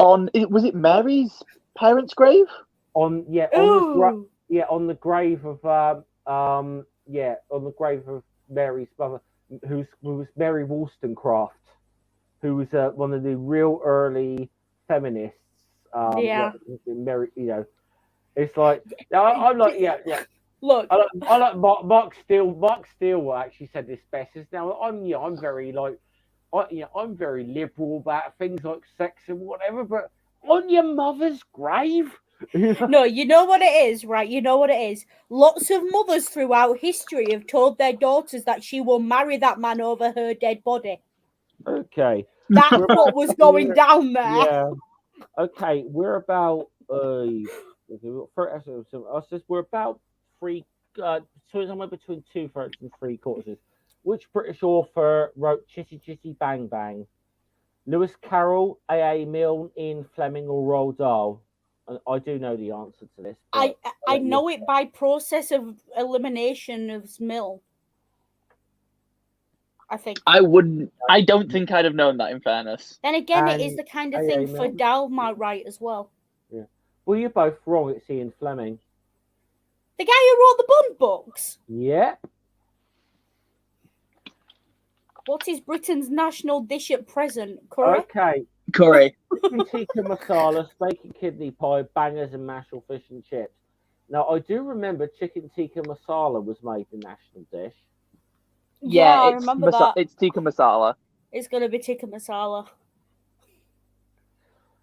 Was it Mary's parents' grave? On the grave of on the grave of Mary's mother, who was Mary Wollstonecraft, who was one of the real early feminists. Mary, it's like I'm like yeah. Look, I like Mark Steele. Mark Steele actually said this best. Now I'm very I'm very liberal about things like sex and whatever, but on your mother's grave. No, you know what it is, right? You know what it is. Lots of mothers throughout history have told their daughters that she will marry that man over her dead body. Okay. That's what was going down there. Yeah. Okay, we're about we're about somewhere between 2/3 and 3/4. Which British author wrote Chitty Chitty Bang Bang? Lewis Carroll, A.A. Milne, Ian Fleming, or Roald Dahl? I do know the answer to this. I know it by process of elimination of Milne. I think. I don't think I'd have known that, in fairness. Then again, it is the kind of thing for Dahl might write as well. Yeah. Well, you're both wrong. It's Ian Fleming. The guy who wrote the Bond books? Yeah. What is Britain's national dish at present? Curry? Okay. Curry. Chicken tikka masala, steak and kidney pie, bangers and mashed or fish and chips. Now, I do remember chicken tikka masala was made the national dish. Yeah, I remember that. It's tikka masala. It's going to be tikka masala.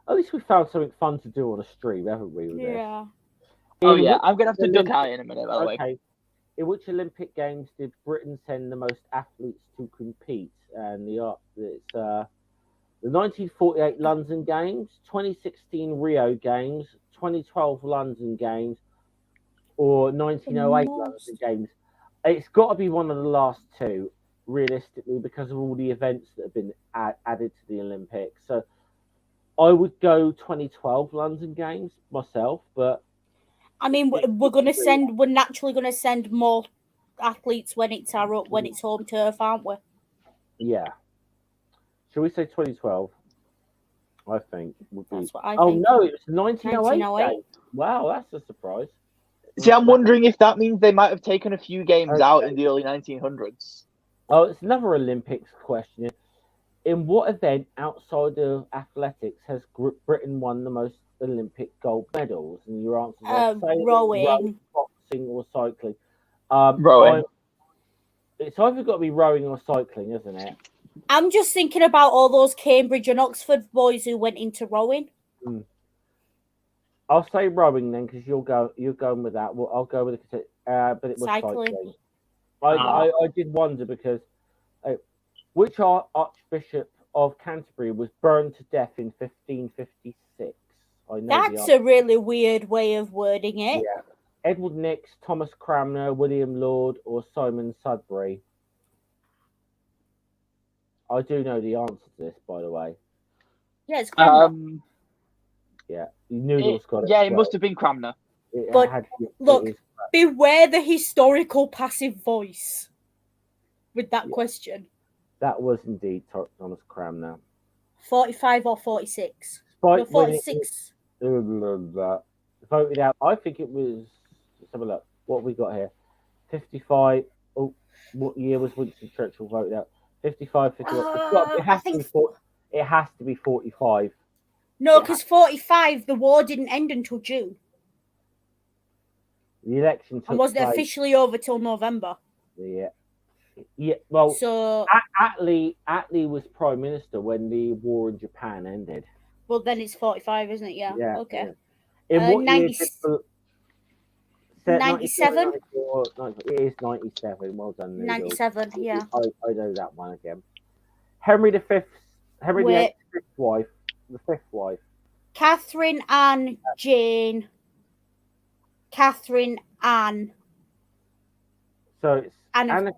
At least we found something fun to do on a stream, haven't we? Yeah. I'm going to have to duck out in a minute, by the way. In which Olympic Games did Britain send the most athletes to compete? And it's the 1948 London Games, 2016 Rio Games, 2012 London Games, or 1908 London Games. It's got to be one of the last two, realistically, because of all the events that have been added to the Olympics. So I would go 2012 London Games myself, but I mean, we're naturally going to send more athletes when it's home turf, aren't we? Yeah. Shall we say 2012? I think would be. That's what I think. Oh no, it was 1908. Wow, that's a surprise. See, I'm wondering if that means they might have taken a few games out in the early 1900s. Oh, it's another Olympics question. In what event outside of athletics has Britain won the most Olympic gold medals? And your answer is rowing, boxing, or cycling. Rowing. It's either got to be rowing or cycling, isn't it? I'm just thinking about all those Cambridge and Oxford boys who went into rowing. I'll say rowing then, because you're going with that. Well, I'll go with it, but it was cycling. I did wonder because which Archbishop of Canterbury was burned to death in 1556? I know that's a really weird way of wording it. Yeah. Edward Nix, Thomas Cranmer, William Laud, or Simon Sudbury? I do know the answer to this, by the way. Yeah, it's Cranmer. Yeah, Noodles got it. Yeah, it must have been Cranmer. Look, beware the historical passive voice with that question. That was indeed Thomas Cranmer. 45 or 46? No, 46. Voted out. I think it was. Let's have a look. What we got here? 55. Oh, what year was Winston Churchill voted out? 55, 51. It has to be 45. No, because 45, the war didn't end until June. The election took and wasn't place. Officially over till November. Yeah. Well, so Attlee was prime minister when the war in Japan ended. Well, then it's 45, isn't it? Yeah. Okay. Yeah. In what 90, year? 97? It is 97. Well done, Noodle. 97, yeah. I know that one again. Henry VIII's fifth wife. The fifth wife. Catherine Anne Jane. Catherine Anne. So it's Anna.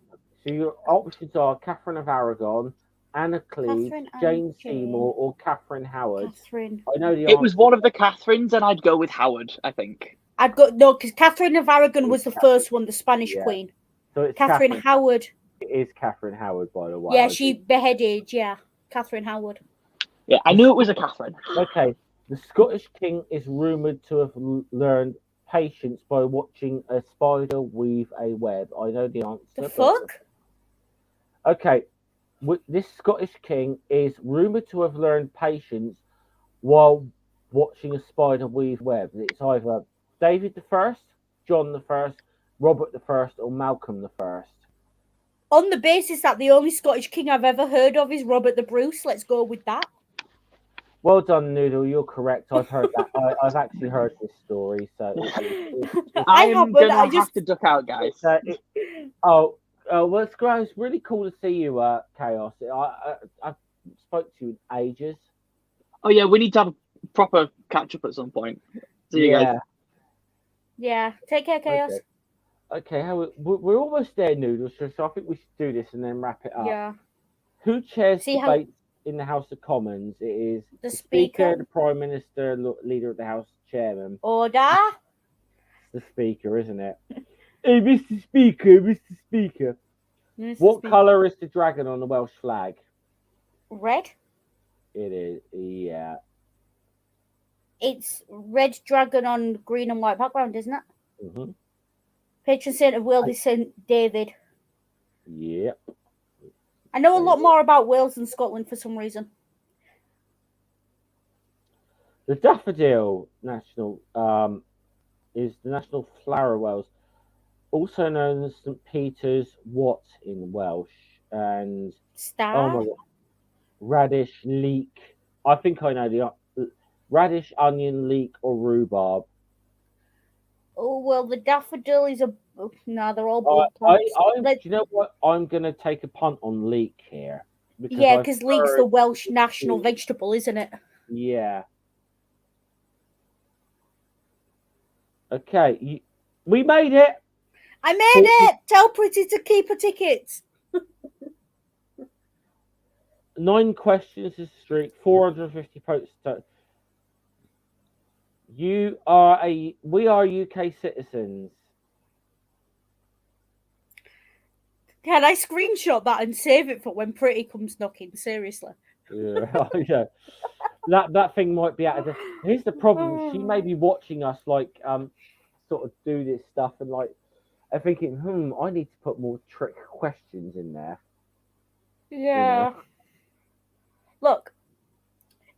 So your options are Catherine of Aragon, Anna Cleves, Jane Seymour, or Catherine Howard. Catherine. I know the answer. It was one of the Catherines, and I'd go with Howard, I think. Because Catherine of Aragon was the first one, the Spanish queen. So it's Catherine Howard. It is Catherine Howard, by the way. Yeah, she beheaded. Yeah, Catherine Howard. Yeah, I knew it was a Catherine. Okay, the Scottish king is rumoured to have learned patience by watching a spider weave a web. I know the answer. The fuck? Okay, this Scottish king is rumoured to have learned patience while watching a spider weave web. It's either David I, John I, Robert I, or Malcolm I. On the basis that the only Scottish king I've ever heard of is Robert the Bruce, let's go with that. Well done, Noodle. You're correct. I've heard that. I've actually heard this story. So I'm gonna have to duck out, guys. Well, it's great. It's really cool to see you, Chaos. I spoke to you in ages. Oh yeah, we need to have a proper catch up at some point. See you guys. Yeah. Take care, Chaos. Okay, we're almost there, Noodles. So I think we should do this and then wrap it up. Yeah. Who chairs debate in the House of Commons? It is the Speaker, the Prime Minister, Leader of the House, Chairman. Order. The Speaker, isn't it? Hey, Mr. Speaker. What colour is the dragon on the Welsh flag? Red. It is, yeah. It's red dragon on green and white background, isn't it? Mm-hmm. Patron saint of Wales is Saint David. Yep. I know a lot more about Wales than Scotland for some reason. The daffodil is the national flower of Wales, also known as St. Peter's What in Welsh, and Star. Radish, leek. I think I know the radish, onion, leek, or rhubarb. Oh well, the daffodil is they're all blood plants. Do you know what? I'm gonna take a punt on leek here. Because leek's the Welsh national vegetable, isn't it? Yeah. Okay, we made it. I made it. Tell Pretty to keep her tickets. 9 questions is the streak. 450 votes. We are UK citizens. Can I screenshot that and save it for when Pretty comes knocking? Seriously. Yeah. That thing might be out of. Here's the problem. She may be watching us sort of do this stuff and I'm thinking, I need to put more trick questions in there. Yeah. Look,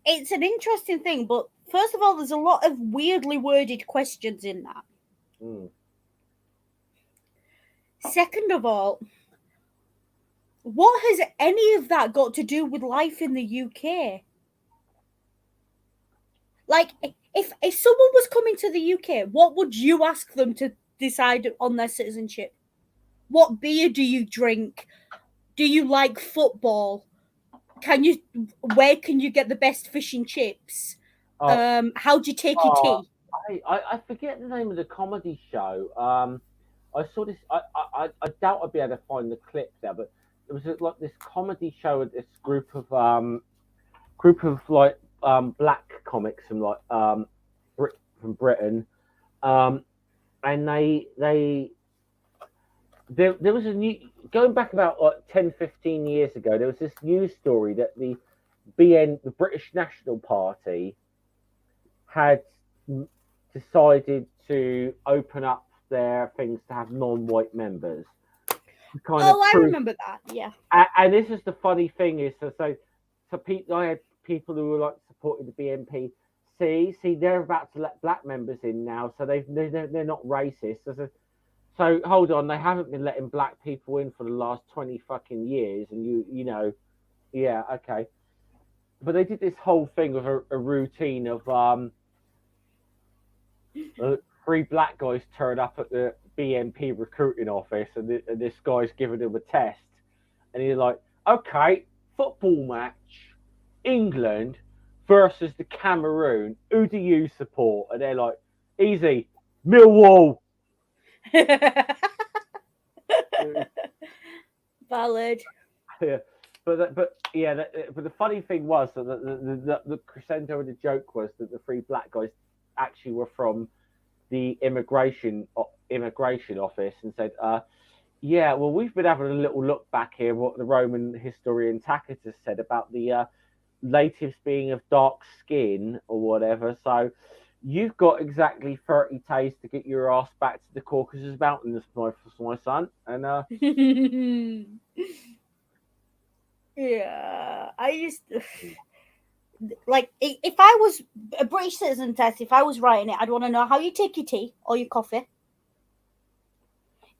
it's an interesting thing, but first of all, there's a lot of weirdly worded questions in that. Second of all, what has any of that got to do with life in the UK? Like, if someone was coming to the UK, what would you ask them to decide on their citizenship? What beer do you drink? Do you like football? Where can you get the best fish and chips? How do you take your tea? I forget the name of the comedy show. I saw this. I doubt I'd be able to find the clip there, but it was like this comedy show with this group of black comics from like from Britain, and there was a new going back about like 10, 15 years ago. There was this news story that the British National Party, had decided to open up their things to have non-white members. I remember that. Yeah. And this is the funny thing is so people, I had people who were like supporting the BNP. See, they're about to let black members in now, so they're not racist. So hold on, they haven't been letting black people in for the last 20 fucking years, and you know, yeah, okay. But they did this whole thing with a routine of 3 black guys turn up at the BNP recruiting office, and this guy's giving them a test, and he's like, okay, football match, England versus the Cameroon, who do you support? And they're like, easy, Millwall. Valid. Yeah, but the funny thing was that the crescendo of the joke was that the 3 black guys actually were from the immigration office and said, yeah, well, we've been having a little look back here what the Roman historian Tacitus said about the natives being of dark skin or whatever. So you've got exactly 30 days to get your ass back to the Caucasus Mountains, my son. And yeah, I used to, like, if I was a British citizen test, if I was writing it, I'd want to know how you take your tea or your coffee.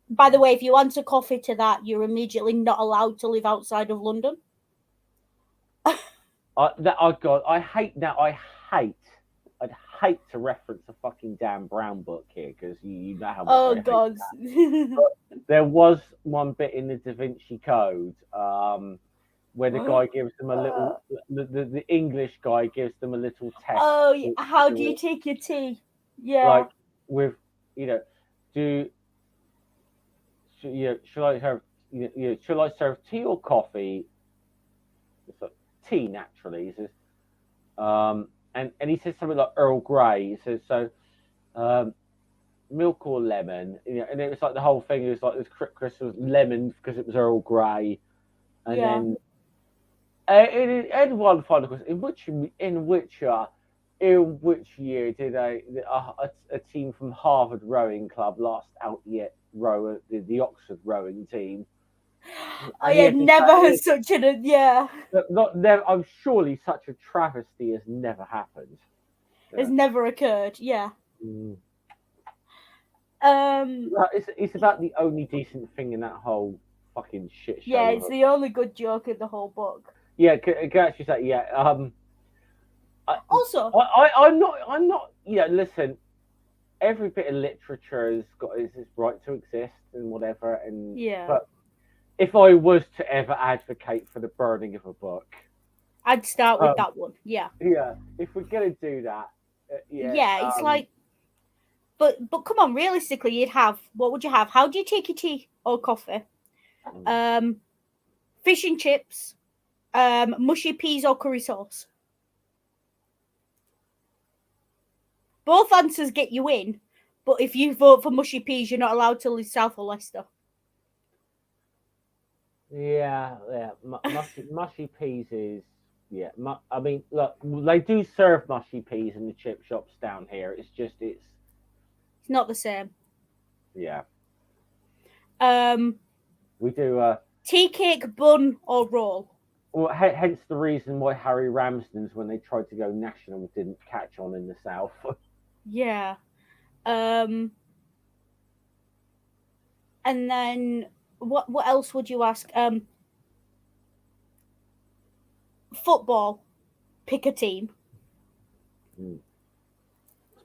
By the way, if you answer coffee to that, you're immediately not allowed to live outside of London. I'd hate to reference a fucking Dan Brown book here because you know how much. Oh God! There was one bit in the Da Vinci Code where the guy gives them a little. The English guy gives them a little test. Oh, how do you take your tea? Yeah. Like with shall I serve tea or coffee? Like, tea naturally. He says, and he says something like Earl Grey. He says milk or lemon. And it was like the whole thing. It was like this Christmas lemon because it was Earl Grey, and then and one final question: in which year did a team from Harvard Rowing Club last out yet row the Oxford rowing team? I had never heard such I'm surely such a travesty has never happened. It's never occurred. Yeah. It's about the only decent thing in that whole fucking shit show. Yeah, it's the only good joke in the whole book. Yeah, can actually say also, I'm not. Yeah, listen. Every bit of literature has got its right to exist and whatever, and but if I was to ever advocate for the burning of a book, I'd start with that one. Yeah. Yeah, if we're gonna do that, it's like, but come on, realistically, what would you have? How do you take your tea or coffee? Fish and chips, mushy peas or curry sauce. Both answers get you in, but if you vote for mushy peas, you're not allowed to leave South or Leicester. Yeah. Mushy peas is I mean, look, they do serve mushy peas in the chip shops down here. It's just it's not the same. Yeah. We do tea cake, bun, or roll. Well, hence the reason why Harry Ramsden's, when they tried to go national, didn't catch on in the South. Yeah. And then what else would you ask? Football. Pick a team.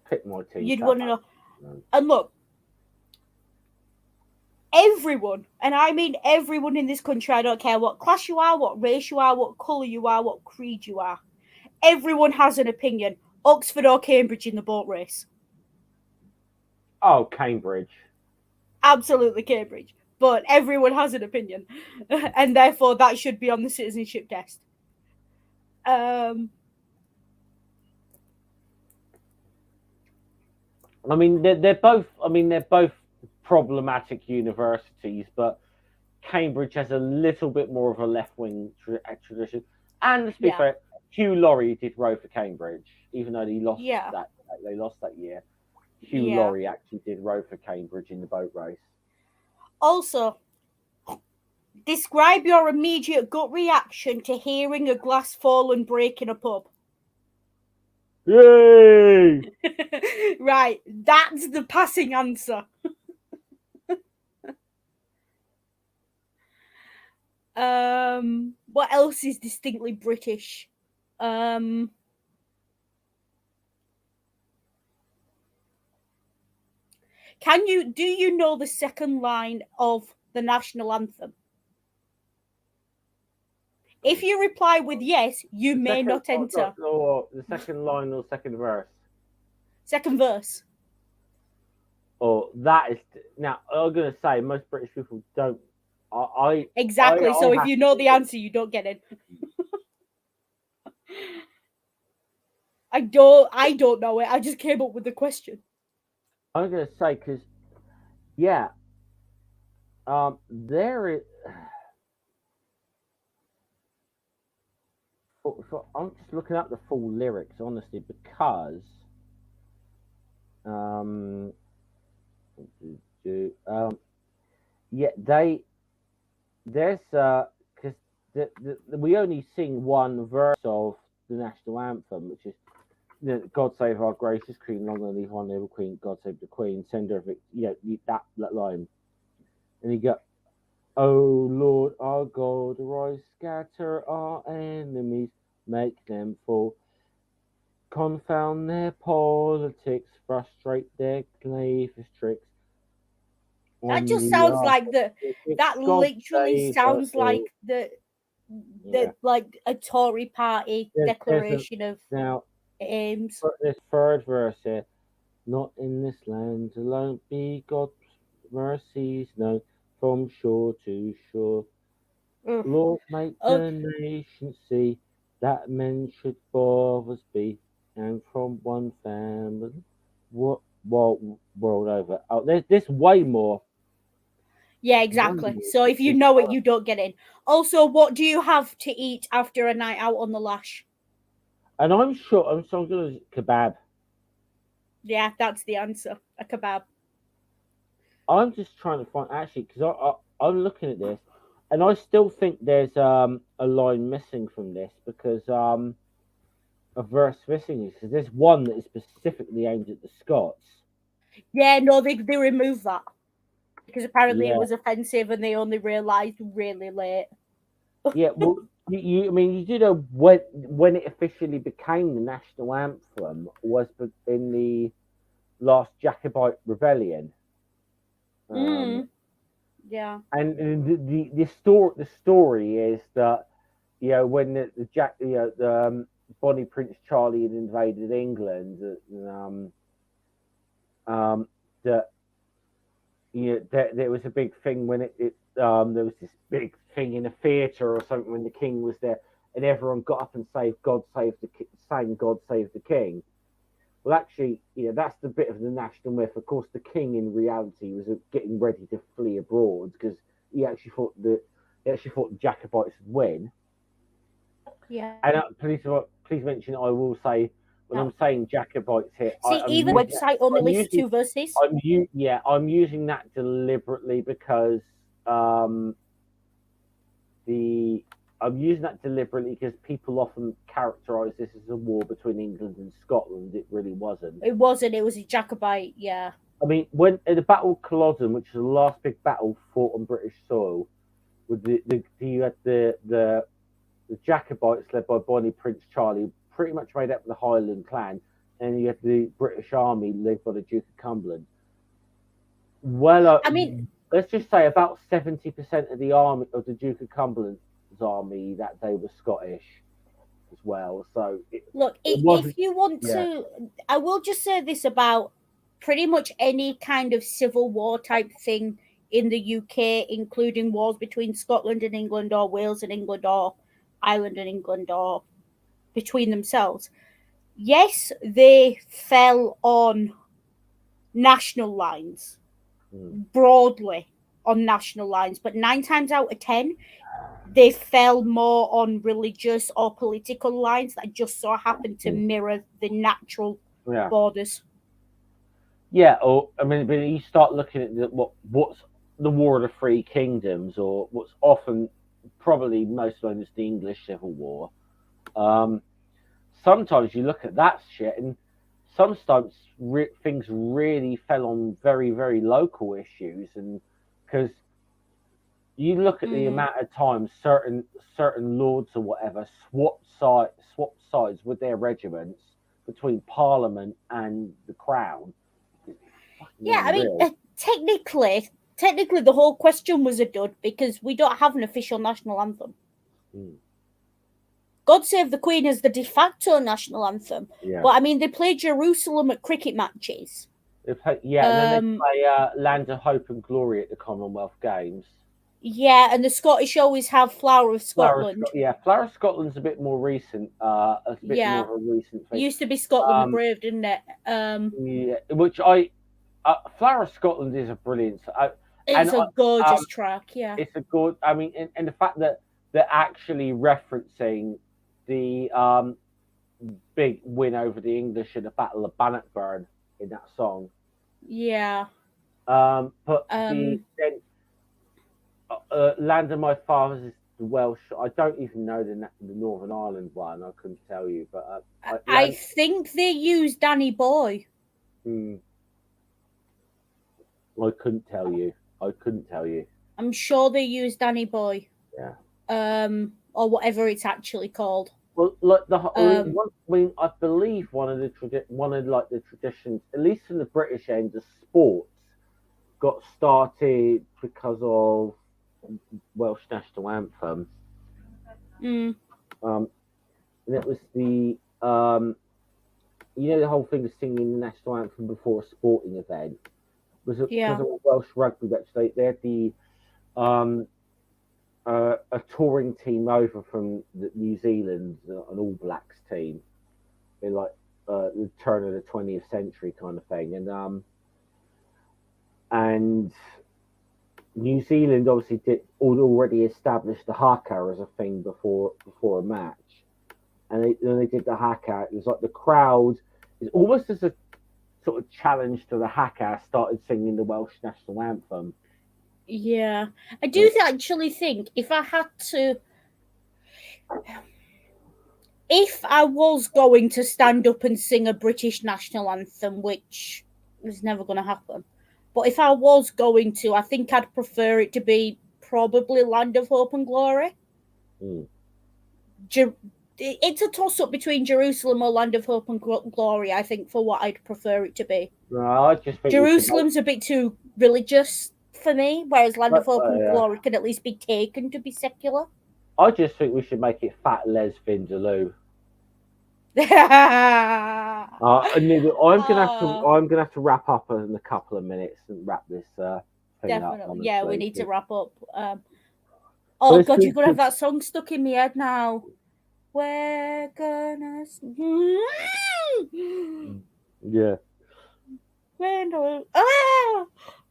Pick my team. You'd want to know. And look, everyone, and I mean everyone in this country, I don't care what class you are, what race you are, what colour you are, what creed you are. Everyone has an opinion. Oxford or Cambridge in the boat race? Oh, Cambridge. Absolutely Cambridge. But everyone has an opinion. And therefore that should be on the citizenship test. I mean, they're both. I mean, they're both problematic universities, but Cambridge has a little bit more of a left-wing tradition. And let's be fair, Hugh Laurie did row for Cambridge, even though he lost that. They lost that year. Hugh Laurie actually did row for Cambridge in the boat race. Also, describe your immediate gut reaction to hearing a glass fall and break in a pub. Yay! Right, that's the passing answer. What else is distinctly British? Do you know the second line of the national anthem? If you reply with yes, you may not enter. The second line or second verse? Second verse. Oh, that is... Now, I'm going to say, most British people don't... Exactly, so if you know the answer, you don't get it. I don't know it. I just came up with the question. I'm going to say, because... Yeah. There is... I'm just looking up the full lyrics, honestly, because there's because we only sing one verse of the national anthem, which is God Save Our Gracious Queen, long live one little Queen, God Save the Queen, send her that line, and you go, oh Lord our God, arise, scatter our enemies, make them fall, confound their politics, frustrate their clevish tricks. That just sounds like that literally sounds like the like a Tory party declaration of aims. This third verse here, not in this land alone be God's mercies known from shore to shore. Lord, make the nation see that men should fathers be, and from one family, world over. Oh, there's way more. Yeah, exactly. So if you know it, you don't get in. Also, what do you have to eat after a night out on the lash? And I'm sure going to kebab. Yeah, that's the answer. A kebab. I'm just trying to find, actually, because I'm looking at this, and I still think there's a line missing from this, because a verse missing, because there's one that is specifically aimed at the Scots. Yeah, no, they removed that because apparently it was offensive, and they only realised really late. Yeah, well, you do know when it officially became the national anthem was in the last Jacobite rebellion. Yeah. And the story is that when the Bonnie Prince Charlie had invaded England, that there was a big thing when there was this big thing in a theatre or something when the king was there, and everyone got up and sang God Save the King. Well, actually, that's the bit of the national myth. Of course, the king in reality was getting ready to flee abroad because he actually thought the Jacobites would win. Yeah. And please mention, I will say, when I'm saying Jacobites here, even website only lists 2 verses. I'm using that deliberately because people often characterise this as a war between England and Scotland. It really wasn't. It wasn't. It was a Jacobite, yeah. I mean, when at the Battle of Culloden, which is the last big battle fought on British soil, with you had the Jacobites led by Bonnie Prince Charlie, pretty much made up of the Highland clan, and you had the British Army led by the Duke of Cumberland. Well, I mean, let's just say about 70% of the army of the Duke of Cumberland's army that day was Scottish as well. So if you want to, I will just say this about pretty much any kind of civil war type thing in the UK, including wars between Scotland and England, or Wales and England, or Ireland and England, or between themselves. Yes, they fell on national lines, broadly on national lines, but 9 times out of 10, they fell more on religious or political lines that just so happened to mirror the natural borders. Yeah, or I mean, but you start looking at what's the War of the Three Kingdoms, or what's often probably most known as the English Civil War. Sometimes you look at that shit, and sometimes things really fell on very, very local issues, and because you look at the amount of times certain lords or whatever swapped sides with their regiments between Parliament and the Crown. Yeah, I mean, technically, the whole question was a dud because we don't have an official national anthem. God Save the Queen is the de facto national anthem. Yeah. But I mean, they play Jerusalem at cricket matches. And then they play Land of Hope and Glory at the Commonwealth Games. Yeah, and the Scottish always have Flower of Scotland. Flower of Scotland's a bit more recent. More of a recent thing. It used to be Scotland the Brave, didn't it? Which Flower of Scotland is a brilliant. It's a gorgeous track. Yeah, it's a good. I mean, and the fact that they're actually referencing the big win over the English in the Battle of Bannockburn in that song. Yeah. But Land of My Fathers is the Welsh. I don't even know the Northern Ireland one. I couldn't tell you, but I think they used Danny Boy. I couldn't tell you. I'm sure they used Danny Boy. Yeah. Or whatever it's actually called. Well, like I believe one of the traditions, at least in the British end, the sports got started because of Welsh national anthem. And it was the the whole thing of singing the national anthem before a sporting event was because of Welsh rugby match. They had the a touring team over from New Zealand, an All Blacks team, in like the turn of the 20th century kind of thing, and New Zealand obviously already established the haka as a thing before a match, and they did the haka. It was like the crowd is almost as a sort of challenge to the haka started singing the Welsh national anthem. Yeah, I do actually think if I was going to stand up and sing a British national anthem, which was never going to happen, but if I was going to, I think I'd prefer it to be probably Land of Hope and Glory. It's a toss-up between Jerusalem or Land of Hope and Glory, I think, for what I'd prefer it to be. No, I just think Jerusalem's a bit too religious for me, whereas Land of Hope and Glory can at least be taken to be secular. I just think we should make it Fat Les Vindaloo. I'm gonna have to wrap up in a couple of minutes and wrap this thing Definitely. up. Yeah, we need to wrap up. Oh God, you're gonna have that song stuck in my head now. We're gonna. Yeah.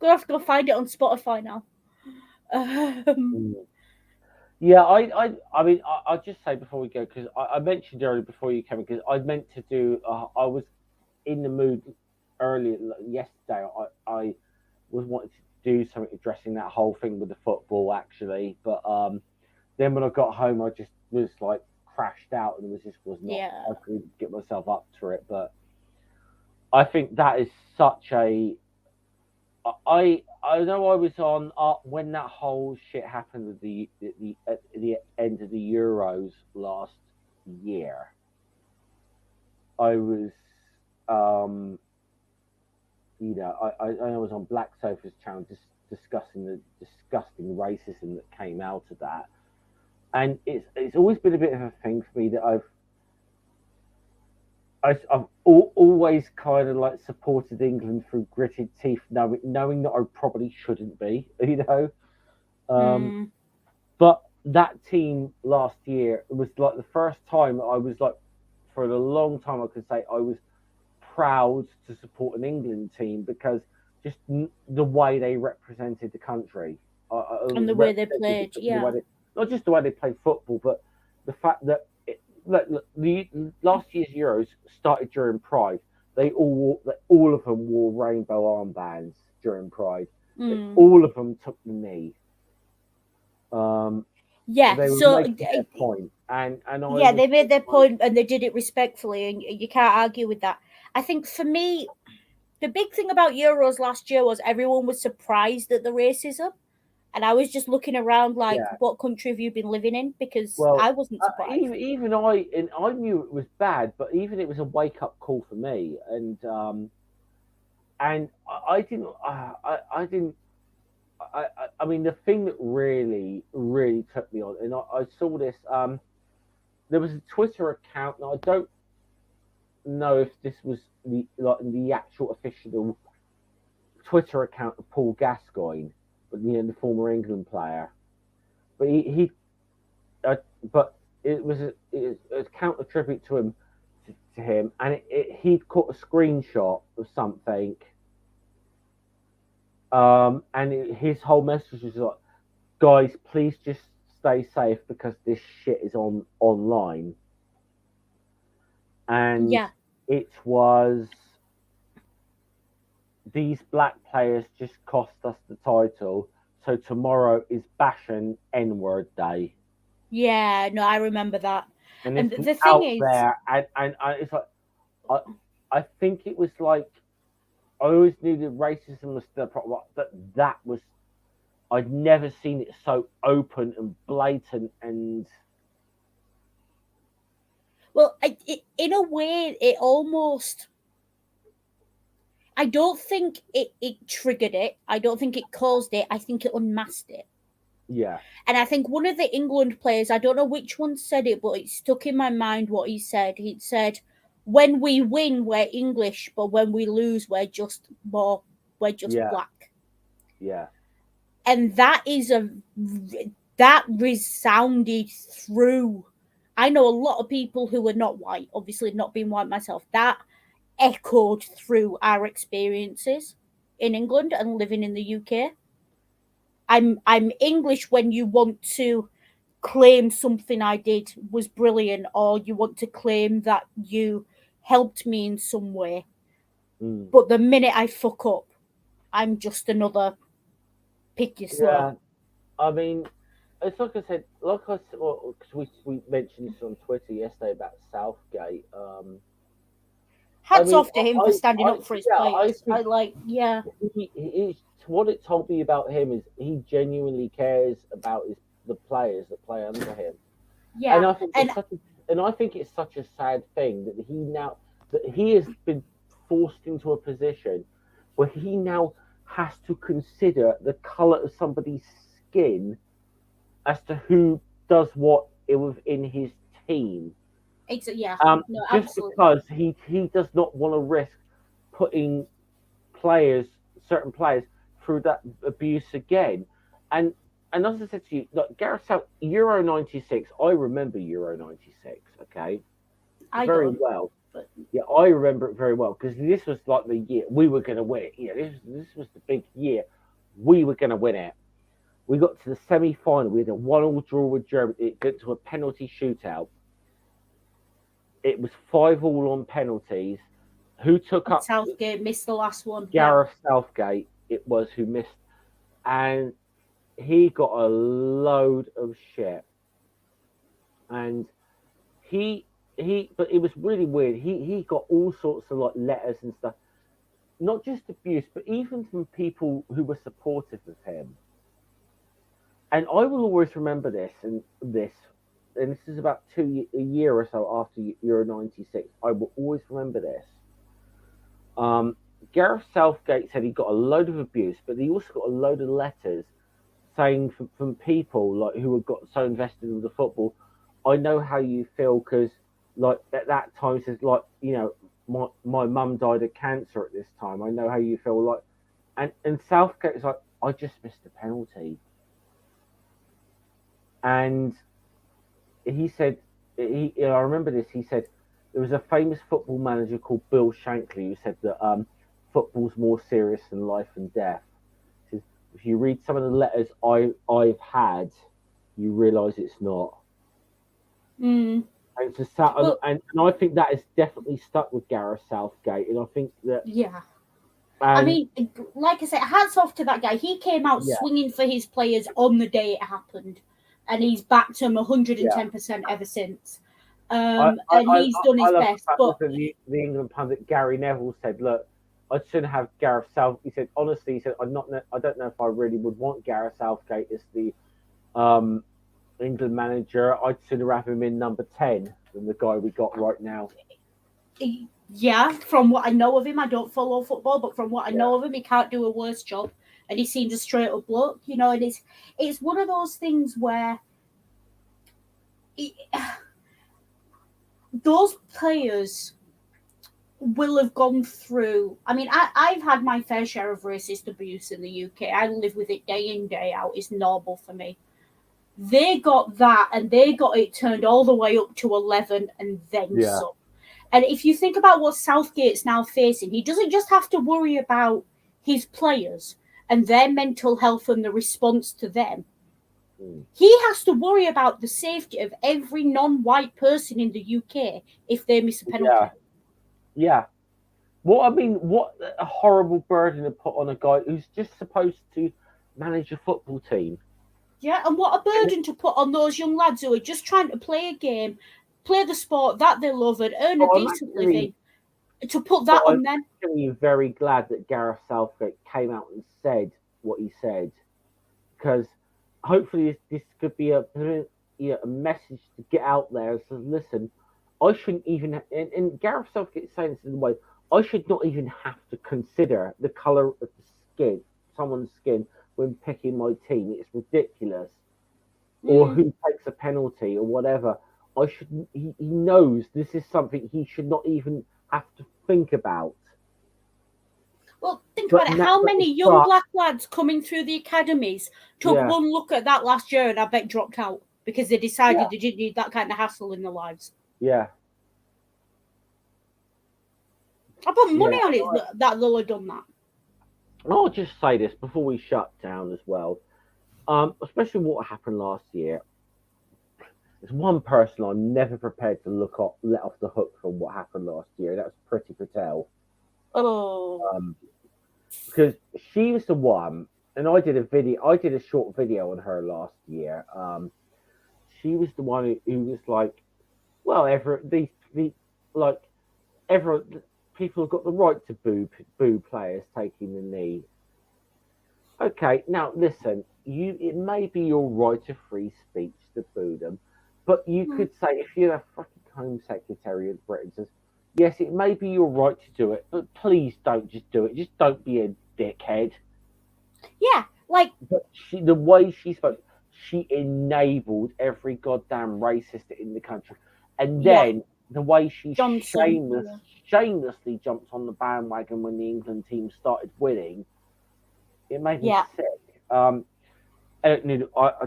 Gonna have to go find it on Spotify now. Yeah, I mean, I'll just say before we go, because I mentioned earlier before you came in, because I meant to do, I was in the mood earlier yesterday. I was wanting to do something addressing that whole thing with the football, actually, but then when I got home, I just was like crashed out and was not. Yeah. I couldn't get myself up to it, but I think that is such a. I know I was on when that whole shit happened at the end of the Euros last year. I was, I was on Black Sofa's channel just discussing the disgusting racism that came out of that, and it's always been a bit of a thing for me that I've always kind of like supported England through gritted teeth, knowing that I probably shouldn't be, But that team last year, it was like the first time I was like, for a long time, I could say I was proud to support an England team because just the way they represented the country. And the way they played, yeah. Not just the way they played football, but the fact that the last year's Euros started during Pride. All of them wore rainbow armbands during Pride. All of them took the knee. Yeah, they so making their point, and they made their point, and they did it respectfully, and you can't argue with that. I think for me, the big thing about Euros last year was everyone was surprised at the racism. And I was just looking around like, what country have you been living in? Because I wasn't surprised. Even I knew it was bad, but even it was a wake up call for me. And I didn't. I mean, the thing that really took me on, and I saw this. There was a Twitter account, and I don't know if this was the actual official Twitter account of Paul Gascoigne. The former England player, but but it was a counter tribute to him, and he caught a screenshot of something, and his whole message was like, "Guys, please just stay safe because this shit is online," and it was. These black players just cost us the title, so tomorrow is Bashing N-word day. Yeah, no, I remember that. And the thing is, there, and it's like, I think it was like, I always knew that racism was the problem, but that was, I'd never seen it so open and blatant and. Well, in a way, it almost. I don't think it triggered it. I don't think it caused it. I think it unmasked it. Yeah. And I think one of the England players, I don't know which one said it, but it stuck in my mind what he said. He said, when we win, we're English, but when we lose, we're just black. Yeah. And that resounded through. I know a lot of people who are not white, obviously not being white myself. That echoed through our experiences in England and living in the UK. I'm English when you want to claim something I did was brilliant, or you want to claim that you helped me in some way. But the minute I fuck up, I'm just another pick your slow. Yeah, I mean, it's like I said, because we mentioned this on Twitter yesterday about Southgate. Hats off to him for standing up for his players. What it told me about him is he genuinely cares about the players that play under him. Yeah, and I think it's such a sad thing that he has been forced into a position where he now has to consider the color of somebody's skin as to who does what within his team. Yeah, just because he does not want to risk putting certain players through that abuse again. And as I said to you, look, Gareth South, Euro 96, I remember Euro 96, okay? Very well. But... Yeah, I remember it very well because this was like the year we were going to win it. Yeah, this was the big year. We were going to win it. We got to the semi-final. We had a 1-1 draw with Germany. It got to a penalty shootout. It was 5-5 on penalties. Who took up? Southgate missed the last one. Gareth Southgate, it was who missed. And he got a load of shit. And but it was really weird. He got all sorts of like letters and stuff. Not just abuse, but even from people who were supportive of him. And I will always remember this, and this is about a year or so after Euro 96. I will always remember this. Gareth Southgate said he got a load of abuse, but he also got a load of letters saying from people like who had got so invested in the football, I know how you feel because like at that time says like, you know, my mum died of cancer at this time. I know how you feel like, and Southgate's like, I just missed a penalty. And he said, I remember this. He said, there was a famous football manager called Bill Shankly who said that football's more serious than life and death. If you read some of the letters I've had, you realise it's not. Mm. And it's and I think that is definitely stuck with Gareth Southgate. And I think that I mean, like I said, hats off to that guy. He came out swinging for his players on the day it happened, and he's backed them 110% ever since. And he's done his best. But the England pundit Gary Neville said, "Look, I'd sooner have Gareth Southgate." He said, "Honestly, he said, I don't know if I really would want Gareth Southgate as the England manager. I'd sooner have him in number 10 than the guy we got right now." Yeah, from what I know of him, I don't follow football, but from what I know of him, he can't do a worse job, and he seems a straight up bloke, you know. And it's one of those things where those players will have gone through. I mean, I've had my fair share of racist abuse in the UK. I live with it day in, day out. It's normal for me. They got that, and they got it turned all the way up to 11 and then some. And if you think about what Southgate's now facing, he doesn't just have to worry about his players and their mental health and the response to them. He has to worry about the safety of every non-white person in the UK if they miss a penalty. Yeah. What a horrible burden to put on a guy who's just supposed to manage a football team. Yeah, and what a burden to put on those young lads who are just trying to play a game, play the sport that they love and earn a decent living, to put that on them. I'm actually very glad that Gareth Southgate came out and said what he said, because hopefully this could be a message to get out there and say, listen, I shouldn't even, and Gareth Southgate is saying this in the way, I should not even have to consider the colour of the skin, someone's skin, when picking my team. It's ridiculous. Or who takes a penalty or whatever. He knows this is something he should not even have to think about. Well, think about it. How many young black lads coming through the academies took one look at that last year and I bet dropped out because they decided they didn't need that kind of hassle in their lives? Yeah. I put money on it that they'll have done that. I'll just say this before we shut down as well. Especially what happened last year. There's one person I'm never prepared to let off the hook from what happened last year. That was Priti Patel. Oh. Because she was the one, and I did a short video on her last year. She was the one who was like, well, people have got the right to boo players taking the knee. Okay, now listen, it may be your right of free speech to boo them, but you could say, if you're a fucking Home Secretary of Britain, says, yes, it may be your right to do it, but please don't just do it. Just don't be a dickhead. Yeah, like... But the way she spoke, she enabled every goddamn racist in the country. And then the way she shamelessly jumped on the bandwagon when the England team started winning, it made me sick. I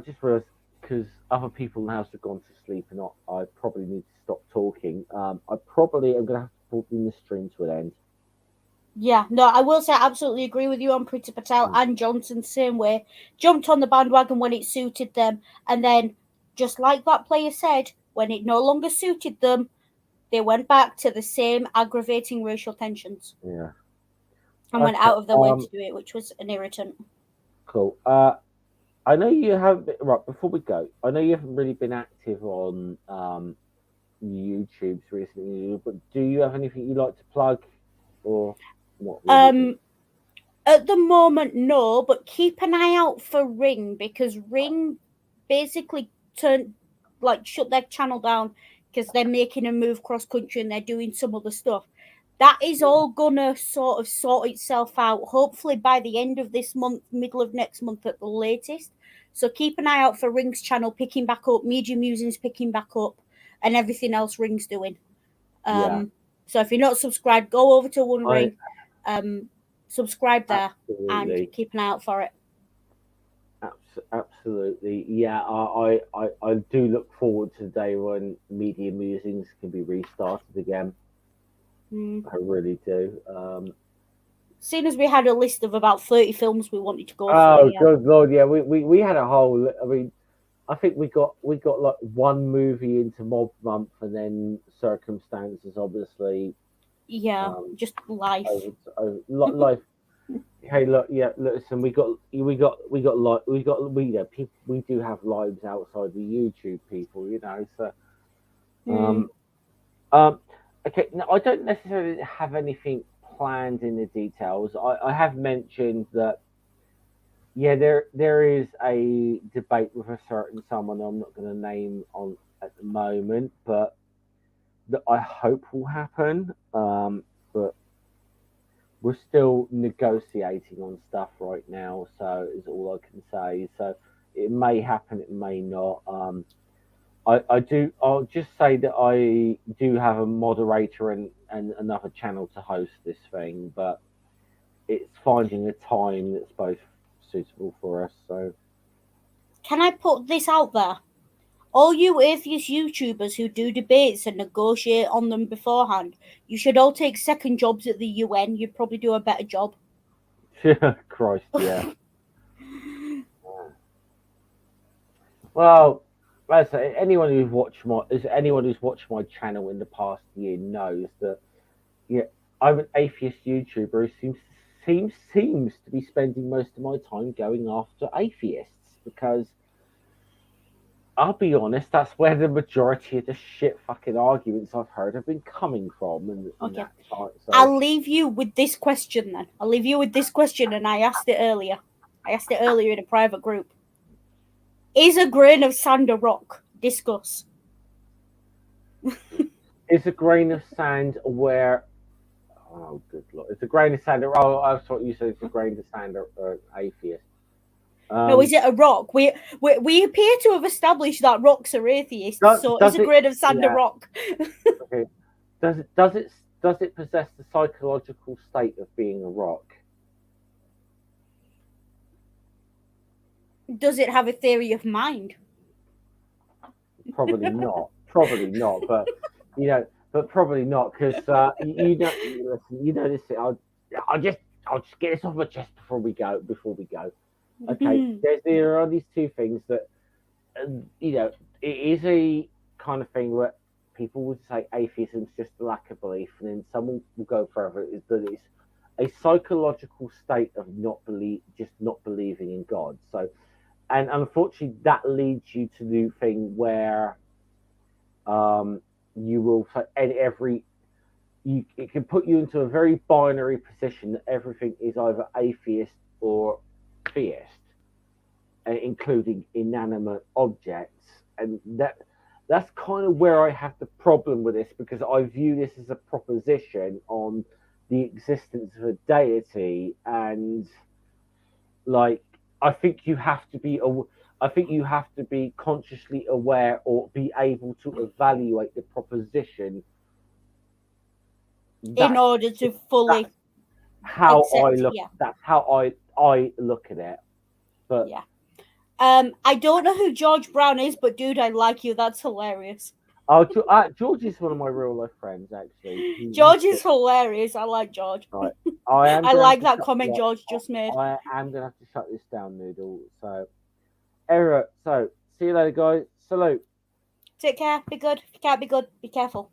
just realised, because other people in the house have gone to sleep and I probably need to stop talking. I probably am going to have to bring this stream to an end. Yeah, no, I will say I absolutely agree with you on Priti Patel and Johnson, same way. Jumped on the bandwagon when it suited them, and then, just like that player said, when it no longer suited them, they went back to the same aggravating racial tensions. Yeah. And went out of their way to do it, which was an irritant. Cool. I know you have right before we go. I know you haven't really been active on YouTube recently, but do you have anything you'd like to plug, or what? At the moment, no. But keep an eye out for Ring, because Ring basically shut their channel down because they're making a move cross country and they're doing some other stuff. That is all gonna sort of sort itself out, hopefully by the end of this month, middle of next month at the latest. So keep an eye out for Ring's channel picking back up, Media Musings picking back up, and everything else Ring's doing. So if you're not subscribed, go over to One Ring, subscribe there, and keep an eye out for it. Absolutely, yeah. I do look forward to the day when Media Musings can be restarted again. I really do. Seeing as we had a list of about 30 films we wanted to go Oh, for. Yeah. good lord, yeah. We had a whole. I mean, I think we got like one movie into Mob Month, and then Circumstances, obviously. Yeah, just life. Life. Hey, look, yeah. Listen, we do have lives outside the YouTube, people. You know, so. Okay. Now, I don't necessarily have anything planned in the details. I have mentioned that. Yeah, there is a debate with a certain someone I'm not going to name on at the moment, but that I hope will happen. But we're still negotiating on stuff right now, so is all I can say. So it may happen, it may not. I do. I'll just say that I do have a moderator and another channel to host this thing, but it's finding a time that's both suitable for us. So, can I put this out there? All you atheist YouTubers who do debates and negotiate on them beforehand, you should all take second jobs at the UN. You'd probably do a better job. Christ, yeah. Well, as I say, anyone who's watched my channel in the past year knows that I'm an atheist YouTuber who seems to be spending most of my time going after atheists because I'll be honest, that's where the majority of the shit fucking arguments I've heard have been coming from. And okay, so. I'll leave you with this question then. And I asked it earlier. In a private group. Is a grain of sand a rock? Discuss. Is a grain of sand where? Oh, good lord! It's a grain of sand. Oh, I thought you said it's a grain of sand or atheist. No, is it a rock? We appear to have established that rocks are atheists. So is a grain of sand a rock? Okay. Does it possess the psychological state of being a rock? Does it have a theory of mind? Probably not. But probably not because you know this. I'll just get this off my chest before we go. Okay, there are these two things that it is a kind of thing where people would say atheism is just a lack of belief, and then someone will go further is that it's a psychological state of not believing in God. So, and unfortunately, that leads you to the thing where you will it can put you into a very binary position that everything is either atheist or theist, including inanimate objects, and that's kind of where I have the problem with this because I view this as a proposition on the existence of a deity, and like I think you have to be consciously aware or be able to evaluate the proposition in order to fully That's how I look at it. But yeah. I don't know who George Brown is, but dude, I like you. That's hilarious. Oh, George is one of my real life friends, actually. George is hilarious. I like George. Right. I like that comment George just made. I am going to have to shut this down, Noodle. So, see you later, guys. Salute. Take care. Be good. If you can't be good, be careful.